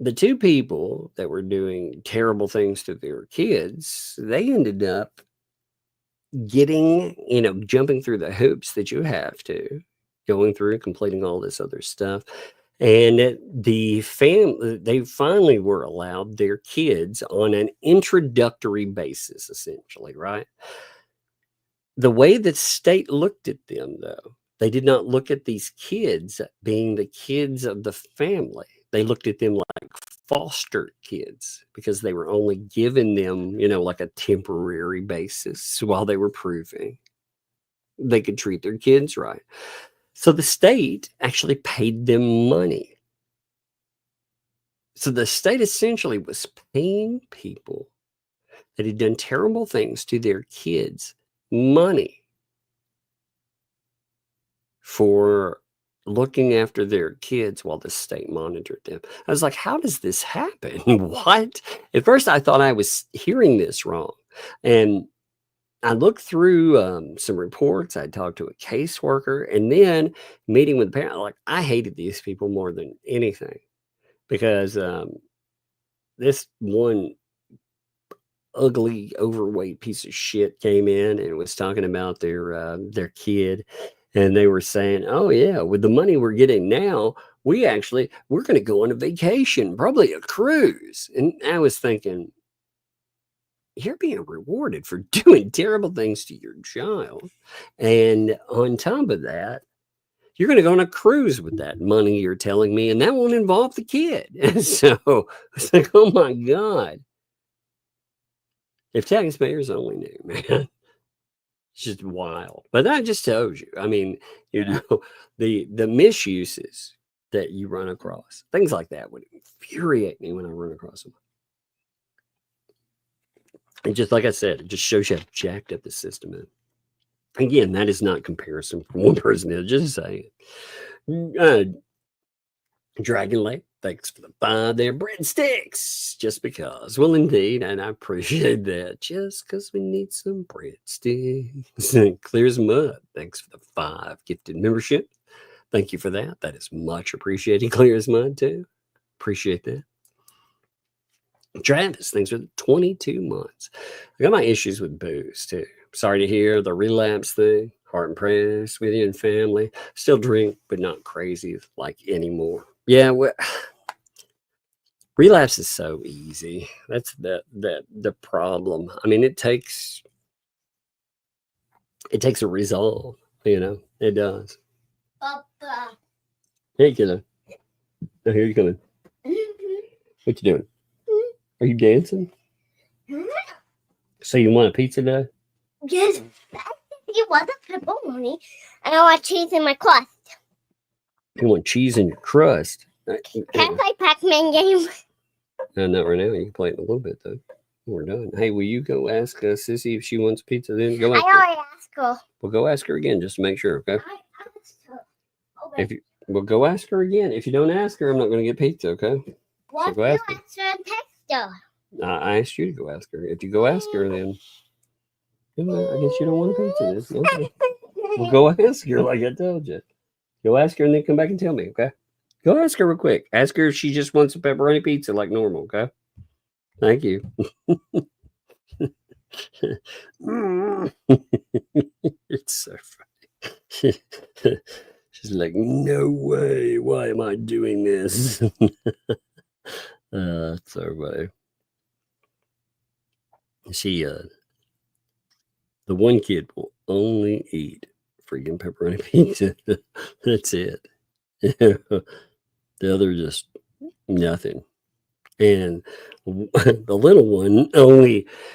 the two people that were doing terrible things to their kids, they ended up getting, you know, jumping through the hoops that you have to, going through, completing all this other stuff. And they finally were allowed their kids on an introductory basis, essentially, right? The way the state looked at them, though, they did not look at these kids being the kids of the family. They looked at them like foster kids because they were only giving them, you know, like a temporary basis while they were proving they could treat their kids right. So the state actually paid them money. So the state essentially was paying people that had done terrible things to their kids money for looking after their kids while the state monitored them. I was like, how does this happen? What? At first I thought I was hearing this wrong. And I looked through some reports. I talked to a caseworker, and then meeting with the parent. Like, I hated these people more than anything because this one ugly, overweight piece of shit came in and was talking about their kid, and they were saying, "Oh yeah, with the money we're getting now, we're going to go on a vacation, probably a cruise." And I was thinking, you're being rewarded for doing terrible things to your child. And on top of that, you're going to go on a cruise with that money you're telling me, and that won't involve the kid. And so it's like, oh my God. If taxpayers only knew, man. It's just wild. But that just tells you, I mean, you know, the misuses that you run across, things like that would infuriate me when I run across them. And just like I said, it just shows you how jacked up the system is. Again, that is not comparison from one person to just saying. Dragon Lake, thanks for the 5 there. breadsticks, just because. Well, indeed, and I appreciate that. Just because we need some breadsticks. Clear as mud, thanks for the 5 gifted membership. Thank you for that. That is much appreciated. Clear as mud, too. Appreciate that. Travis, thanks for the 22 months. I got my issues with booze, too. Sorry to hear the relapse thing. Heart and prayers with you and family. Still drink, but not crazy like anymore. Yeah, well, relapse is so easy. That's the problem. I mean, it takes a resolve, you know. It does. Papa. Hey, kiddo. Oh, here you coming. What you doing? Are you dancing? So you want a pizza today? Yes. You want the pepperoni, and I want cheese in my crust. You want cheese in your crust? Can I play Pac-Man game? No, not right now. You can play it in a little bit, though. We're done. Hey, will you go ask Sissy if she wants pizza then? Go ask I already asked her. Well, go ask her again just to make sure, okay? I asked her. Okay. Well, go ask her again. If you don't ask her, I'm not going to get pizza, okay? What go do you ask her. ask her and text her? I asked you to go ask her. If you go ask her, then I guess you don't want a pizza. Then. Okay. Well, go ask her like I told you. Go ask her and then come back and tell me, okay? Go ask her real quick. Ask her if she just wants a pepperoni pizza like normal, okay? Thank you. It's so funny. She's like, no way. Why am I doing this? It's so funny. The one kid will only eat freaking pepperoni pizza. That's it. The other just nothing. And the little one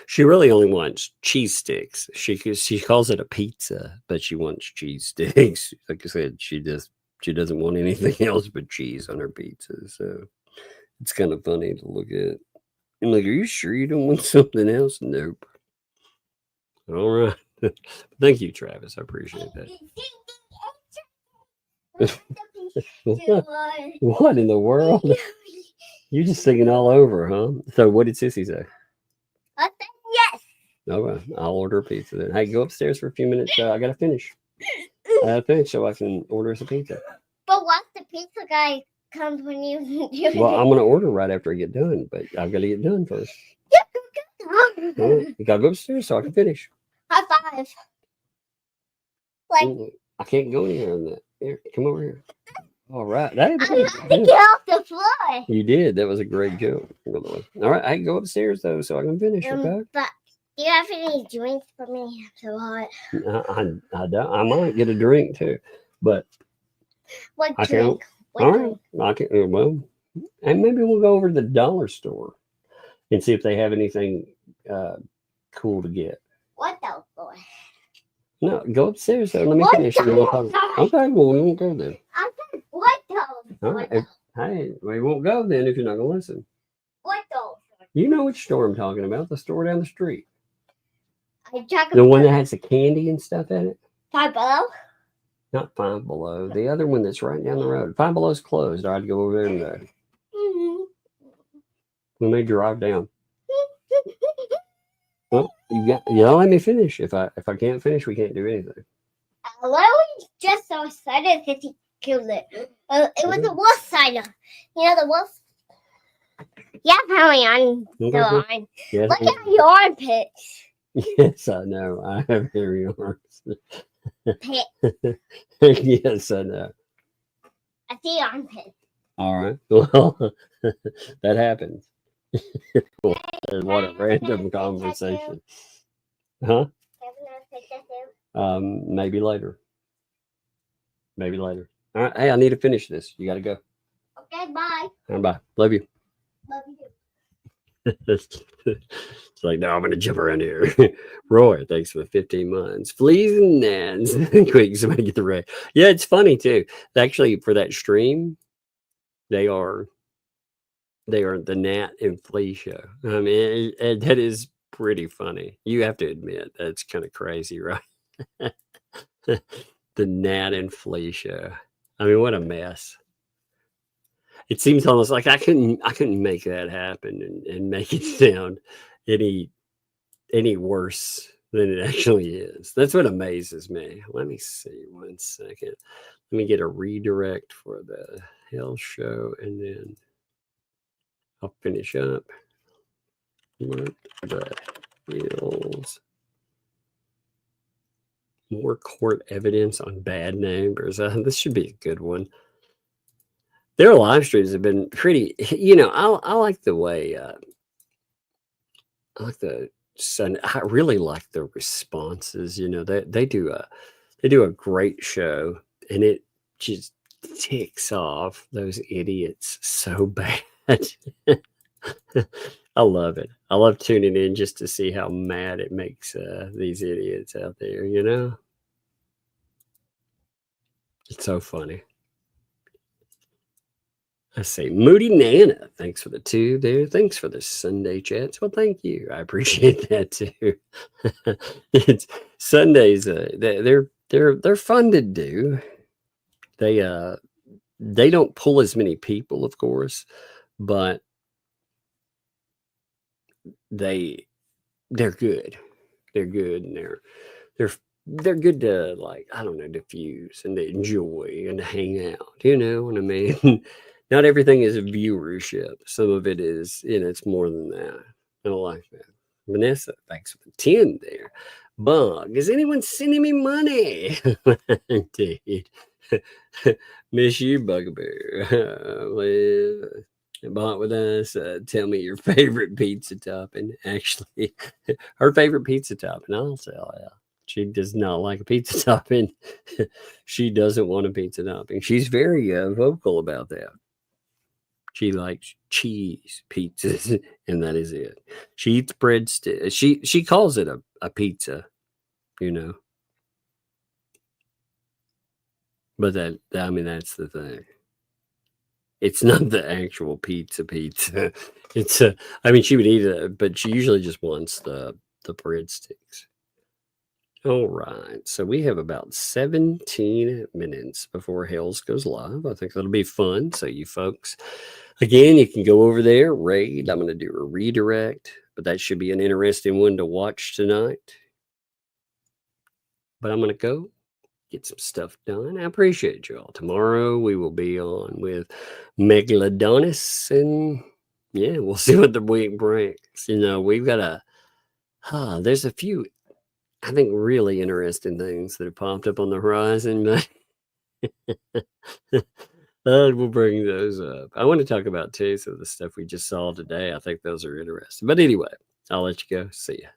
she really only wants cheese sticks. She calls it a pizza, but she wants cheese sticks. Like I said, she doesn't want anything else but cheese on her pizza. So it's kind of funny to look at. I'm like, are you sure you don't want something else? Nope. All right. Thank you, Travis. I appreciate that. What in the world? You're just singing all over, huh? So what did Sissy say? I said yes. Okay, I'll order a pizza then. Hey, go upstairs for a few minutes. I gotta finish. I gotta finish so I can order us a pizza. But what the pizza guy comes when you Well, I'm gonna order right after I get done, but I've got to get done first. All right, you gotta go upstairs so I can finish. High five. Like I can't go anywhere on that. Here, come over here. All right. I had to get off the floor. You did. That was a great joke. All right. I can go upstairs though, so I can finish. Okay. But do you have any drinks for me? I'm so hot. I don't. I might get a drink too, but What I drink? can't. What All drink? right. I can. Well, and maybe we'll go over to the dollar store and see if they have anything cool to get. What the boy? No, go upstairs though. Let me What finish. And then we'll talk. the- Okay. Well, we won't go then. I said what the? All right. Hey, we won't go then if you're not gonna listen. What the? You know which store I'm talking about? The store down the street. I talk The one that has the candy and stuff in it. Five Below. Not Five Below. The other one that's right down the road. Five Below's closed. I'd go over there today. We may drive down. Well, you don't let me finish. If I can't finish, we can't do anything. Larry's just so excited because he killed it. It was a wolf cider. You know the wolf. Yeah, apparently I'm Okay. on. Yes, Look at your armpits. yes, I know. I have hairy arms. Pit. Yes, I know. I see armpits. All right. Well, that happens. What a random conversation. Huh? Maybe later. Maybe later. All right. Hey, I need to finish this. You got to go. Okay, bye. All right, bye. Love you. Love you. It's like, no, I'm going to jump around here. Roy, thanks for the 15 months. Fleas and gnats. Quick, somebody get the right. Yeah, it's funny too. Actually, for that stream, they are the gnat and flea show. I mean, that is pretty funny. You have to admit that's kind of crazy, right? The gnat and flea show. I mean, what a mess. It seems almost like I couldn't make that happen and make it sound any worse than it actually is. That's what amazes me. Let me see 1 second. Let me get a redirect for the Hale show and then I'll finish up. What the Hales? More court evidence on bad neighbors. This should be a good one. Their live streams have been pretty, I like the way, I really like the responses, they do a great show and it just ticks off those idiots so bad. I love it. I love tuning in just to see how mad it makes these idiots out there, It's so funny. I say Moody Nana. Thanks for the 2 there. Thanks for the Sunday chats. Well, thank you. I appreciate that too. It's Sundays. They're fun to do. They don't pull as many people, of course, but they're good. They're good, and they're good to, like, I don't know, diffuse and to enjoy and to hang out. You know what I mean? Not everything is a viewership. Some of it is, it's more than that. I don't like that. Vanessa, thanks for the 10 there. Bug, is anyone sending me money? Indeed. Miss you, Bugaboo. Well, bought with us. Tell me your favorite pizza topping. Actually, her favorite pizza topping, I'll tell you. She does not like a pizza topping. She doesn't want a pizza topping. She's very vocal about that. She likes cheese pizzas, and that is it. She eats breadsticks. She calls it a pizza, But that's the thing. It's not the actual pizza. It's she would eat it, but she usually just wants the breadsticks. All right, so we have about 17 minutes before Hales goes live. I think that'll be fun. So you folks, again, you can go over there, raid. I'm going to do a redirect, but that should be an interesting one to watch tonight. But I'm going to go get some stuff done. I appreciate you all. Tomorrow we will be on with Megalodonus, and yeah, we'll see what the week brings. You know, we've got there's a few, I think, really interesting things that have popped up on the horizon, but we'll bring those up. I want to talk about too some of the stuff we just saw today. I think those are interesting. But anyway, I'll let you go. See ya.